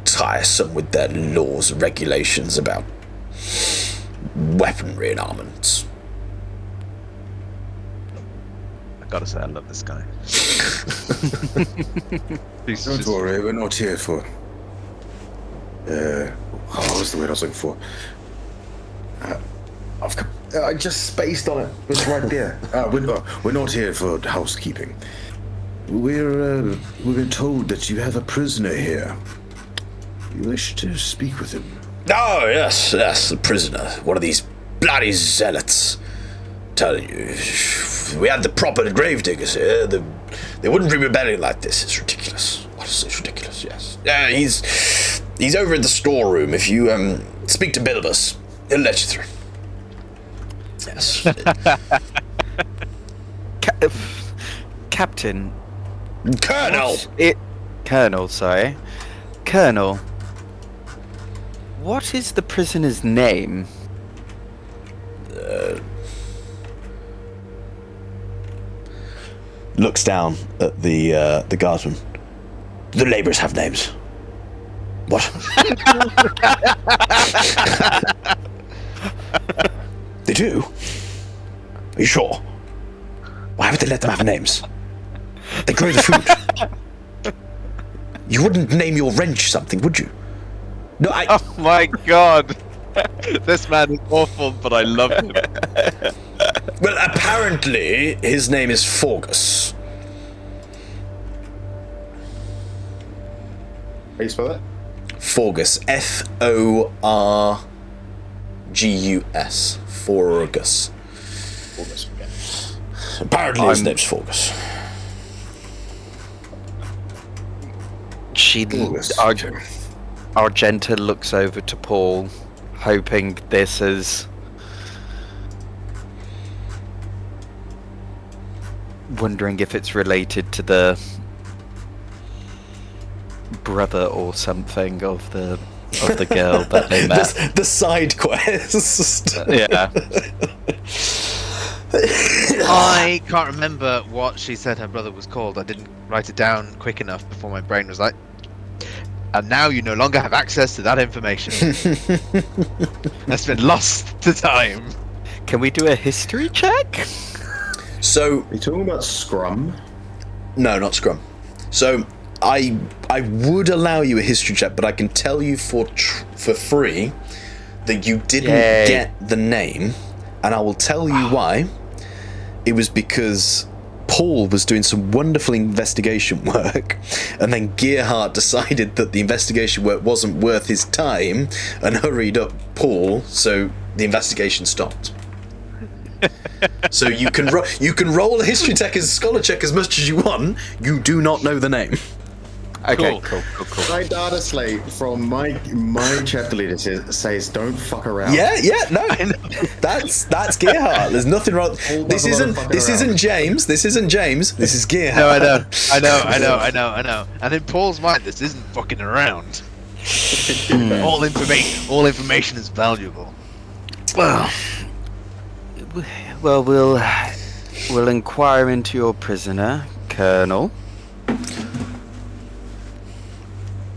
tiresome with their laws and regulations about weaponry and armaments. I gotta say, I love this guy. Don't worry, we're not here for... what was the word I was looking for? I just spaced on it. It's right there. We're not here for housekeeping. We've been told that you have a prisoner here. You wish to speak with him? Oh, yes, the prisoner. One of these bloody zealots. Telling you, if we had the proper gravediggers here, they wouldn't be rebelling like this. It's ridiculous. Honestly, it's ridiculous, yes. He's over in the storeroom. If you speak to Bilnus, he'll let you through. Yes. Captain. Colonel! Colonel, sorry. Colonel. What is the prisoner's name? Looks down at the guardsman. The labourers have names. What? They do? Are you sure? Why would they let them have names? They grow the food. You wouldn't name your wrench something, would you? No, Oh my god! This man is awful, but I love him. Well, apparently his name is Forgus. How do you spell that? Forgus. Forgus. Forgus. August, okay. Apparently his name's Forgus. Argenta looks over to Paul, hoping this is... wondering if it's related to the brother or something of the girl that they met. The side quest. Yeah. I can't remember what she said her brother was called. I didn't write it down quick enough before my brain was like, and now you no longer have access to that information. That's been lost to time. Can we do a history check? So, Are you talking about Scrum? no, not Scrum. So, I would allow you a history check, but I can tell you for free that you didn't Yay. get the name, and I will tell you why. It was because Paul was doing some wonderful investigation work, and then Gerhardt decided that the investigation work wasn't worth his time and hurried up Paul, so the investigation stopped. So you can roll a history check as a scholar check as much as you want. You do not know the name. Okay, Cool. cool. My data slate from my chapter leader says don't fuck around. Yeah, no, that's Gerhardt. There's nothing wrong. This isn't James. This is Gerhardt. No, I know. And in Paul's mind, this isn't fucking around. All information is valuable. Well, we'll inquire into your prisoner, Colonel.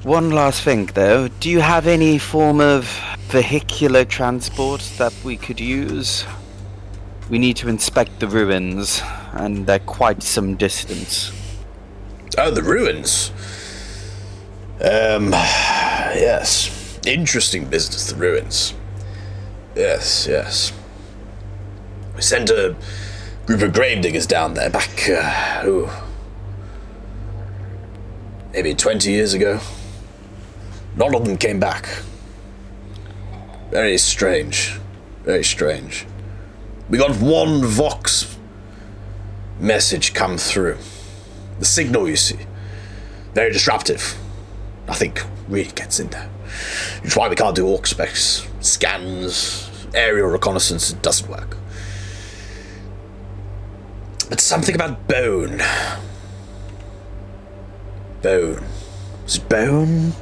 One last thing, though. Do you have any form of vehicular transport that we could use? We need to inspect the ruins, and they're quite some distance. Oh, the ruins. Yes. Interesting business, the ruins. Yes. We sent a group of gravediggers down there back, maybe 20 years ago. None of them came back. Very strange. We got one Vox message come through. The signal, you see. Very disruptive. Nothing really gets in there. Which is why we can't do orc specs, scans, aerial reconnaissance. It doesn't work. But something about bone. Is it bone?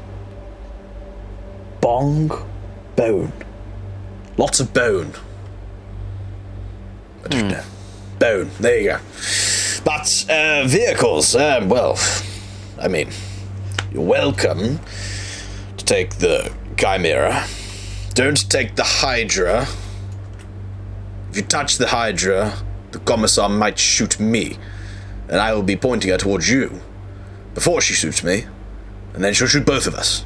Bone. Lots of bone. I don't know. Bone. There you go. But vehicles. Well, I mean, you're welcome to take the Chimera. Don't take the Hydra. If you touch the Hydra, the Commissar might shoot me, and I will be pointing her towards you before she shoots me, and then she'll shoot both of us.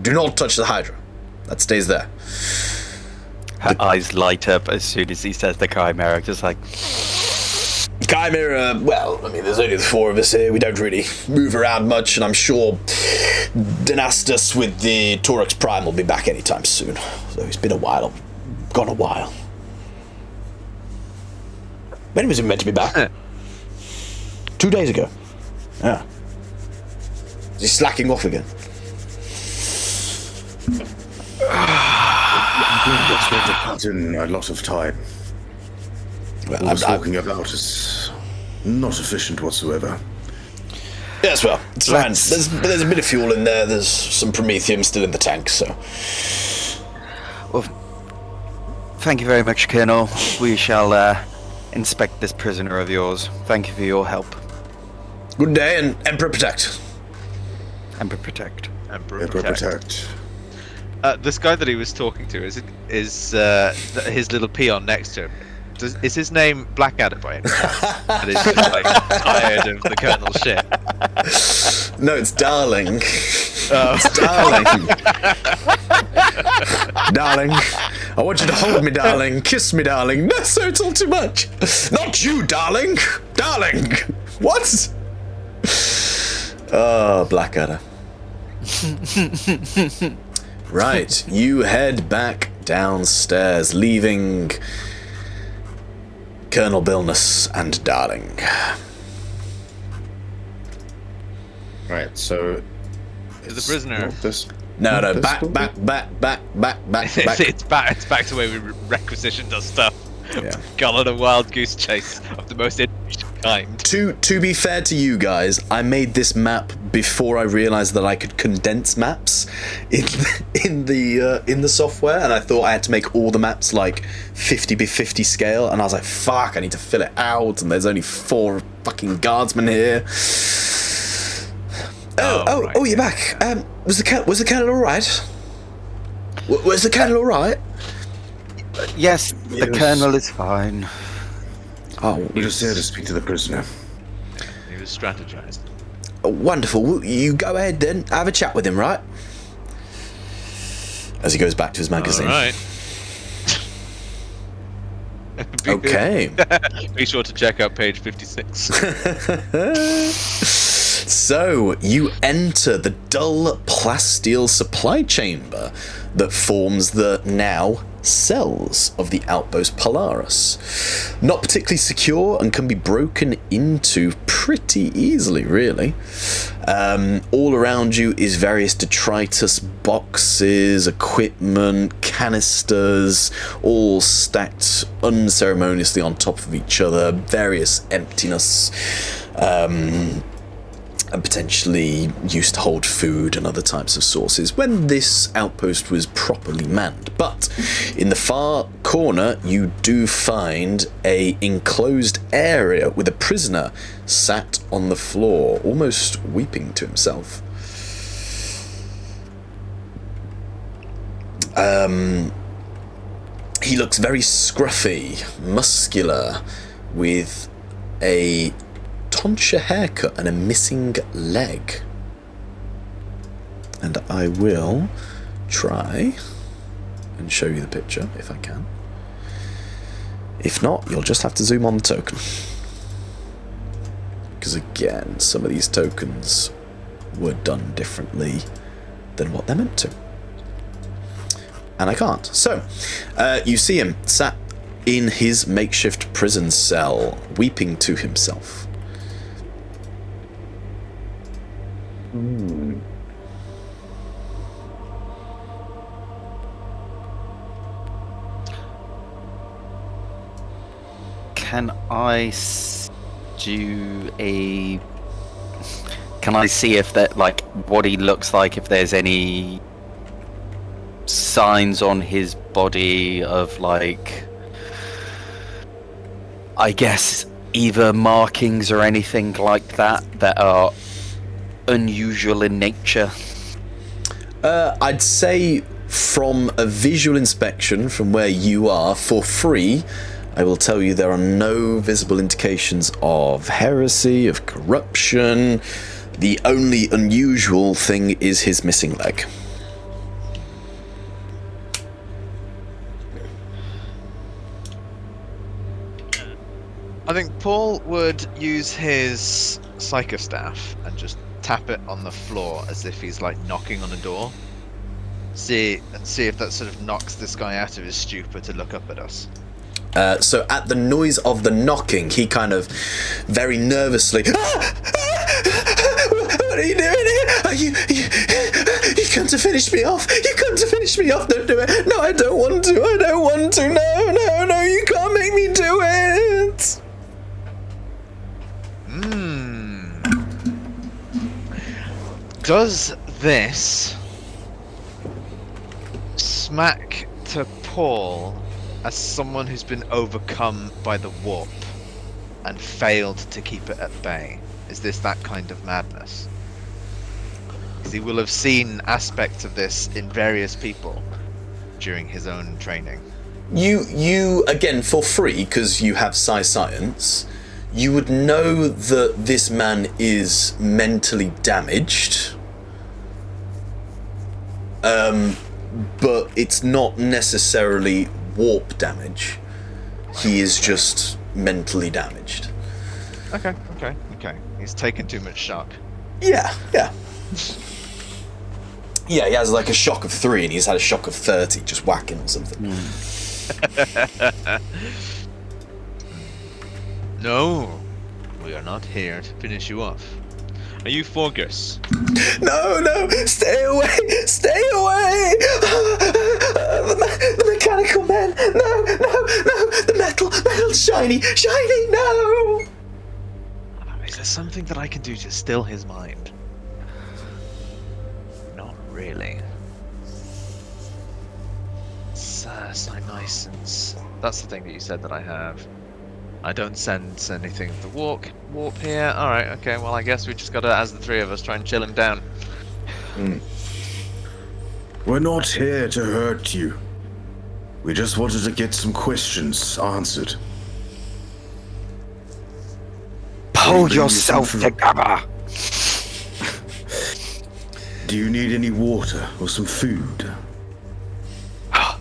Do not touch the Hydra. That stays there. Her eyes light up as soon as he says the Chimera, just like... Chimera, well, I mean, there's only the four of us here. We don't really move around much, and I'm sure Dynastus with the Torax Prime will be back anytime soon. So it's been a while. Gone a while. When was he meant to be back? 2 days ago. Yeah. Is he slacking off again? It's going to cut in a lot of time. Well, All this walking about is not efficient whatsoever. Yes, well, it's fine. There's a bit of fuel in there. There's some promethium still in the tank, so... Well, thank you very much, Colonel. We shall inspect this prisoner of yours. Thank you for your help. Good day, and Emperor Protect. Emperor Protect. Emperor Protect. This guy that he was talking to is his little peon next to him. Is his name Blackadder by any chance? And he's just like tired of the Colonel's shit. No, it's Darling. Oh. It's Darling. Darling, I want you to hold me, darling. Kiss me, darling. No, so it's all too much. Not you, darling. Darling. What? Oh, Blackadder. Right, you head back downstairs, leaving Colonel Bilnus and Darling. Right, so To the prisoner. No, Not back. It's back to where we requisitioned our stuff. Yeah. Gone on a wild goose chase of the most interesting kind. To be fair to you guys, I made this map before I realized that I could condense maps in the software, and I thought I had to make all the maps like 50x50 scale, and I was like, fuck, I need to fill it out, and there's only 4 fucking guardsmen here. Oh, you're back. Was the colonel all right? Was the colonel all right? Yes, the Colonel is fine. Oh, We're just here to speak to the prisoner. He was strategized. wonderful. You go ahead then. Have a chat with him, right? As he goes back to his magazine. All right. Okay. Be sure to check out page 56. So, you enter the dull plasteel supply chamber that forms the now cells of the Outpost Polaris. Not particularly secure and can be broken into pretty easily, really. All around you is various detritus boxes, equipment, canisters, all stacked unceremoniously on top of each other, various emptiness, and potentially used to hold food and other types of sources when this outpost was properly manned. But in the far corner you do find a enclosed area with a prisoner sat on the floor, almost weeping to himself. He looks very scruffy, muscular, with a tonsure haircut and a missing leg. And I will try and show you the picture if I can. If not, you'll just have to zoom on the token. Because again, some of these tokens were done differently than what they're meant to. And I can't. So, you see him sat in his makeshift prison cell, weeping to himself. Can I see if that, like, what he looks like, if there's any signs on his body of, like, I guess either markings or anything like that that are unusual in nature? I'd say from a visual inspection from where you are, for free, I will tell you there are no visible indications of heresy, of corruption. The only unusual thing is his missing leg. I think Paul would use his psychostaff and just tap it on the floor as if he's like knocking on a door. See if that sort of knocks this guy out of his stupor to look up at us. So at the noise of the knocking, he kind of very nervously, what are you doing here? You come to finish me off. You come to finish me off. Don't do it. No, I don't want to. I don't want to. No, you can't make me do it. Does this smack to Paul as someone who's been overcome by the warp and failed to keep it at bay? Is this that kind of madness? Because he will have seen aspects of this in various people during his own training. You again, for free, because you have science, you would know that this man is mentally damaged. But it's not necessarily warp damage. He is just mentally damaged. Okay. He's taken too much shock. Yeah. Yeah, he has like a shock of 3 and he's had a shock of 30 just whacking or something. No, we are not here to finish you off. Are you Forgus? No, stay away! The mechanical man! No, the metal, shiny, no! Is there something that I can do to still his mind? Not really. Cynisance. That's the thing that you said that I have. I don't sense anything of the warp here. Alright, okay, well I guess we just gotta, as the three of us, try and chill him down. We're not here to hurt you. We just wanted to get some questions answered. Pull yourself together! Do you need any water or some food? I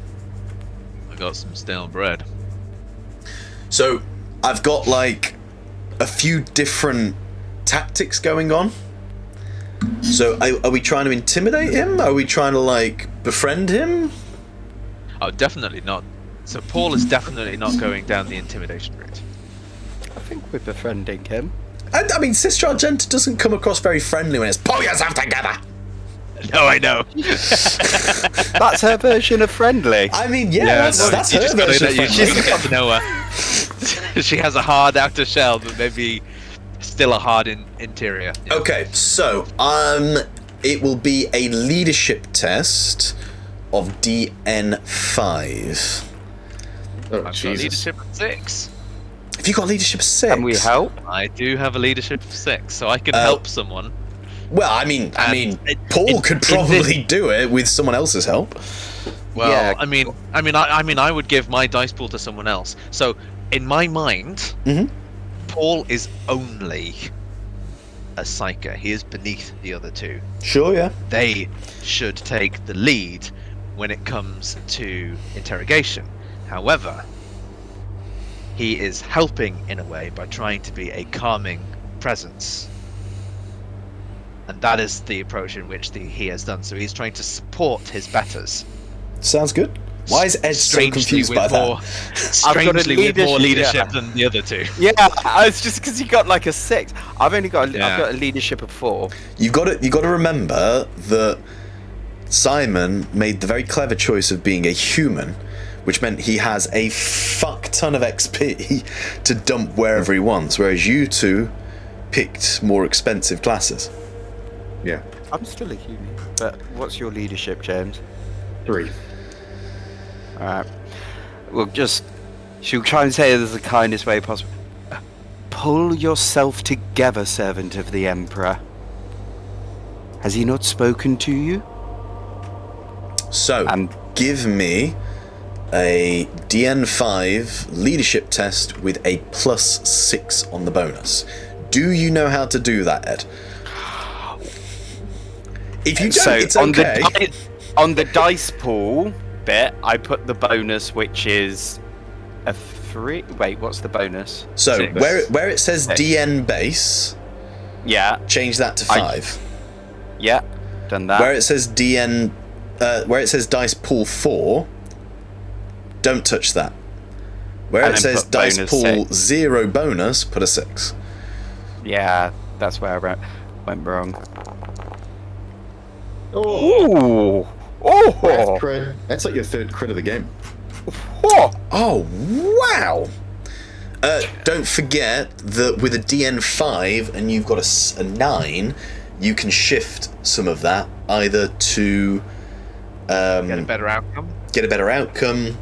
got some stale bread. So I've got like a few different tactics going on. So are we trying to intimidate him? Are we trying to like befriend him? Oh, definitely not. So Paul is definitely not going down the intimidation route. I think we're befriending him. I mean, Sister Argenta doesn't come across very friendly when it's pull yourself together. No, I know. That's her version of friendly. I mean, that's you her just gotta version. let Of you friendly. just get to know her. She has a hard outer shell, but maybe still a hard interior. Yeah. Okay, so it will be a leadership test of DN5. Oh, I've got Jesus. leadership of 6. Have you got leadership of 6? Can we help? I do have a leadership of 6, so I can help someone. Well, I mean, Paul could probably do it with someone else's help. Well, Yeah. I mean, I would give my dice pool to someone else. So, in my mind, Paul is only a psyker. He is beneath the other two. Sure, yeah. They should take the lead when it comes to interrogation. However, he is helping in a way by trying to be a calming presence. And that is the approach in which he has done. So he's trying to support his betters. Sounds good. Why is Ed so confused by that? Strangely with more leadership than the other two. Yeah, it's just because you got like a 6. I've got a leadership of 4. You got to remember that Simon made the very clever choice of being a human, which meant he has a fuck ton of XP to dump wherever he wants, whereas you two picked more expensive classes. Yeah. I'm still a human. But what's your leadership, James? 3. Alright. She'll try and say it as the kindest way possible. Pull yourself together, servant of the Emperor. Has he not spoken to you? So, give me a DN5 leadership test with a +6 on the bonus. Do you know how to do that, Ed? If you don't, it's okay. On the dice pool bit, I put the bonus, which is a 3. Wait, what's the bonus? So 6. where it says DN base, Yeah, change that to 5. yeah, done that. Where it says DN, where it says dice pool 4, don't touch that. Where And it then says put dice bonus pool 6. 0 bonus, put a 6. Yeah, that's where I went wrong. Oh, Oh, crit. That's like your 3rd crit of the game. Oh, wow! Don't forget that with a DN5 and you've got a 9, you can shift some of that either to Get a better outcome.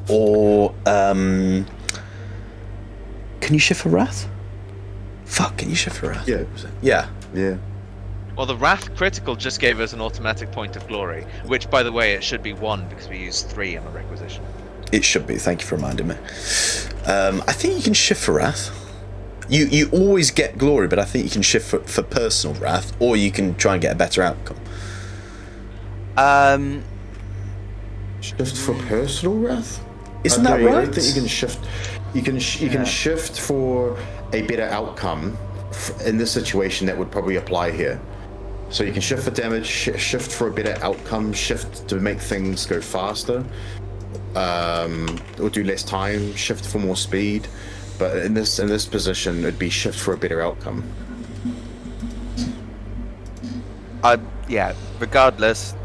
or can you shift for wrath? Fuck, can you shift for wrath? Yeah. Yeah. Yeah. Well, the Wrath critical just gave us an automatic point of glory, which, by the way, it should be 1 because we used 3 on the requisition. It should be. Thank you for reminding me. I think you can shift for wrath. You always get glory, but I think you can shift for personal wrath, or you can try and get a better outcome. Shift for personal wrath? Isn't that right? I think you can shift. You can shift for a better outcome in this situation that would probably apply here. So you can shift for damage, shift for a better outcome, shift to make things go faster, or do less time, shift for more speed. But in this position, it'd be shift for a better outcome. Yeah. Regardless,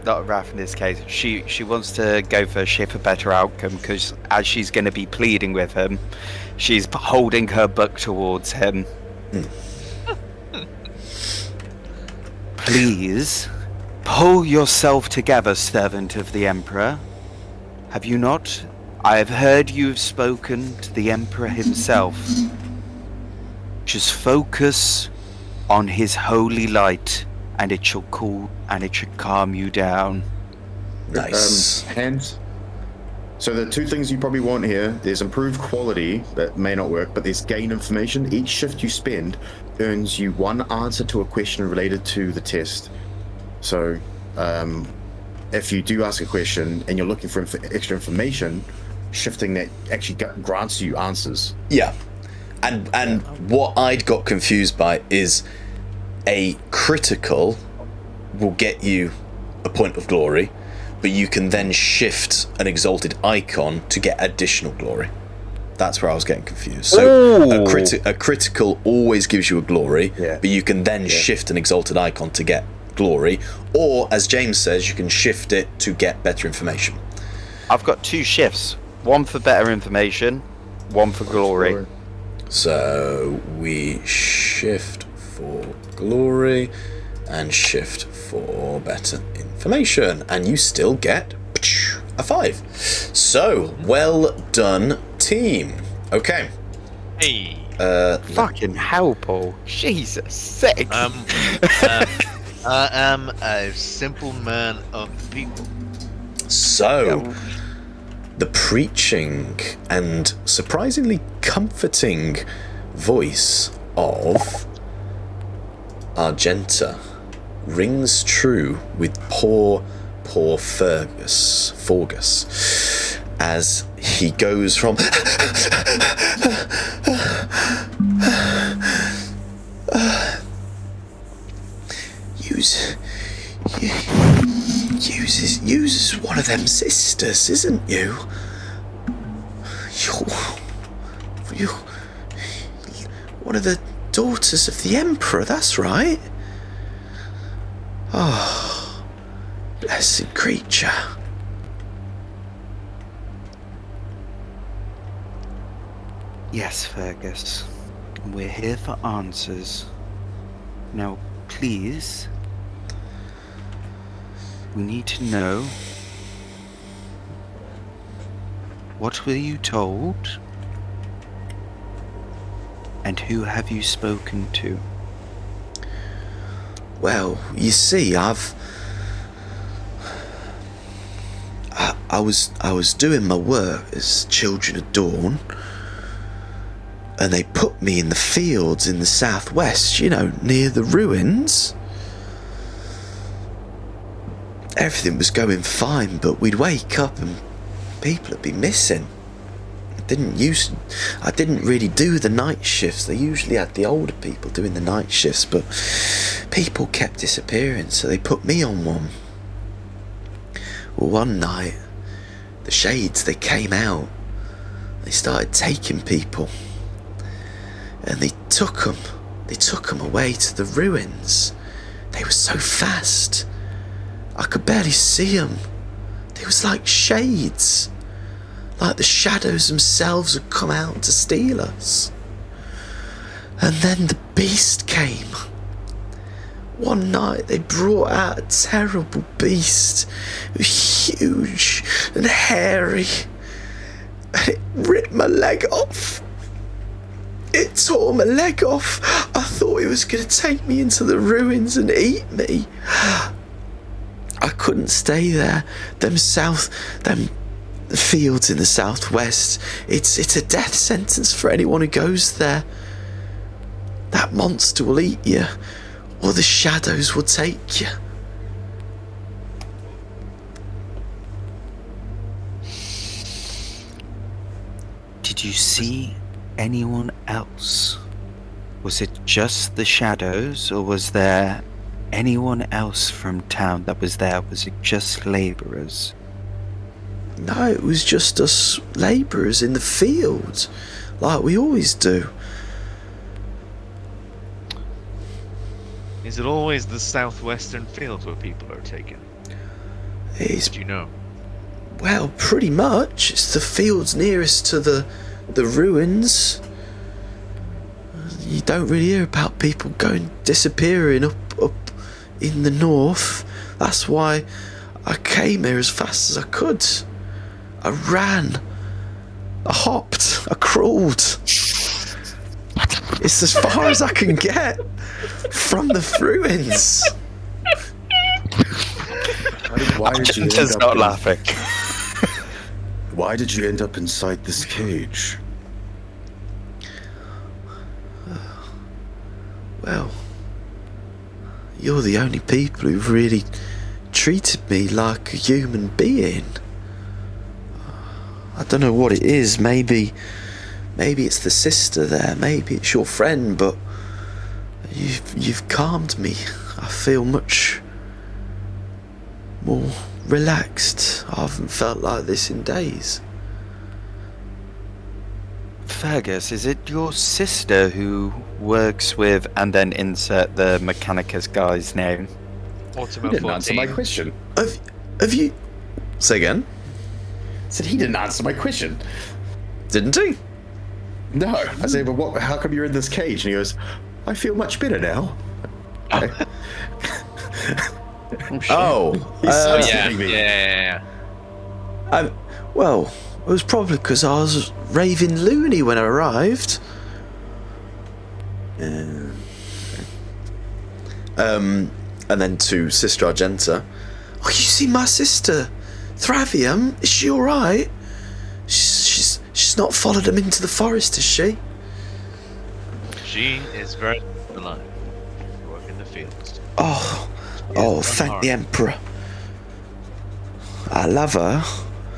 not Raph in this case. She wants to go for shift for better outcome because as she's going to be pleading with him, she's holding her book towards him. Please, pull yourself together, servant of the Emperor. Have you not? I have heard you have spoken to the Emperor himself. Just focus on his holy light, and it shall calm you down. Nice. Hands. So the 2 things you probably want here, there's improved quality that may not work, but there's gain information. Each shift you spend earns you 1 answer to a question related to the test. So if you do ask a question and you're looking for extra information, shifting that actually grants you answers. Yeah. And what I'd got confused by is a critical will get you a point of glory, but you can then shift an exalted icon to get additional glory. That's where I was getting confused. So a critical always gives you a glory, but you can then shift an exalted icon to get glory, or as James says, you can shift it to get better information. I've got 2 shifts. One for better information, one for glory. So we shift for glory and shift for better information, and you still get a 5. So well done, team. Okay. Hey. Fucking hell, Paul. Jesus sake. I am a simple man of the people. So, the preaching and surprisingly comforting voice of Argenta rings true with poor Fergus, as he goes from uses one of them sisters, isn't you? You one of the daughters of the Emperor, that's right. Oh, blessed creature. Yes, Fergus. We're here for answers. Now, please, we need to know, what were you told? And who have you spoken to? Well, you see, I was doing my work as Children of Dawn, and they put me in the fields in the southwest, you know, near the ruins. Everything was going fine, but we'd wake up and people would be missing. I didn't really do the night shifts. They usually had the older people doing the night shifts, but people kept disappearing, so they put me on one. Well, one night, the Shades, they came out. They started taking people. And they took them away to the ruins. They were so fast, I could barely see them. They was like shades, like the shadows themselves had come out to steal us. And then the beast came. One night they brought out a terrible beast. It was huge and hairy, and it ripped my leg off. It tore my leg off. I thought it was going to take me into the ruins and eat me. I couldn't stay there. Them fields in the southwest, it's a death sentence for anyone who goes there. That monster will eat you, or the shadows will take you. Did you see anyone else? Was it just the shadows, or was there anyone else from town that was there? Was it just labourers? No, it was just us labourers in the fields, like we always do. Is it always the southwestern fields where people are taken? Do you know? Well, pretty much. It's the fields nearest to the ruins. You don't really hear about people disappearing up in the north. That's why I came here as fast as I could. I ran. I hopped. I crawled. It's as far as I can get from the ruins. Why did you Argenta's not laughing. Why did you end up inside this cage? Well, you're the only people who've really treated me like a human being. I don't know what it is. Maybe it's the sister there. Maybe it's your friend. But you've calmed me. I feel much more relaxed. I haven't felt like this in days. Fergus, is it your sister who works with, and then insert the Mechanicus guy's name? Ultimo He didn't answer my 14. question. Have you? Say again. I said he didn't answer my question. Didn't he? No. I said, but what? How come you're in this cage? And he goes, I feel much better now. Okay. Oh. He's so Yeah, kidding me. yeah. Well, it was probably because I was raving loony when I arrived. And then to Sister Argenta. Oh, you see my sister, Thravium? Is she all right? She's not followed him into the forest, is she? She is very alive. Work in the fields. Oh, thank the Emperor. I love her.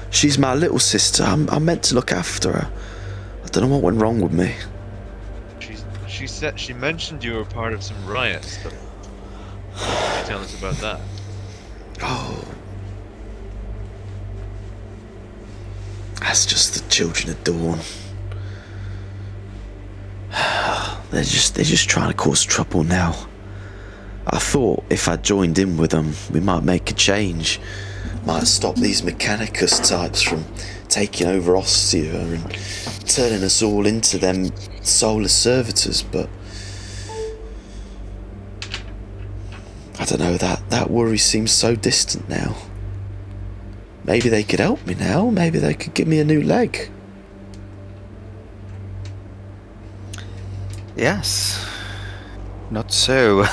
She's my little sister. I'm meant to look after her. I don't know what went wrong with me. She mentioned you were part of some riots. But can you tell us about that? Oh. That's just the children of Dawn. They're just trying to cause trouble now. I thought if I joined in with them, we might make a change. Might stop these Mechanicus types from taking over Ostia and turning us all into them soulless servitors, but I don't know, that worry seems so distant now. Maybe they could help me now. Maybe they could give me a new leg. Yes. Not so.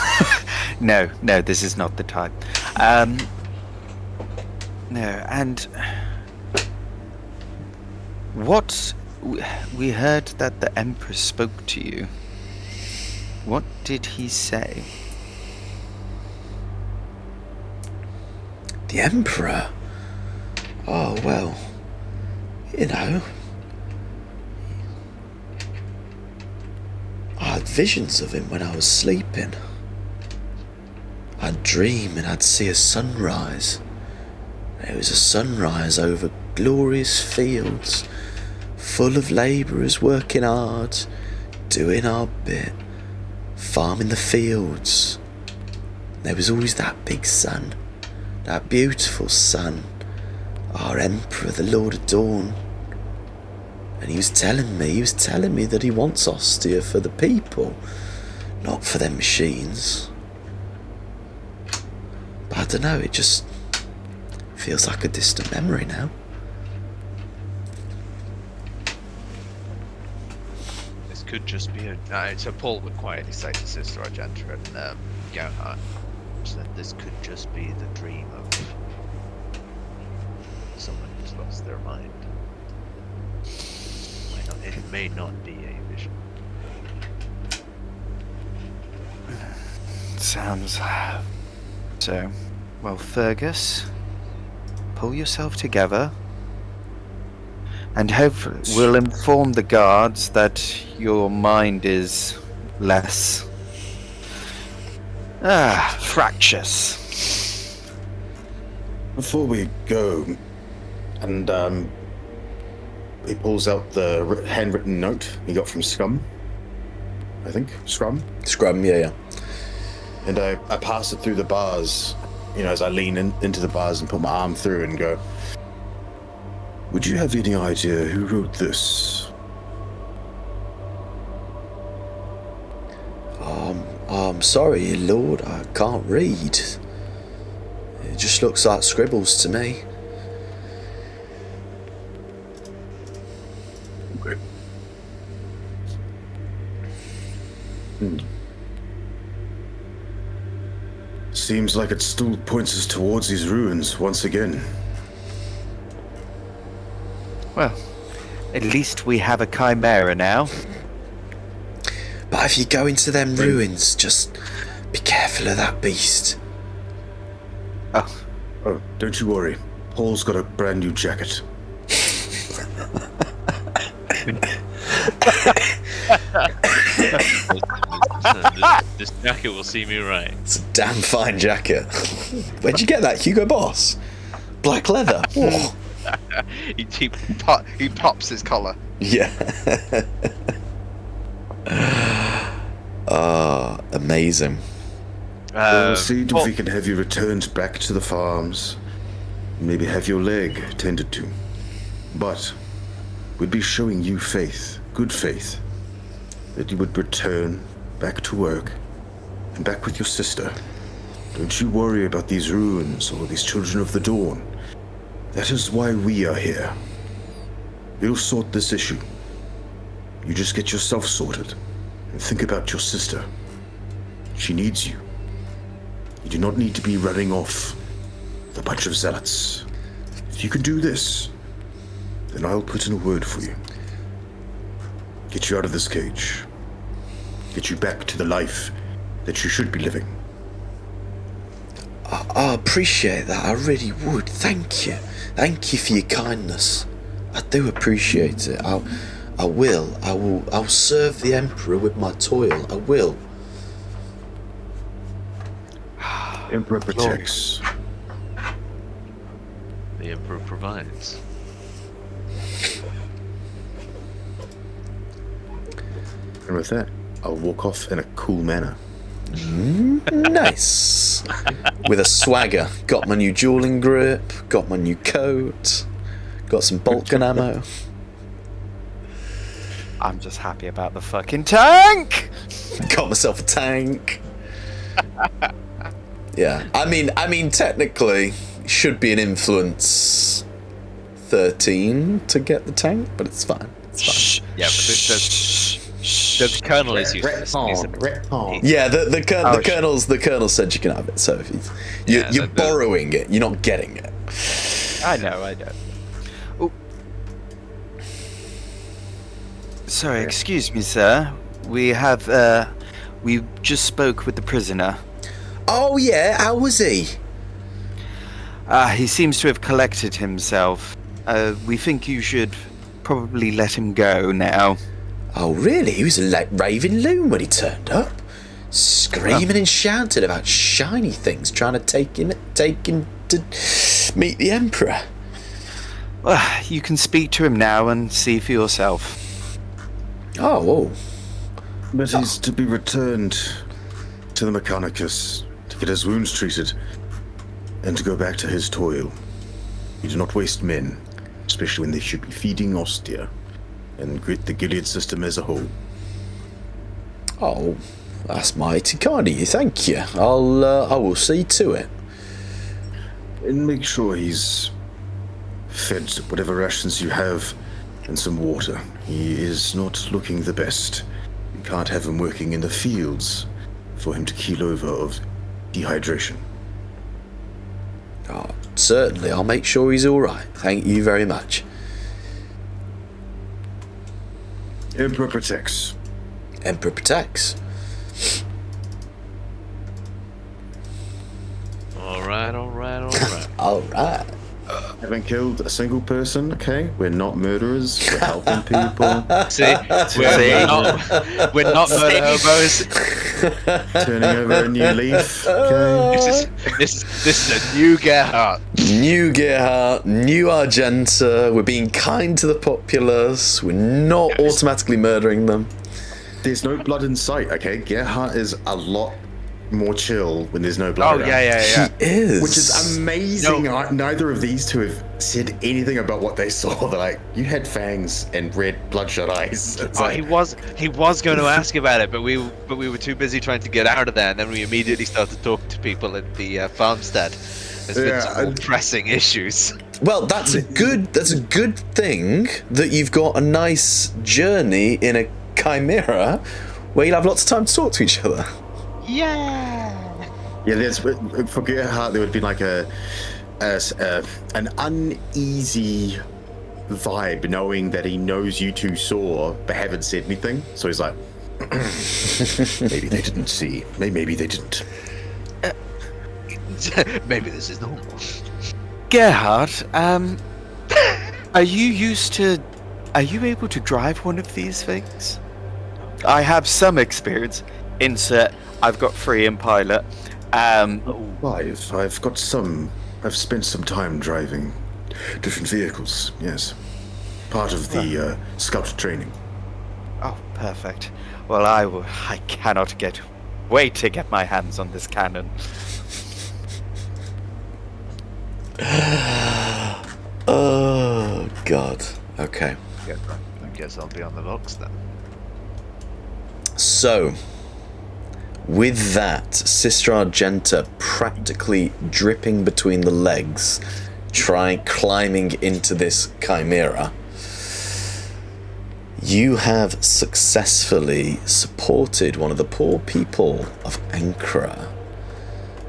No, this is not the time. No, and what we heard that the Emperor spoke to you. What did he say? The Emperor? Oh, well, you know, I had visions of him when I was sleeping. I'd dream and I'd see a sunrise. It was a sunrise over glorious fields, full of labourers working hard, doing our bit, farming the fields. There was always that big sun, that beautiful sun, our Emperor, the Lord of Dawn. And he was telling me that he wants Ostia for the people, not for them machines. But I don't know, it just feels like a distant memory now. This could just be so Paul would quietly say to Sister Argenta and Gerhard that this could just be the dream of someone who's lost their mind. It may not be a vision. Sounds so. Well, Fergus, pull yourself together, and hopefully we'll inform the guards that your mind is less fractious. Before we go, and he pulls out the handwritten note he got from Scrum. I think Scrum. Yeah. And I pass it through the bars, as I lean into the bars and put my arm through and go, would you have any idea who wrote this? I'm sorry, Lord, I can't read. It just looks like scribbles to me. Okay. Seems like it still points us towards these ruins once again. Well, at least we have a chimera now. But if you go into them ruins, just be careful of that beast. Oh, don't you worry. Paul's got a brand new jacket. spoon. This jacket will see me right. It's a damn fine jacket. Where'd you get that, Hugo Boss? Black leather. Whoa. He pops his collar. Yeah. Amazing. We'll see if we can have you returned back to the farms. Maybe have your leg tended to. But we'd be showing you faith, good faith, that you would return back to work and back with your sister. Don't you worry about these ruins or these children of the dawn. That is why we are here. We'll sort this issue. You just get yourself sorted and think about your sister. She needs you. You do not need to be running off with a bunch of zealots. If you can do this, then I'll put in a word for you. Get you out of this cage. Get you back to the life that you should be living. I appreciate that. I really would. Thank you. Thank you for your kindness. I do appreciate it. I will. I'll serve the Emperor with my toil. I will. Emperor protects. The Emperor provides. And with that, I'll walk off in a cool manner. Nice. With a swagger. Got my new dueling grip. Got my new coat. Got some bolt gun ammo. I'm just happy about the fucking tank. Got myself a tank. Yeah. I mean, technically, should be an influence 13 to get the tank, but it's fine. It's fine. Yeah, but the colonel is useless. Yeah, the colonel said you can have it. So if you're borrowing it, you're not getting it. I know. Oh. Sorry, excuse me, sir. We just spoke with the prisoner. Oh yeah, how was he? He seems to have collected himself. We think you should probably let him go now. Oh really? He was a raving loon when he turned up, screaming and shouting about shiny things, trying to take him to meet the Emperor. Well, you can speak to him now and see for yourself. Oh, whoa. But he's to be returned to the Mechanicus to get his wounds treated and to go back to his toil. You do not waste men, especially when they should be feeding Ostia and the Gilead system as a whole. Oh, that's mighty kind of you. Thank you. I will see to it. And make sure he's fed whatever rations you have and some water. He is not looking the best. You can't have him working in the fields for him to keel over of dehydration. Oh, certainly. I'll make sure he's all right. Thank you very much. Emperor protects. Emperor protects. All right. All right. Haven't killed a single person, okay? We're not murderers. We're helping people. We're not murder hobos. Turning over a new leaf, okay? This is a new Gerhardt. New Gerhardt, new Argenta. We're being kind to the populace. We're not automatically murdering them. There's no blood in sight, okay? Gerhardt is a lot more chill when there's no blood around. Yeah. He is. Which is amazing. Neither of these two have said anything about what they saw. They're like, you had fangs and red bloodshot eyes. It's like, he was going to ask about it, but we were too busy trying to get out of there, and then we immediately started talking to people at the farmstead. There's been some more pressing issues. Well, that's a good thing that you've got a nice journey in a chimera where you'll have lots of time to talk to each other. Yeah, there's for Gerhardt there would be like an uneasy vibe knowing that he knows you two saw but haven't said anything. So he's like, maybe they didn't see. Maybe they didn't. maybe this is normal. Gerhard, are you used to are you able to drive one of these things? I have some experience. Insert, I've got free in pilot. I've got some. I've spent some time driving different vehicles. Yes, part of the scout training. Oh, perfect. Well, I cannot wait to get my hands on this cannon. Oh, God. Okay. I guess I'll be on the box then. So, with that, Sister Argenta practically dripping between the legs, climbing into this chimera, you have successfully supported one of the poor people of Ankara.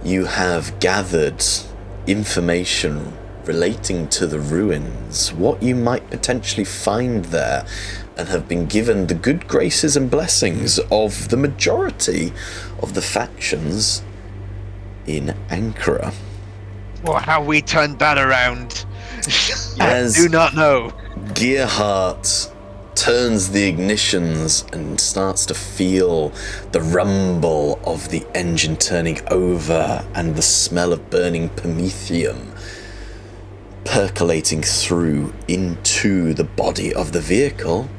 You have gathered information relating to the ruins, what you might potentially find there, and have been given the good graces and blessings of the majority of the factions in Ankara. Well, how we turned that around, As I do not know. Gearhart turns the ignitions and starts to feel the rumble of the engine turning over and the smell of burning promethium percolating through into the body of the vehicle,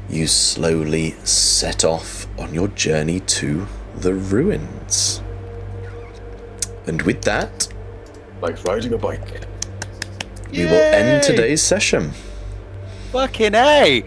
you slowly set off on your journey to the ruins. And with that, Like riding a bike. we will end today's session. Fucking A!